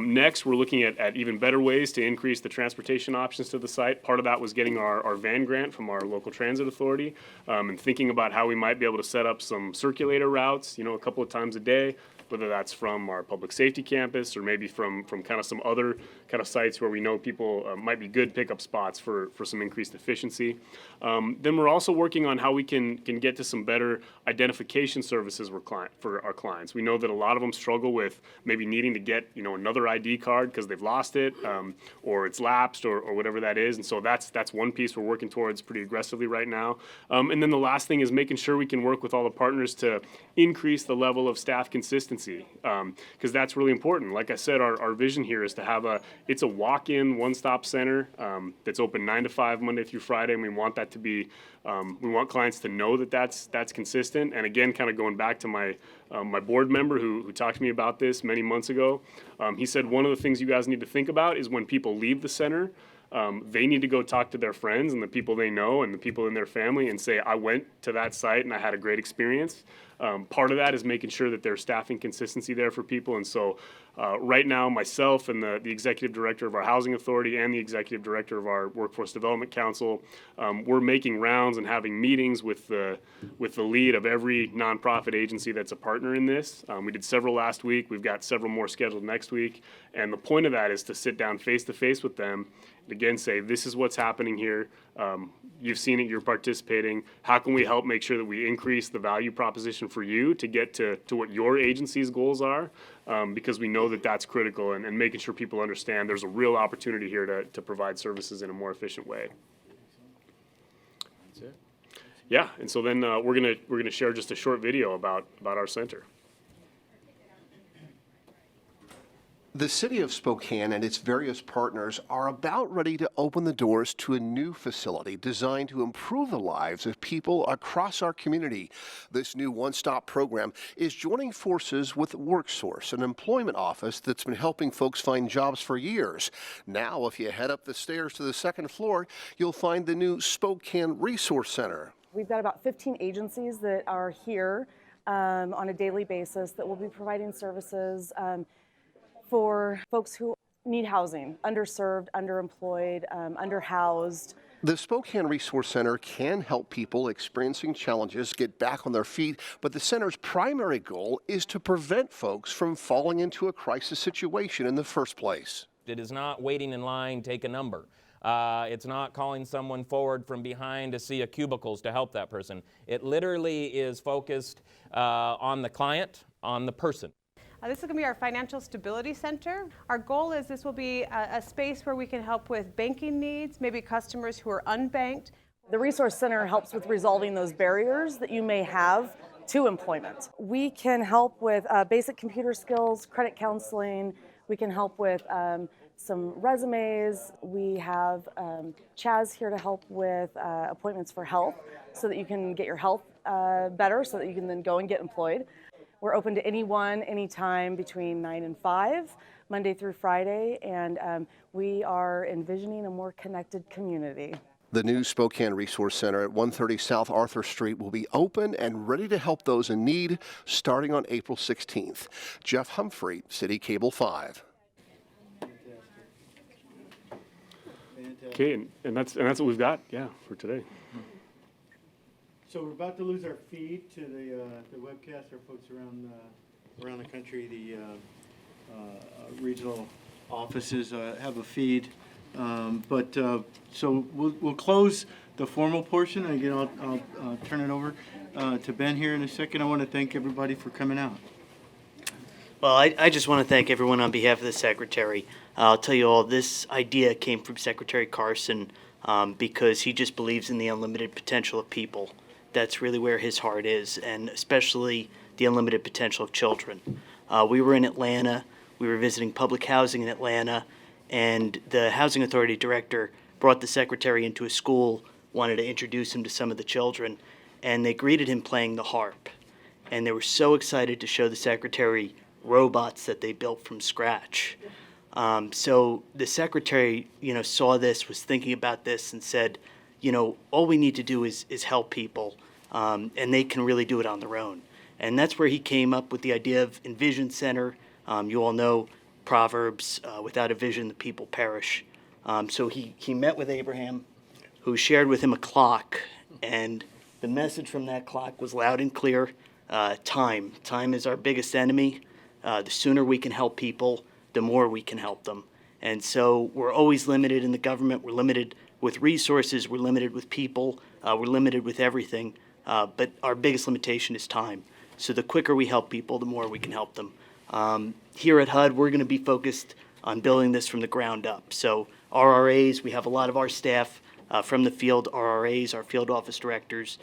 Next, we're looking at even better ways to increase the transportation options to the site. Part of that was getting our van grant from our local transit authority, and thinking about how we might be able to set up some circulator routes, a couple of times a day, whether that's from our public safety campus or maybe from kind of some other kind of sites where we know people might be good pickup spots for some increased efficiency. Then we're also working on how we can get to some better identification services for our clients. We know that a lot of them struggle with maybe needing to get another ID card because they've lost it or it's lapsed or whatever that is. And so that's one piece we're working towards pretty aggressively right now. And then the last thing is making sure we can work with all the partners to increase the level of staff consistency, because that's really important. Like I said, our vision here is to have it's a walk-in one-stop center that's open 9 to 5 Monday through Friday, and we want that to be we want clients to know that that's consistent. And again, kind of going back to my board member who talked to me about this many months ago, he said one of the things you guys need to think about is when people leave the center, they need to go talk to their friends and the people they know and the people in their family and say, I went to that site and I had a great experience. Part of that is making sure that there's staffing consistency there for people. And so right now, myself and the executive director of our housing authority and the executive director of our workforce development council, we're making rounds and having meetings with the lead of every nonprofit agency that's a partner in this. We did several last week. We've got several more scheduled next week. And the point of that is to sit down face to face with them and again say, this is what's happening here. You've seen it, you're participating. How can we help make sure that we increase the value proposition for you to get to what your agency's goals are? Because we know that that's critical, and making sure people understand there's a real opportunity here to provide services in a more efficient way. That's it. Yeah, and so then we're gonna share just a short video about our center. The City of Spokane and its various partners are about ready to open the doors to a new facility designed to improve the lives of people across our community. This new one-stop program is joining forces with WorkSource, an employment office that's been helping folks find jobs for years. Now, if you head up the stairs to the second floor, you'll find the new Spokane Resource Center. We've got about 15 agencies that are here on a daily basis that will be providing services for folks who need housing, underserved, underemployed, underhoused. The Spokane Resource Center can help people experiencing challenges get back on their feet, but the center's primary goal is to prevent folks from falling into a crisis situation in the first place. It is not waiting in line, take a number. It's not calling someone forward from behind to see a cubicles to help that person. It literally is focused on the client, on the person. This is going to be our Financial Stability Center. Our goal is this will be a space where we can help with banking needs, maybe customers who are unbanked. The Resource Center helps with resolving those barriers that you may have to employment. We can help with basic computer skills, credit counseling. We can help with some resumes. We have Chaz here to help with appointments for health so that you can get your health better so that you can then go and get employed. We're open to anyone, anytime between 9 and 5, Monday through Friday, and we are envisioning a more connected community. The new Spokane Resource Center at 130 South Arthur Street will be open and ready to help those in need starting on April 16th. Jeff Humphrey, City Cable 5. Okay, and that's what we've got, for today. So we're about to lose our feed to the webcast. Our folks around the country, the regional offices have a feed, so we'll close the formal portion. Again, I'll turn it over to Ben here in a second. I want to thank everybody for coming out. Well, I just want to thank everyone on behalf of the Secretary. I'll tell you all, this idea came from Secretary Carson because he just believes in the unlimited potential of people. That's really where his heart is, and especially the unlimited potential of children. We were in Atlanta. We were visiting public housing in Atlanta, and the Housing Authority director brought the secretary into a school, wanted to introduce him to some of the children, and they greeted him playing the harp. And they were so excited to show the secretary robots that they built from scratch. So the secretary, saw this, was thinking about this, and said, all we need to do is help people, and they can really do it on their own. And that's where he came up with the idea of EnVision Center. You all know Proverbs, without a vision, the people perish. So he met with Abraham, who shared with him a clock, and the message from that clock was loud and clear. Time. Time is our biggest enemy. The sooner we can help people, the more we can help them. And so we're always limited in the government. We're limited with resources, we're limited with people, we're limited with everything, but our biggest limitation is time. So the quicker we help people, the more we can help them. Here at HUD, we're going to be focused on building this from the ground up. So RRAs, we have a lot of our staff from the field, RRAs, our field office directors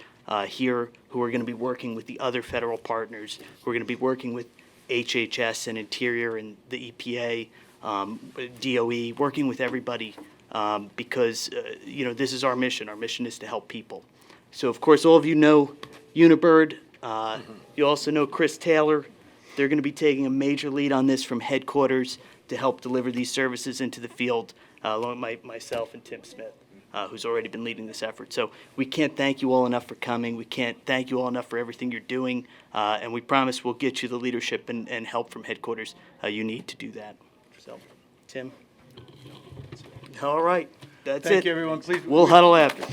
here, who are going to be working with the other federal partners. We're going to be working with HHS and Interior and the EPA, DOE, working with everybody. Because, this is our mission. Our mission is to help people. So, of course, all of you know Unibird. You also know Chris Taylor. They're going to be taking a major lead on this from headquarters to help deliver these services into the field, along with myself and Tim Smith, who's already been leading this effort. So we can't thank you all enough for coming. We can't thank you all enough for everything you're doing. And we promise we'll get you the leadership and help from headquarters you need to do that. So, Tim? All right. That's it. Thank you, everyone. Please. We'll huddle after.